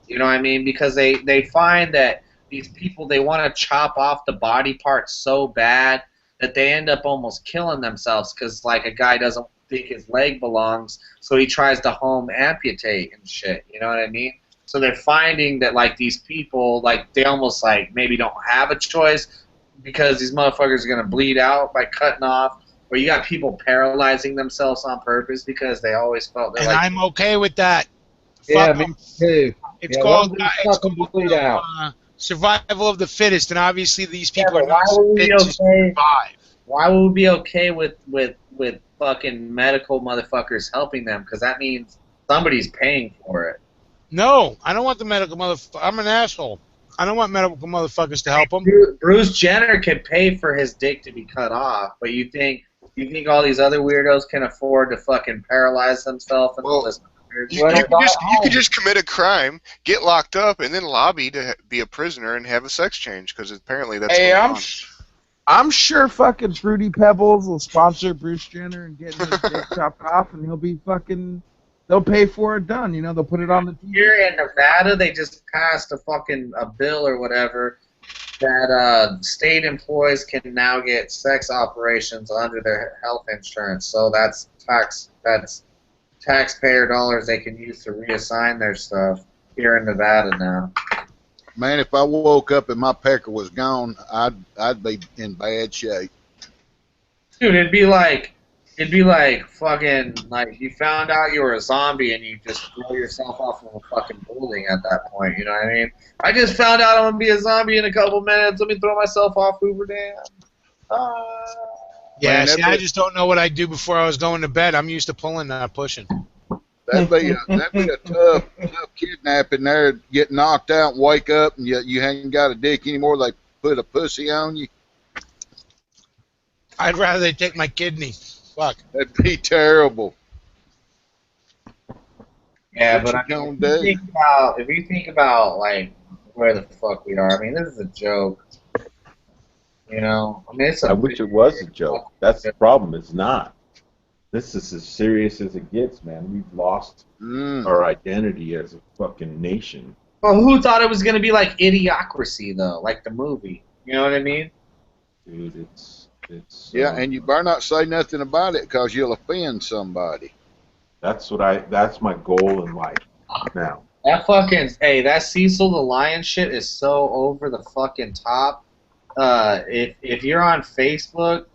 you know what I mean? Because they find that these people, they want to chop off the body parts so bad that they end up almost killing themselves because a guy doesn't think his leg belongs, so he tries to home amputate and shit. You know what I mean? So they're finding that these people they almost maybe don't have a choice because these motherfuckers are gonna bleed out by cutting off. Or you got people paralyzing themselves on purpose because they always felt they're And I'm okay with that. Yeah, Fuck me 'em. too. It's Yeah, called, let 'em fucking bleed out. survival of the fittest, and obviously these people but are not why would we fit be to okay? survive. Why would we be okay with fucking medical motherfuckers helping them? Because that means somebody's paying for it. No, I don't want the medical motherfucker. I'm an asshole. I don't want medical motherfuckers to help them. Bruce Jenner could pay for his dick to be cut off, but you think all these other weirdos can afford to fucking paralyze themselves? You could just commit a crime, get locked up, and then lobby to be a prisoner and have a sex change because apparently that's. Hey, going on. I'm sure fucking Fruity Pebbles will sponsor Bruce Jenner and get his dick chopped off, and he'll be fucking. They'll pay for it done. They'll put it on the TV. Here in Nevada, they just passed a bill or whatever that state employees can now get sex operations under their health insurance. So that's taxpayer dollars they can use to reassign their stuff here in Nevada now. Man, if I woke up and my pecker was gone, I'd be in bad shape. Dude, it'd be like fucking you found out you were a zombie and you just throw yourself off of a fucking building at that point. You know what I mean? I just found out I'm gonna be a zombie in a couple minutes. Let me throw myself off Hoover Dam. Yeah, Man, see, I just don't know what I'd do before I was going to bed. I'm used to pulling, not pushing. That'd be a tough kidnapping there. Get knocked out and wake up and you ain't got a dick anymore. They put a pussy on you. I'd rather they take my kidney. Fuck. That'd be terrible. Yeah, What but you I mean, gonna do? if you think about where the fuck we are, I mean, this is a joke. You know, I mean, I wish it was a joke. That's the problem. It's not. This is as serious as it gets, man. We've lost our identity as a fucking nation. Well, who thought it was gonna be like Idiocracy though, like the movie? You know what I mean? Dude, it's Yeah, and you better not say nothing about it because you'll offend somebody. that's my goal in life now. That Cecil the Lion shit is so over the fucking top. If you're on Facebook,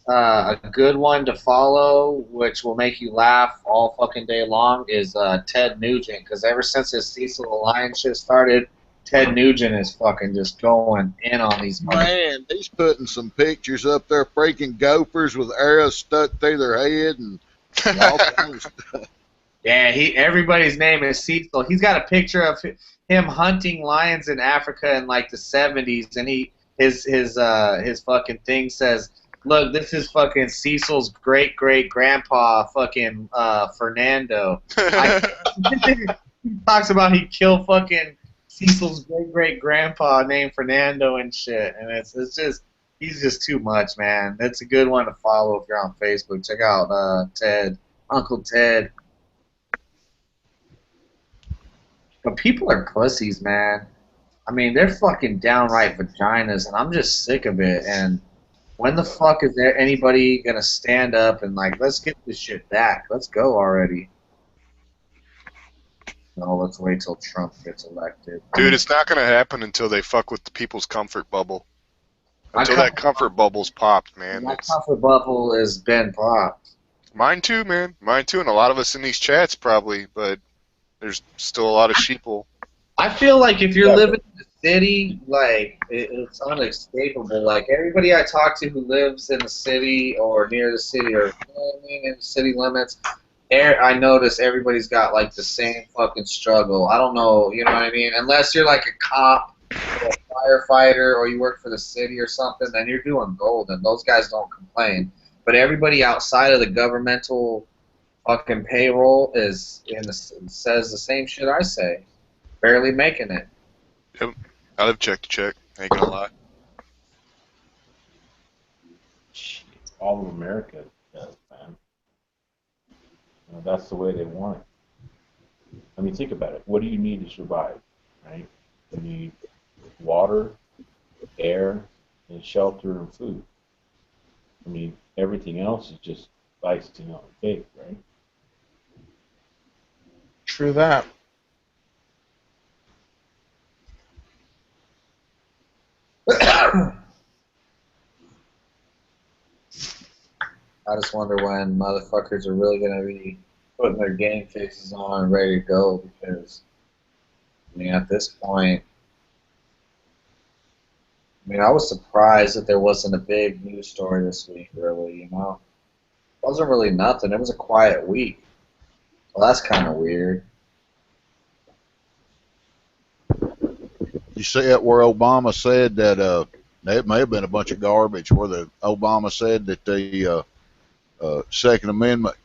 a good one to follow, which will make you laugh all fucking day long, is Ted Nugent. Because ever since his Cecil the Lion shit started, Ted Nugent is fucking just going in on these motherfuckers. Man, he's putting some pictures up there, freaking gophers with arrows stuck through their head and all kinds of stuff. Yeah, everybody's name is Cecil. He's got a picture of him hunting lions in Africa in like the 70s, and his fucking thing says, "Look, this is fucking Cecil's great grandpa, fucking Fernando." He talks about he killed fucking Cecil's great grandpa named Fernando and shit, and it's just he's just too much, man. It's a good one to follow if you're on Facebook. Check out Ted, Uncle Ted. But people are pussies, man. I mean, they're fucking downright vaginas, and I'm just sick of it. And when the fuck is there anybody gonna stand up and like, let's get this shit back? Let's go already. No, let's wait till Trump gets elected. Dude, it's not gonna happen until they fuck with the people's comfort bubble. Until that comfort bubble's popped, man. My comfort bubble has been popped. Mine too, man. Mine too, and a lot of us in these chats probably, but there's still a lot of sheeple. I feel like if you're living in the city, like, it's unescapable. Like, everybody I talk to who lives in the city or near the city or, you know what I mean, in the city limits, I notice everybody's got, like, the same fucking struggle. I don't know, you know what I mean? Unless you're, like, a cop or a firefighter or you work for the city or something, then you're doing gold, and those guys don't complain. But everybody outside of the governmental fucking payroll says the same shit I say. Barely making it. Yep. I live check to check. Ain't gonna lie. All of America does, man. You know, that's the way they want it. I mean, think about it. What do you need to survive, right? You need water, air, and shelter and food. I mean, everything else is just icing on the cake, right? True that. I just wonder when motherfuckers are really going to be putting their game faces on and ready to go, because, I mean, at this point, I mean, I was surprised that there wasn't a big news story this week, really, you know? It wasn't really nothing. It was a quiet week. Well, that's kind of weird. You see it where Obama said that it may have been a bunch of garbage where Obama said that the Second Amendment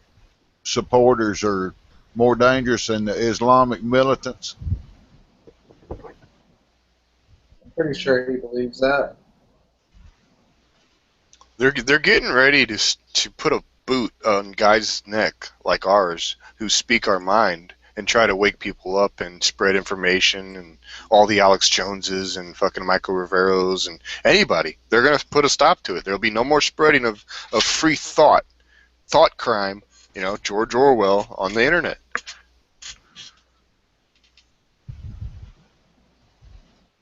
supporters are more dangerous than the Islamic militants. I'm pretty sure he believes that. They're getting ready to put a boot on guys' neck like ours who speak our mind and try to wake people up and spread information, and all the Alex Joneses and fucking Michael Riveros and anybody. They're gonna put a stop to it. There'll be no more spreading of free thought crime, you know, George Orwell on the internet.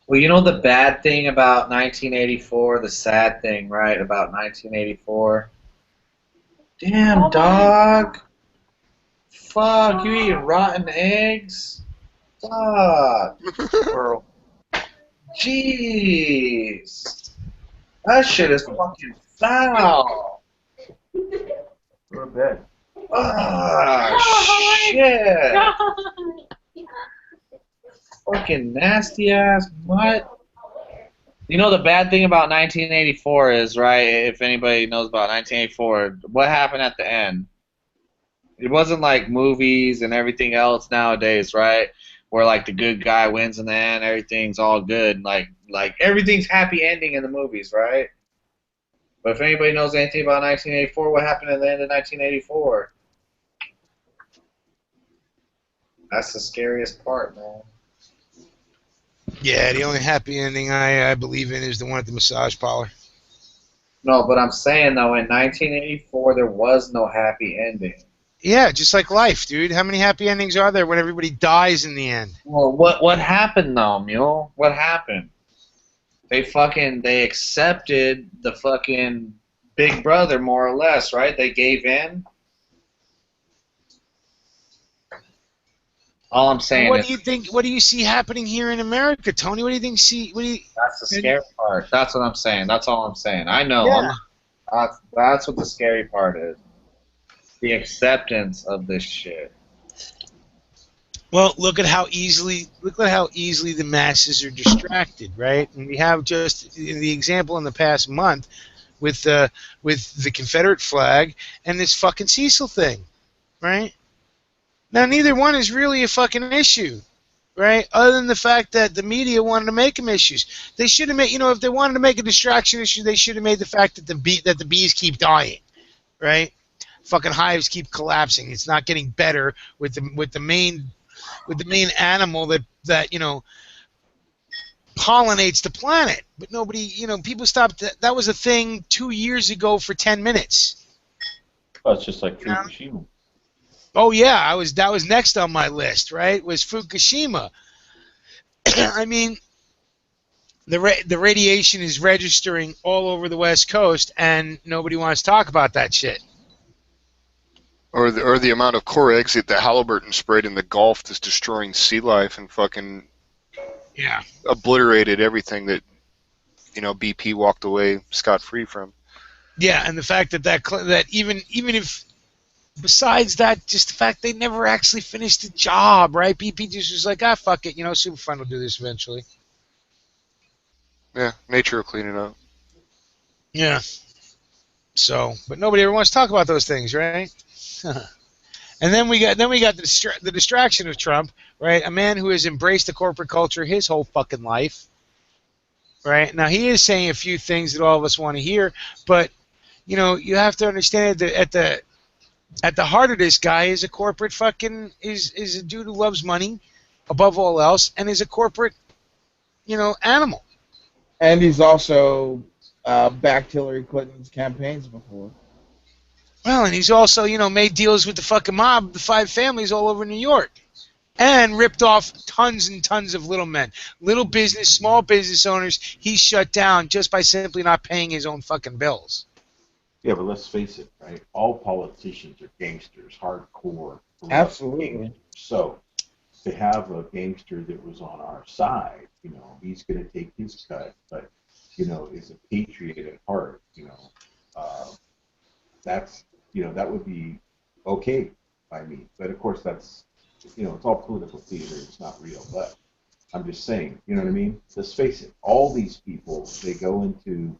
Well, you know the bad thing about 1984, the sad thing, right, about 1984? Damn, dog. Fuck, you eating rotten eggs? Fuck. Jeez. That shit is fucking foul. Go to bed. Ah, shit. Fucking nasty ass mutt. You know the bad thing about 1984 is, right, if anybody knows about 1984, what happened at the end? It wasn't like movies and everything else nowadays, right? Where like the good guy wins in the end, everything's all good. Like everything's happy ending in the movies, right? But if anybody knows anything about 1984, what happened at the end of 1984? That's the scariest part, man. Yeah, the only happy ending I believe in is the one at the massage parlor. No, but I'm saying, though, in 1984, there was no happy ending. Yeah, just like life, dude. How many happy endings are there when everybody dies in the end? Well, what happened, though, Mule? What happened? They accepted the fucking Big Brother, more or less, right? They gave in. All I'm saying What is do you think? What do you see happening here in America, Tony? What do you think? that's the scary part. That's what I'm saying. That's all I'm saying. I know. Yeah. That's what the scary part is. The acceptance of this shit. Well, look at how easily the masses are distracted, right? And we have just the example in the past month with the Confederate flag and this fucking Cecil thing, right? Now, neither one is really a fucking issue, right? Other than the fact that the media wanted to make them issues. They should have made, if they wanted to make a distraction issue, they should have made the fact that the bees keep dying, right? Fucking hives keep collapsing. It's not getting better with the main animal that pollinates the planet. But nobody, people stopped. That was a thing 2 years ago for 10 minutes. Well, it's just like Fukushima. Oh yeah, that was next on my list, right? Was Fukushima. I mean, the radiation is registering all over the West Coast, and nobody wants to talk about that shit. Or the amount of core exit that Halliburton sprayed in the Gulf that's destroying sea life and fucking obliterated everything that BP walked away scot-free from. Yeah, and the fact that even if besides that, just the fact they never actually finished the job, right? BP just was like, fuck it, Superfund will do this eventually. Yeah, nature will clean it up. Yeah. So, but nobody ever wants to talk about those things, right? And then we got the distraction of Trump, right? A man who has embraced the corporate culture his whole fucking life, right? Now he is saying a few things that all of us want to hear, but you have to understand that at the heart of this guy is a corporate fucking is a dude who loves money above all else and is a corporate animal. And he's also backed Hillary Clinton's campaigns before. Well, and he's also, made deals with the fucking mob, the five families all over New York, and ripped off tons and tons of little men, small business owners. He shut down just by simply not paying his own fucking bills. Yeah, but let's face it, right? All politicians are gangsters, hardcore. Absolutely. So to have a gangster that was on our side, he's going to take his cut, but is a patriot at heart. That's that would be okay by me. But of course, that's it's all political theater. It's not real. But I'm just saying, you know what I mean? Let's face it. All these people, they go into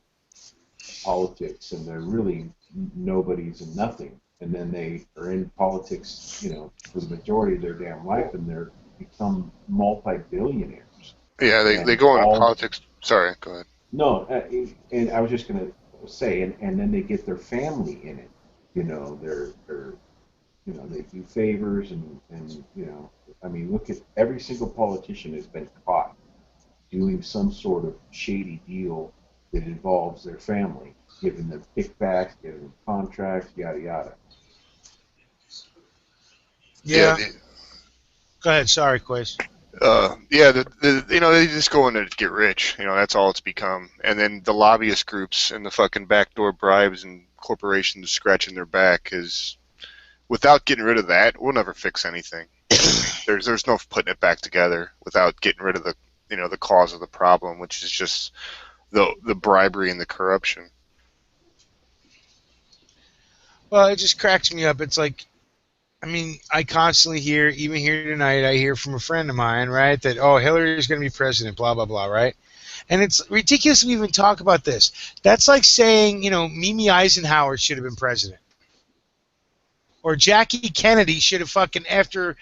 politics and they're really nobodies and nothing, and then they are in politics, for the majority of their damn life, and they're become multi-billionaires. Yeah, they go into politics. Sorry, go ahead. No, and I was just gonna say, and then they get their family in it. They're they do favors and I mean, look at every single politician has been caught doing some sort of shady deal that involves their family, giving them kickbacks, giving them contracts, yada yada. Yeah. Go ahead. Sorry, Quiz. They just go in to get rich. That's all it's become. And then the lobbyist groups and the fucking backdoor bribes and corporations scratching their back is, without getting rid of that, we'll never fix anything. There's no putting it back together without getting rid of the cause of the problem, which is just the bribery and the corruption. Well, it just cracks me up. It's like, I mean, I constantly hear, even here tonight, I hear from a friend of mine, right, that, Hillary is going to be president, blah, blah, blah, right? And it's ridiculous we even talk about this. That's like saying, Mimi Eisenhower should have been president. Or Jackie Kennedy should have fucking, after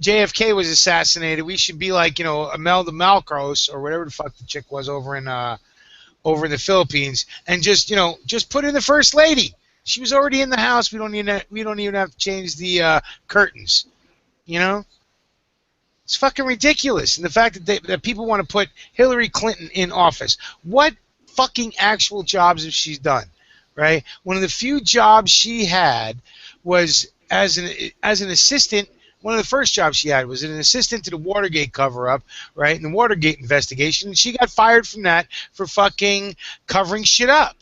JFK was assassinated, we should be like, Imelda Malcros, or whatever the fuck the chick was over in the Philippines, and just put in the first lady. She was already in the house. We don't even have to change the curtains. It's fucking ridiculous. And the fact that people want to put Hillary Clinton in office. What fucking actual jobs has she done? Right? One of the few jobs she had was as an assistant. One of the first jobs she had was an assistant to the Watergate cover-up, right, in the Watergate investigation. And she got fired from that for fucking covering shit up.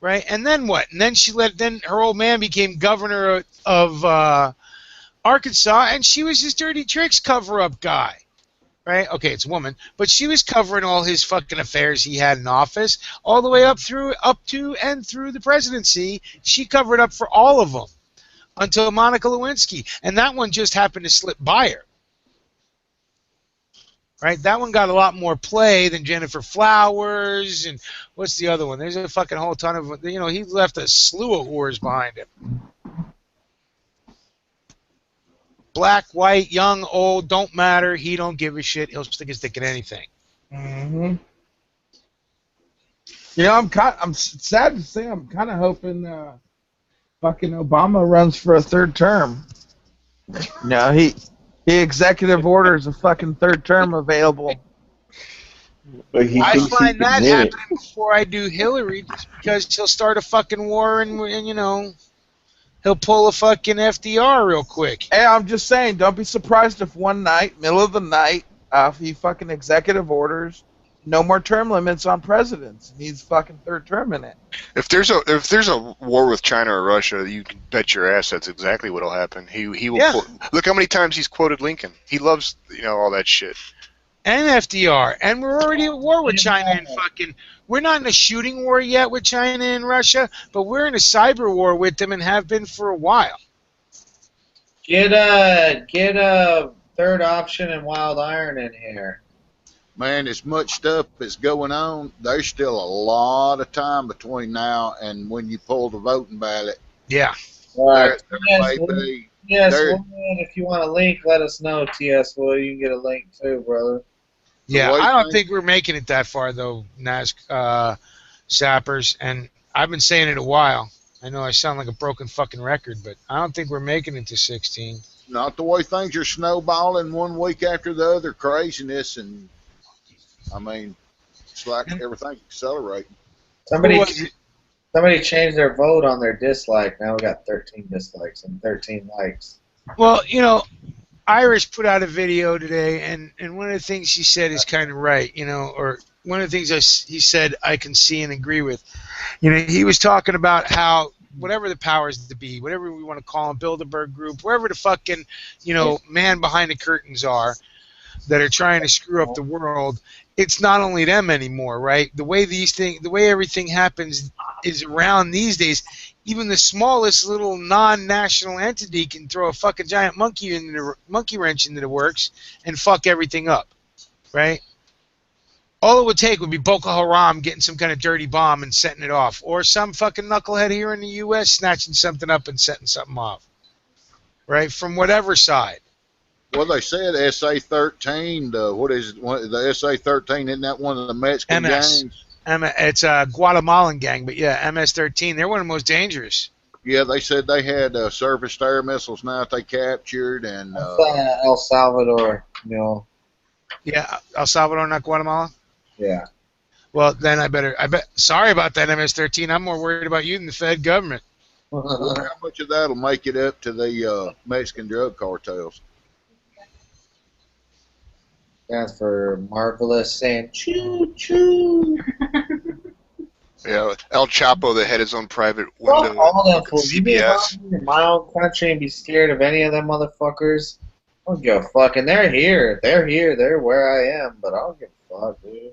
Right, and then what? And then then her old man became governor of Arkansas, and she was his dirty tricks cover-up guy. Right? Okay, it's a woman, but she was covering all his fucking affairs he had in office, all the way up to and through the presidency. She covered up for all of them until Monica Lewinsky, and that one just happened to slip by her. Right? That one got a lot more play than Jennifer Flowers, and what's the other one? There's a fucking whole ton of, he left a slew of whores behind him. Black, white, young, old, don't matter. He don't give a shit. He'll stick his dick in anything. Mm-hmm. I'm sad to say I'm kind of hoping fucking Obama runs for a third term. No, he executive orders a fucking third term available. But he I thinks he find can that win it. happening before I do Hillary, just because he'll start a fucking war and he'll pull a fucking FDR real quick. Hey, I'm just saying, don't be surprised if one night, middle of the night, he fucking executive orders no more term limits on presidents. He's fucking third term in it. If there's a war with China or Russia, you can bet your ass that's exactly what'll happen. He will. Yeah. Look how many times he's quoted Lincoln. He loves all that shit. And FDR. And we're already at war with China and fucking... We're not in a shooting war yet with China and Russia, but we're in a cyber war with them and have been for a while. Get a third option and Wild Iron in here. Man, as much stuff is going on, there's still a lot of time between now and when you pull the voting ballot. Yeah. There Yes, may be- yes, there- Wood, if you want a link, let us know, TS Wood. You can get a link too, brother. Yeah, white I don't thing- think we're making it that far, though, Sappers. And I've been saying it a while. I know I sound like a broken fucking record, but I don't think we're making it to 16. Not the way things are snowballing one week after the other, craziness, and I mean, it's like everything's accelerating. Somebody Who was it? somebody changed their vote on their dislike. Now we got 13 dislikes and 13 likes. Well, Iris put out a video today, and one of the things she said is kind of right, or one of the things he said I can see and agree with. He was talking about how whatever the powers to be, whatever we want to call them, Bilderberg Group, wherever the fucking, man behind the curtains are that are trying to screw up the world, it's not only them anymore, right? The way everything happens is around these days. Even the smallest little non-national entity can throw a fucking giant monkey wrench into the works and fuck everything up, right? All it would take would be Boko Haram getting some kind of dirty bomb and setting it off, or some fucking knucklehead here in the U.S. snatching something up and setting something off, right? From whatever side. Well, they said SA-13. What is it? The SA-13? Isn't that one of the Mexican MS. gangs? It's a Guatemalan gang, but yeah, MS-13. They're one of the most dangerous. Yeah, they said they had surface air missiles now that they captured, and El Salvador, Yeah, El Salvador, not Guatemala? Yeah. Well, then sorry about that, MS-13. I'm more worried about you than the Fed government. well, how much of that'll make it up to the Mexican drug cartels? Stands for marvelous saying choo choo. Yeah, El Chapo that had his own private Fuck window. all them at fools. You be CBS. in my own country and be scared of any of them motherfuckers. I don't give a fuck. And they're here. They're here. They're where I am. But I don't give a fuck, dude.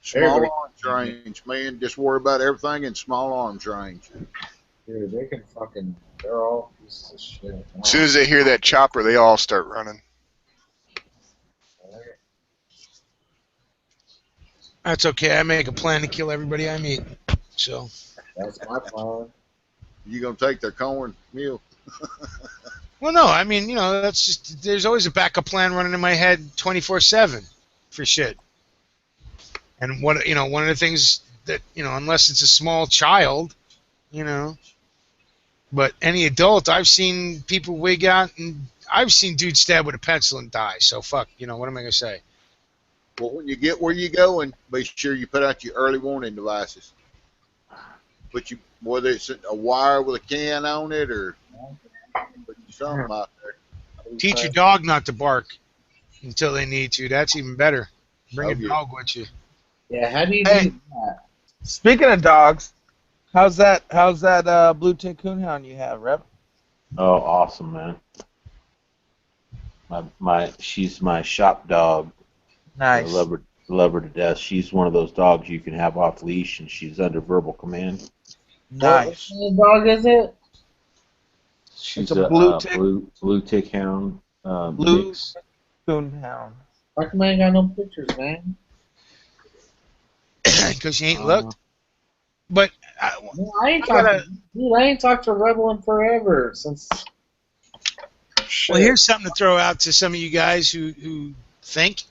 Small Everybody- arms range, man. Just worry about everything in small arms range. Dude, they can fucking. They're all pieces of shit. As soon as they hear that chopper, they all start running. That's okay. I make a plan to kill everybody I meet. So. That's my plan. You gonna take their corn meal? Well, no. I mean, that's just. There's always a backup plan running in my head 24/7 for shit. And one of the things that unless it's a small child, but any adult, I've seen people wig out, and I've seen dudes stabbed with a pencil and die. So fuck. What am I gonna say? Well, when you get where you're going, be sure you put out your early warning devices. Whether it's a wire with a can on it or put something out there. Teach your dog not to bark until they need to. That's even better. Bring a dog with you. Yeah, how do you Hey. do that? Speaking of dogs, how's that blue tick coonhound you have, Rep? Oh, awesome, man. She's my shop dog. I Nice. love her to death. She's one of those dogs you can have off leash, and she's under verbal command. What Nice. kind of dog is it? She's a blue tick. blue tick hound Blue mix. Coonhound. How come I ain't got no pictures, man? Because you ain't looked. But No, I ain't talked to Rebel in forever since. well, here's something to throw out to some of you guys who think.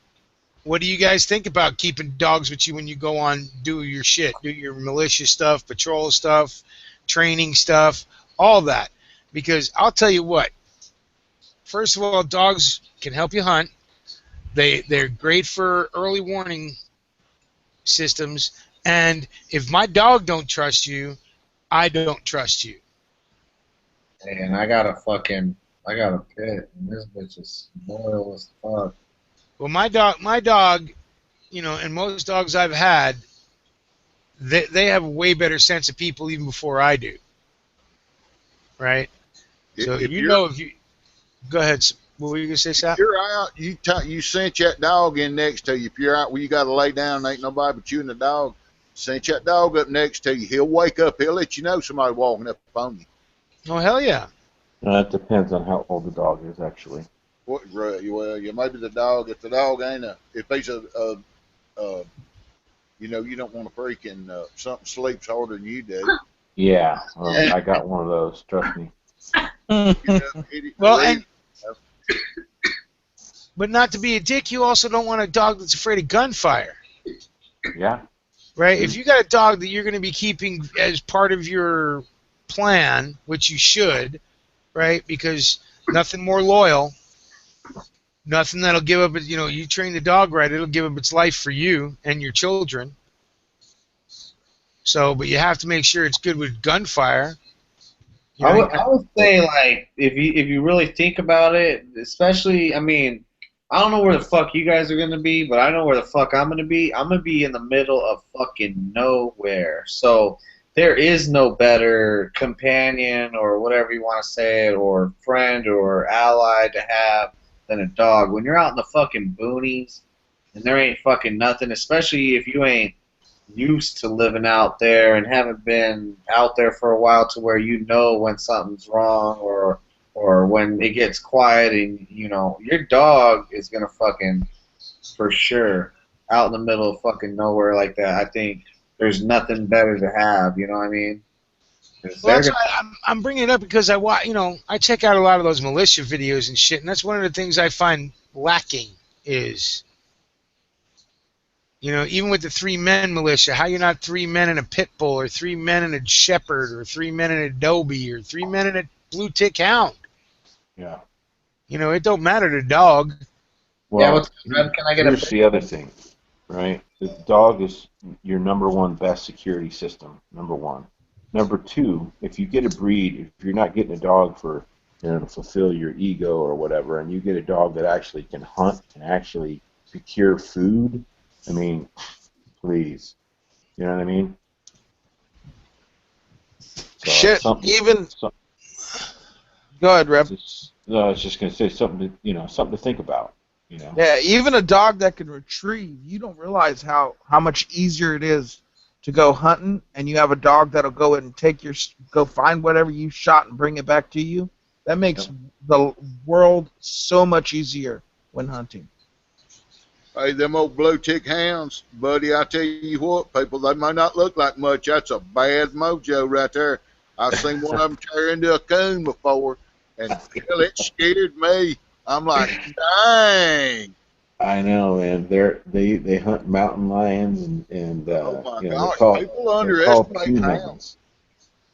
What do you guys think about keeping dogs with you when you go on, do your shit, do your militia stuff, patrol stuff, training stuff, all that? Because I'll tell you what. First of all, dogs can help you hunt. They're great for early warning systems. And if my dog don't trust you, I don't trust you. And I got a pit, and this bitch is loyal as fuck. Well, my dog, you know, and most dogs I've had, they have a way better sense of people even before I do. Right? So If you you're- know if you go ahead. What were you gonna say, Sal? If you're out, you cinch that dog in next to you. If you're out where you got to lay down, ain't nobody but you and the dog. Cinch that dog up next to you. He'll wake up. He'll let you know somebody walking up on you. Oh hell yeah! It depends on how old the dog is, actually. Well, yeah, maybe the dog. If the dog ain't if he's you know, you don't want to freaking something sleeps harder than you do. Yeah, I got one of those. Trust me. Well, and but not to be a dick, you also don't want a dog that's afraid of gunfire. Yeah. Right? If you got a dog that you're going to be keeping as part of your plan, which you should, right? Because nothing more loyal, nothing that'll give up, you know, you train the dog right, it'll give up its life for you and your children. So, but you have to make sure it's good with gunfire. You know, I would say, like, if you really think about it, especially, I mean, I don't know where the fuck you guys are gonna be, but I know where the fuck I'm gonna be. I'm gonna be in the middle of fucking nowhere. So there is no better companion or whatever you want to say it, or friend or ally to have than a dog. When you're out in the fucking boonies and there ain't fucking nothing, especially if you ain't used to living out there and haven't been out there for a while to where you know when something's wrong or when it gets quiet, and you know your dog is gonna fucking for sure out in the middle of fucking nowhere like that. I think there's nothing better to have. You know what I mean? Well, that's why I'm bringing it up because I check out a lot of those militia videos and shit, and that's one of the things I find lacking is, you know, even with the 3-men militia, how you're not 3 men in a pit bull, or 3 men in a shepherd, or 3 men in a Dobie, or 3 men in a blue tick hound. Yeah. You know, it don't matter to dog. Well, can I get here's the other thing, right? The dog is your number one best security system, number one. Number two, if you get a breed, if you're not getting a dog for, you know, to fulfill your ego or whatever, and you get a dog that actually can hunt and actually procure food, I mean, please. You know what I mean? So Shit, go ahead, Reb. No, I was just gonna say something to think about. You know. Yeah, even a dog that can retrieve, you don't realize how much easier it is to go hunting, and you have a dog that'll go and go find whatever you shot and bring it back to you. That makes the world so much easier when hunting. Hey, them old blue tick hounds, buddy, I tell you what, people, they may not look like much. That's a bad mojo right there. I've seen one of them tear into a coon before, and hell, it scared me. I'm like, dang. I know, and they hunt mountain lions and Oh my you know, gosh, they're called, people they're called underestimate coon hounds.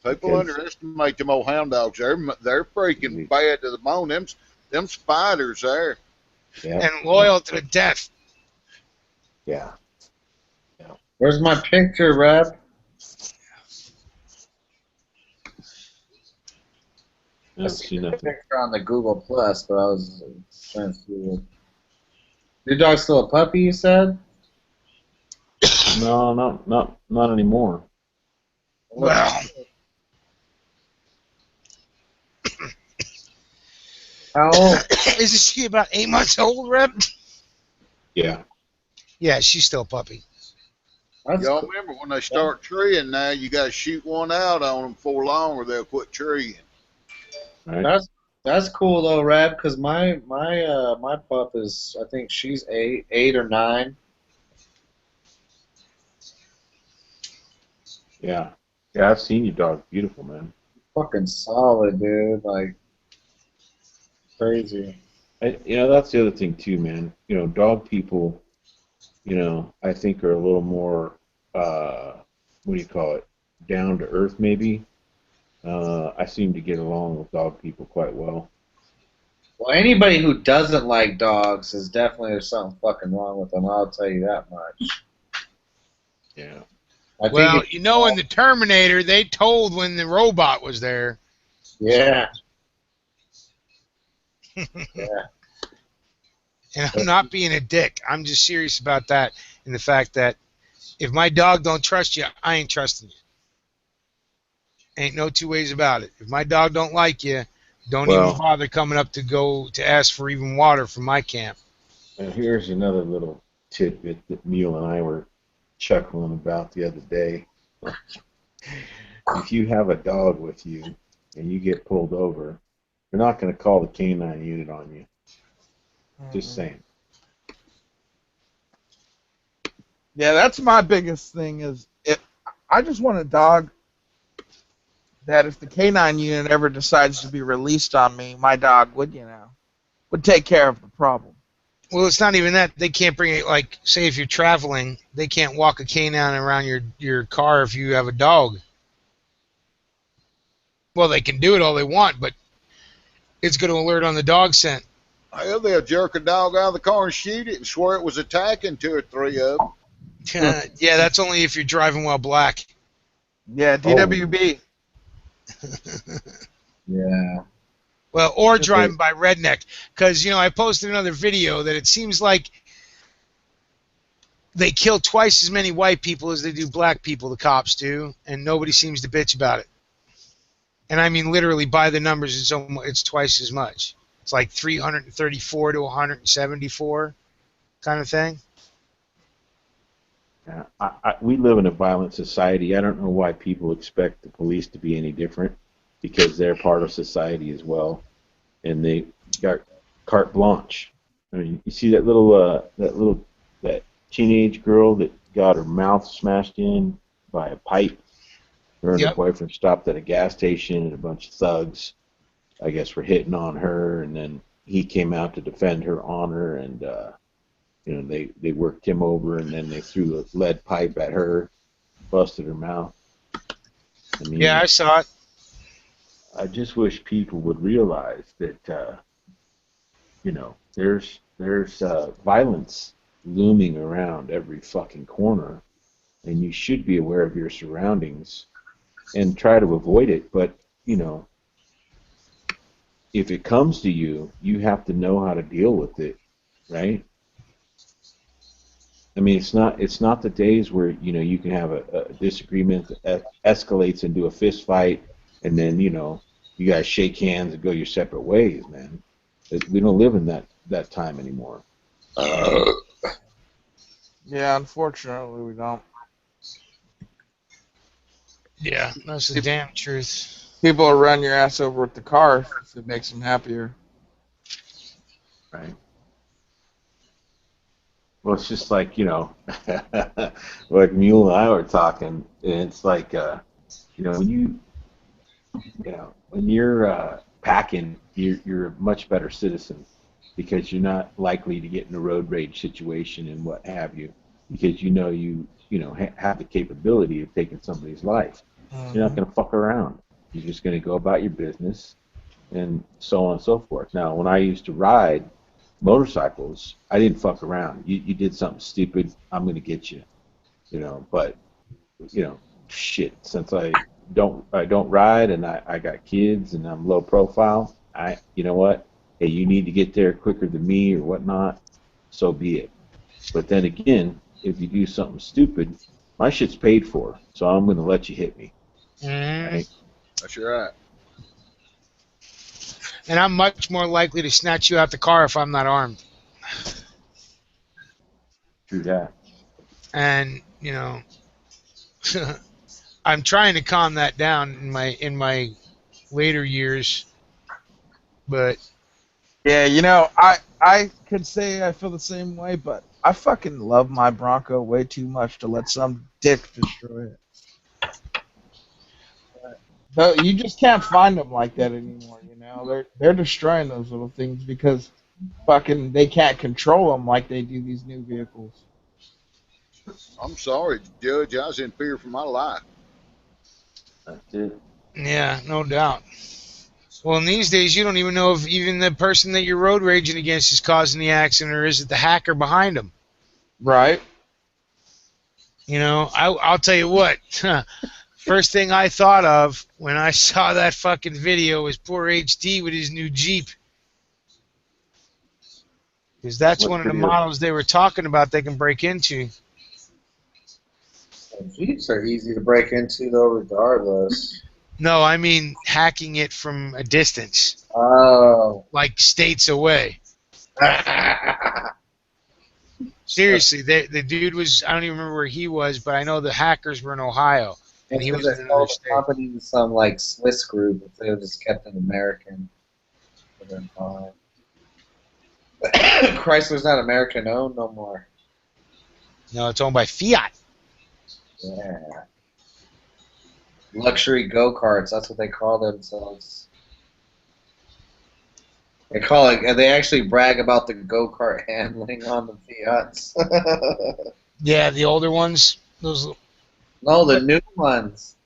People Because- underestimate them old hound dogs. They're freaking bad to the bone. Them spiders there. Yeah. And loyal to the death. Yeah. Where's my picture, Reb? I don't see nothing. Picture on the Google Plus, but I was trying to see what. Your dog's still a puppy, you said? No, not anymore. Well, How old? Isn't she about 8 months old, Reb? Yeah. Yeah, she's still a puppy. That's Y'all cool. remember when they start treeing now, you got to shoot one out on them before long or they'll quit treeing. Right. That's cool though, Rab, because my pup is, I think she's 8 or 9. Yeah. Yeah, I've seen your dog. Beautiful, man. Fucking solid, dude. Like crazy. That's the other thing too, man. Dog people, I think are a little more, what do you call it, down to earth maybe. I seem to get along with dog people quite well. Well, anybody who doesn't like dogs is definitely there's something fucking wrong with them. I'll tell you that much. Yeah. I think Well, it- in the Terminator, they told when the robot was there. yeah. And I'm not being a dick. I'm just serious about that, and the fact that if my dog don't trust you, I ain't trusting you. Ain't no two ways about it. If my dog don't like you, don't Well- even bother coming up to ask for even water from my camp. And here's another little tidbit that Neil and I were chuckling about the other day. If you have a dog with you and you get pulled over, you're not going to call the canine unit on you. Just saying. Yeah, that's my biggest thing is I just want a dog that if the canine unit ever decides to be released on me, my dog would take care of the problem. Well, it's not even that. They can't bring it, like, say if you're traveling, they can't walk a canine around your car if you have a dog. Well, they can do it all they want, but it's going to alert on the dog scent. Hell, they'll jerk a dog out of the car and shoot it and swear it was attacking 2 or 3 of them. Yeah, that's only if you're driving while black. Yeah, DWB. Yeah. Well, or driving by redneck. Because, I posted another video that it seems like they kill twice as many white people as they do black people, the cops do, and nobody seems to bitch about it. And I mean literally by the numbers, it's twice as much. It's like 334 to 174 kind of thing. Yeah, we live in a violent society. I don't know why people expect the police to be any different, because they're part of society as well, and they got carte blanche. I mean, you see that teenage girl that got her mouth smashed in by a pipe. Her and her boyfriend stopped at a gas station, and a bunch of thugs, I guess, were hitting on her, and then he came out to defend her honor, and they worked him over, and then they threw a lead pipe at her, busted her mouth. I mean, Yeah, I saw it. I just wish people would realize that there's violence looming around every fucking corner, and you should be aware of your surroundings and try to avoid it. But if it comes to you, you have to know how to deal with it, right? I mean, it's not the days where you can have a disagreement that escalates into a fist fight, and then you guys shake hands and go your separate ways, man. We don't live in that time anymore. Yeah, unfortunately we don't. Yeah, that's the damn truth. People will run your ass over with the car if it makes them happier. Right. Well, it's just like, like Mule and I were talking, and it's like, when you're packing, you're a much better citizen, because you're not likely to get in a road rage situation and what have you, because you have the capability of taking somebody's life. You're not going to fuck around. You're just going to go about your business, and so on and so forth. Now, when I used to ride motorcycles, I didn't fuck around. You did something stupid, I'm going to get you. But shit. Since I don't ride, and I got kids, and I'm low profile, you know what? Hey, you need to get there quicker than me or whatnot. So be it. But then again, if you do something stupid, my shit's paid for, so I'm going to let you hit me. Right? That's right. And I'm much more likely to snatch you out the car if I'm not armed. True that. And, you know, I'm trying to calm that down in my later years. But Yeah, you know, I could say I feel the same way, but I fucking love my Bronco way too much to let some dick destroy it. But you just can't find them like that anymore. You know, they're destroying those little things because fucking they can't control them like they do these new vehicles. I'm sorry, Judge. I was in fear for my life. That's it. yeah, no doubt. Well, in these days, you don't even know if even the person that you're road raging against is causing the accident, or is it the hacker behind them? Right. You know, I'll tell you what. First thing I thought of when I saw that fucking video was poor HD with his new Jeep. Because that's What one of the video? models they were talking about they can break into. Jeeps are easy to break into, though, regardless. No, I mean hacking it from a distance, Oh. like states away. Seriously, the dude was, I don't even remember where he was, but I know the hackers were in Ohio, and he was in another the state. company to some like Swiss group. If they just kept an American, would have been fine. Chrysler's not American owned no more. No, it's owned by Fiat. Yeah. Luxury go-karts, that's what they call themselves. They call it, and they actually brag about the go-kart handling on the Fiats. Yeah, the older ones. Those. No, the new ones.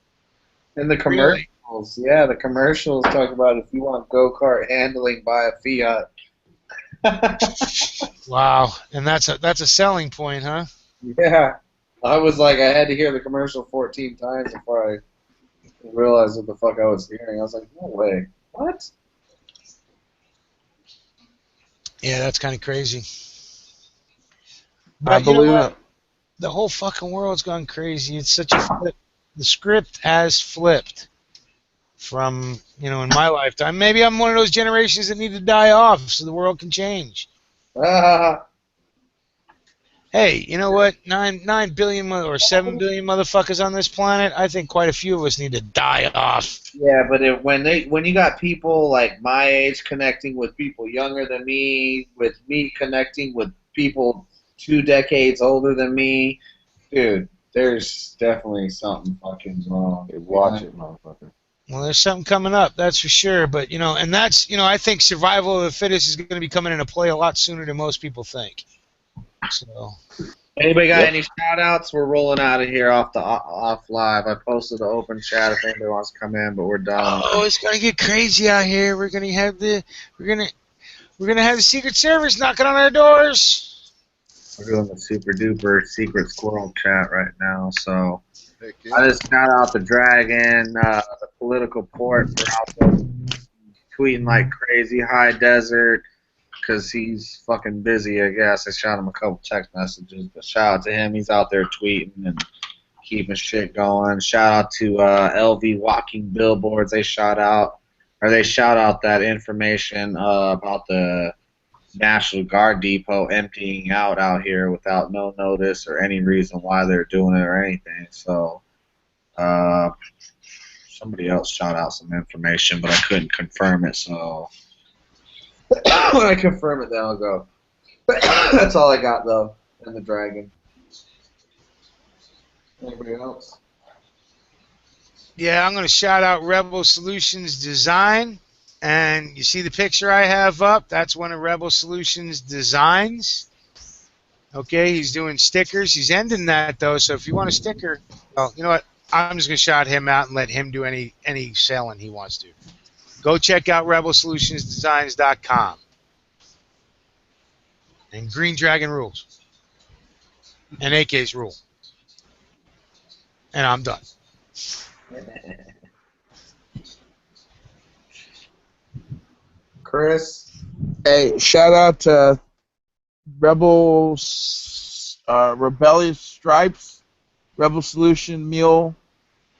In the commercials. Yeah, the commercials talk about if you want go-kart handling, buy a Fiat. Wow, and that's a selling point, huh? Yeah. I was like, I had to hear the commercial 14 times before I realized what the fuck I was hearing. I was like, no way. What? Yeah, that's kind of crazy. I But you know believe what? it. The whole fucking world's gone crazy. It's such a flip. The script has flipped from, you know, in my lifetime. Maybe I'm one of those generations that need to die off so the world can change. Hey, you know what? 9 billion or 7 billion motherfuckers on this planet. I think quite a few of us need to die off. Yeah, but when you got people like my age connecting with people younger than me, with me connecting with people 2 decades older than me, dude, there's definitely something fucking wrong. Hey, watch it, motherfucker. Well, there's something coming up, that's for sure. But, you know, and that's, you know, I think survival of the fittest is going to be coming into play a lot sooner than most people think. So. Anybody got any shout outs? We're rolling out of here off live. I posted the open chat if anybody wants to come in, but we're done. Oh, it's gonna get crazy out here. We're gonna have the Secret Service knocking on our doors. We're doing the super duper secret squirrel chat right now, so Heck yeah. I just shout out the Dragon, the political port for also tweeting like crazy, High Desert, because he's fucking busy, I guess. I shot him a couple text messages, but shout out to him. He's out there tweeting and keeping shit going. Shout out to LV Walking Billboards. They shout out that information about the National Guard depot emptying out here without no notice or any reason why they're doing it or anything. So somebody else shout out some information, but I couldn't confirm it, so when I confirm it, then I'll go. That's all I got, though, in the Dragon. Anybody else? Yeah, I'm gonna shout out Rebel Solutions Design, and you see the picture I have up. That's one of Rebel Solutions Designs. Okay, he's doing stickers. He's ending that though, so if you want a sticker, well, you know what? I'm just gonna shout him out and let him do any selling he wants to. Go check out RebelSolutionsDesigns.com. And Green Dragon rules. And AK's rule. And I'm done. Chris? Hey, shout out to Rebellious Stripes, Rebel Solution Mule.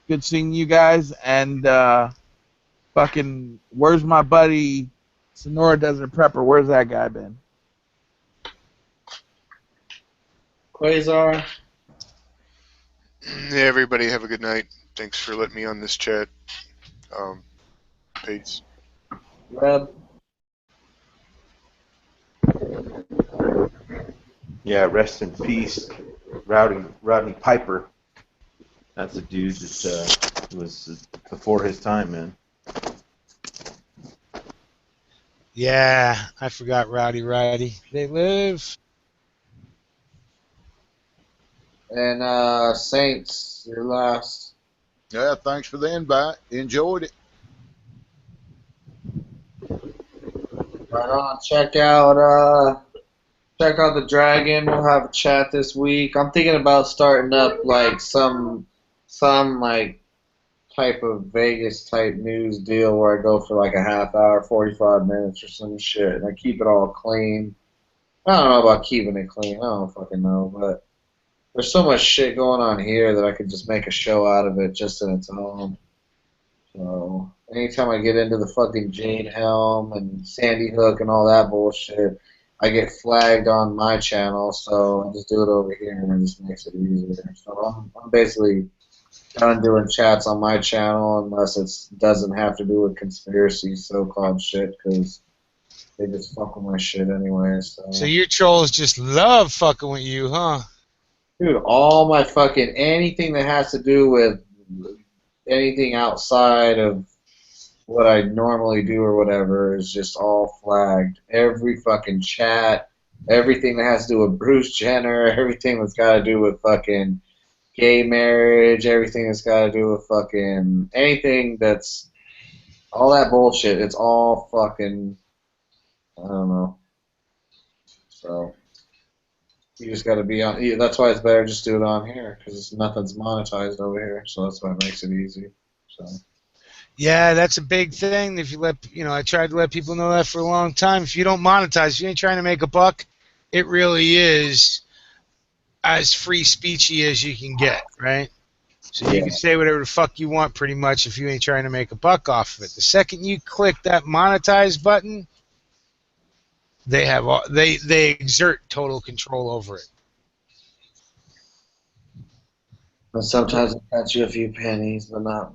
Good seeing you guys. And fucking, where's my buddy Sonora Desert Prepper, where's that guy been? Quasar. Yeah, everybody have a good night. Thanks for letting me on this chat. Peace. Reb. Yeah, rest in peace, Rodney Piper. That's a dude that was before his time, man. Yeah, I forgot Rowdy Roddy. They live. And Saints, your last. Yeah, thanks for the invite. Enjoyed it. Right on. Check out the Dragon. We'll have a chat this week. I'm thinking about starting up like some like type of Vegas type news deal where I go for like a half hour, 45 minutes or some shit, and I keep it all clean. I don't know about keeping it clean. I don't fucking know, but there's so much shit going on here that I could just make a show out of it just in its own. So anytime I get into the fucking Jade Helm and Sandy Hook and all that bullshit, I get flagged on my channel, so I just do it over here and it just makes it easier. So I'm basically done doing chats on my channel unless it doesn't have to do with conspiracy so-called shit, because they just fuck with my shit anyway. So your trolls just love fucking with you, huh? Dude, all my fucking anything that has to do with anything outside of what I normally do or whatever is just all flagged. Every fucking chat, everything that has to do with Bruce Jenner, everything that's got to do with fucking gay marriage, everything that's got to do with fucking anything that's all that bullshit. It's all fucking, I don't know. So you just got to be on. Yeah, that's why it's better just do it on here, because nothing's monetized over here. So that's why it makes it easy. So. Yeah, that's a big thing. If you let, I tried to let people know that for a long time. If you don't monetize, if you ain't trying to make a buck, it really is as free speechy as you can get, right? So you can say whatever the fuck you want pretty much if you ain't trying to make a buck off of it. The second you click that monetize button, they have they exert total control over it. And sometimes it cuts you a few pennies, but not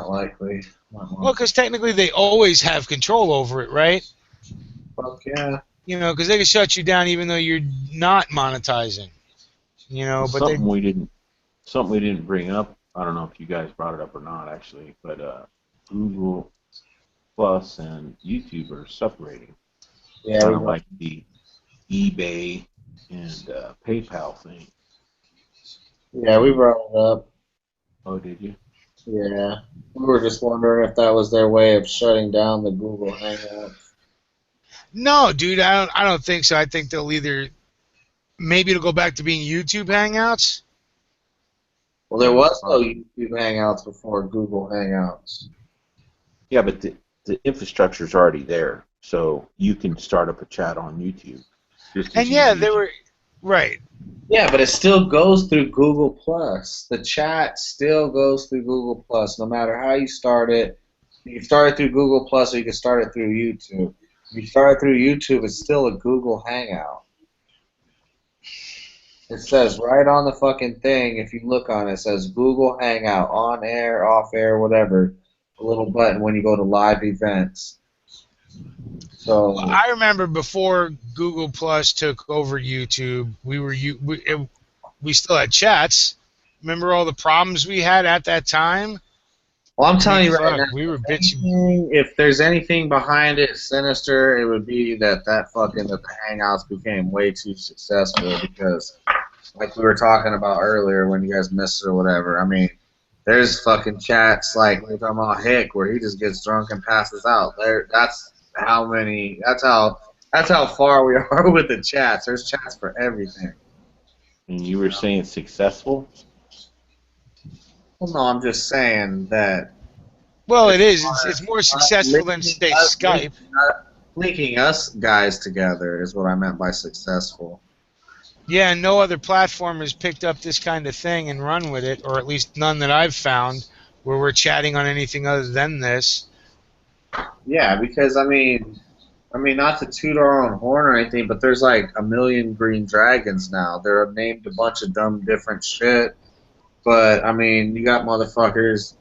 likely. Well, because technically they always have control over it, right? Fuck yeah. Because they can shut you down even though you're not monetizing. But something we didn't bring up. I don't know if you guys brought it up or not, actually, but Google Plus and YouTube are separating. Yeah, kind of like the eBay and PayPal thing. Yeah, we brought it up. Oh, did you? Yeah. We were just wondering if that was their way of shutting down the Google Hangouts. No, dude, I don't think so. I think they'll maybe it'll go back to being YouTube Hangouts. Well, there was no YouTube Hangouts before Google Hangouts. Yeah, but the infrastructure's already there, so you can start up a chat on YouTube. And yeah, they were right. Yeah, but it still goes through Google Plus. The chat still goes through Google Plus, no matter how you start it. You can start it through Google Plus, or you can start it through YouTube. If you start it through YouTube, it's still a Google Hangout. It says right on the fucking thing, if you look on it, it says Google Hangout, on air, off air, whatever. A little button when you go to live events. So I remember before Google Plus took over YouTube, we still had chats. Remember all the problems we had at that time? Well, I'm telling you right now, we were bitching. If there's anything behind it sinister, it would be that the Hangouts became way too successful because, like we were talking about earlier when you guys missed it or whatever, I mean, there's fucking chats like we're talking about Hick where he just gets drunk and passes out. That's how far we are with the chats. There's chats for everything. And you were saying successful? Well, no, I'm just saying that. Well, it is. It's more successful than, say, Skype. Linking us guys together is what I meant by successful. Yeah, no other platform has picked up this kind of thing and run with it, or at least none that I've found, where we're chatting on anything other than this. Yeah, because, I mean, I mean, not to toot our own horn or anything, but there's like a million green dragons now. They're named a bunch of dumb different shit. But, I mean, you got motherfuckers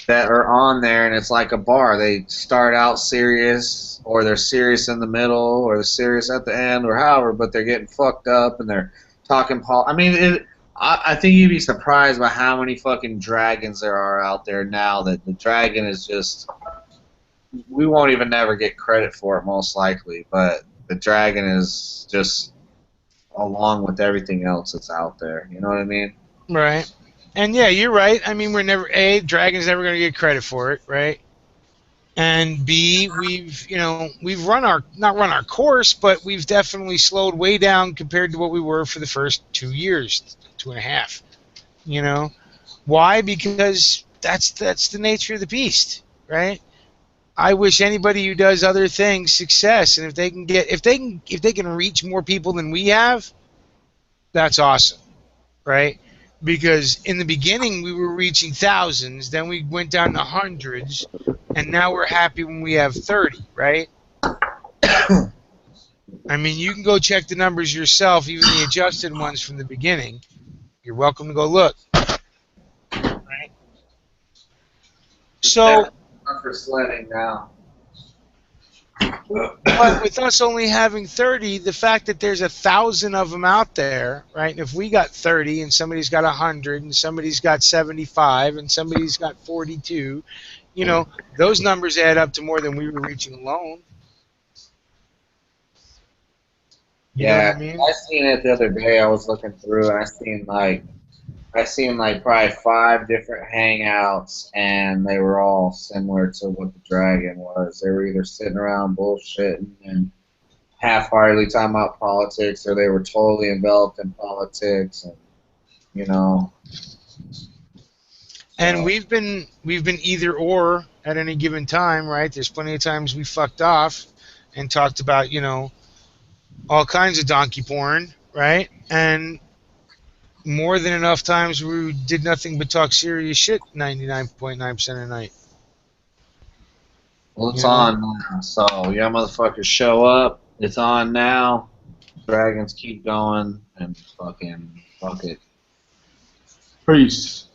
that are on there, and it's like a bar. They start out serious, or they're serious in the middle, or they're serious at the end, or however, but they're getting fucked up, and they're talking I mean, I think you'd be surprised by how many fucking dragons there are out there now that the dragon is just... We won't even never get credit for it, most likely, but the dragon is just along with everything else that's out there. You know what I mean? Right. And yeah, you're right. I mean, Dragon's never going to get credit for it, right? And B, we've not run our course, but we've definitely slowed way down compared to what we were for the first 2 years, 2.5. You know, why? Because that's the nature of the beast, right? I wish anybody who does other things success, and if they can reach more people than we have, that's awesome, right? Because in the beginning we were reaching thousands, then we went down to hundreds, and now we're happy when we have 30, right? I mean, you can go check the numbers yourself, even the adjusted ones from the beginning. You're welcome to go look. Right? So. For sledding now. But with us only having 30, the fact that there's 1,000 of them out there, right? And if we got 30 and somebody's got 100 and somebody's got 75 and somebody's got 42, you know, those numbers add up to more than we were reaching alone. You know what I mean? I seen it the other day. I was looking through and I seen probably 5 different hangouts, and they were all similar to what the dragon was. They were either sitting around bullshitting and half-heartedly talking about politics, or they were totally enveloped in politics, and you know. And we've been either or at any given time, right? There's plenty of times we fucked off and talked about, you know, all kinds of donkey porn, right? And more than enough times we did nothing but talk serious shit 99.9% of the night. Well, it's on now, so yeah, motherfuckers show up. It's on now. Dragons keep going, and fucking fuck it. Peace.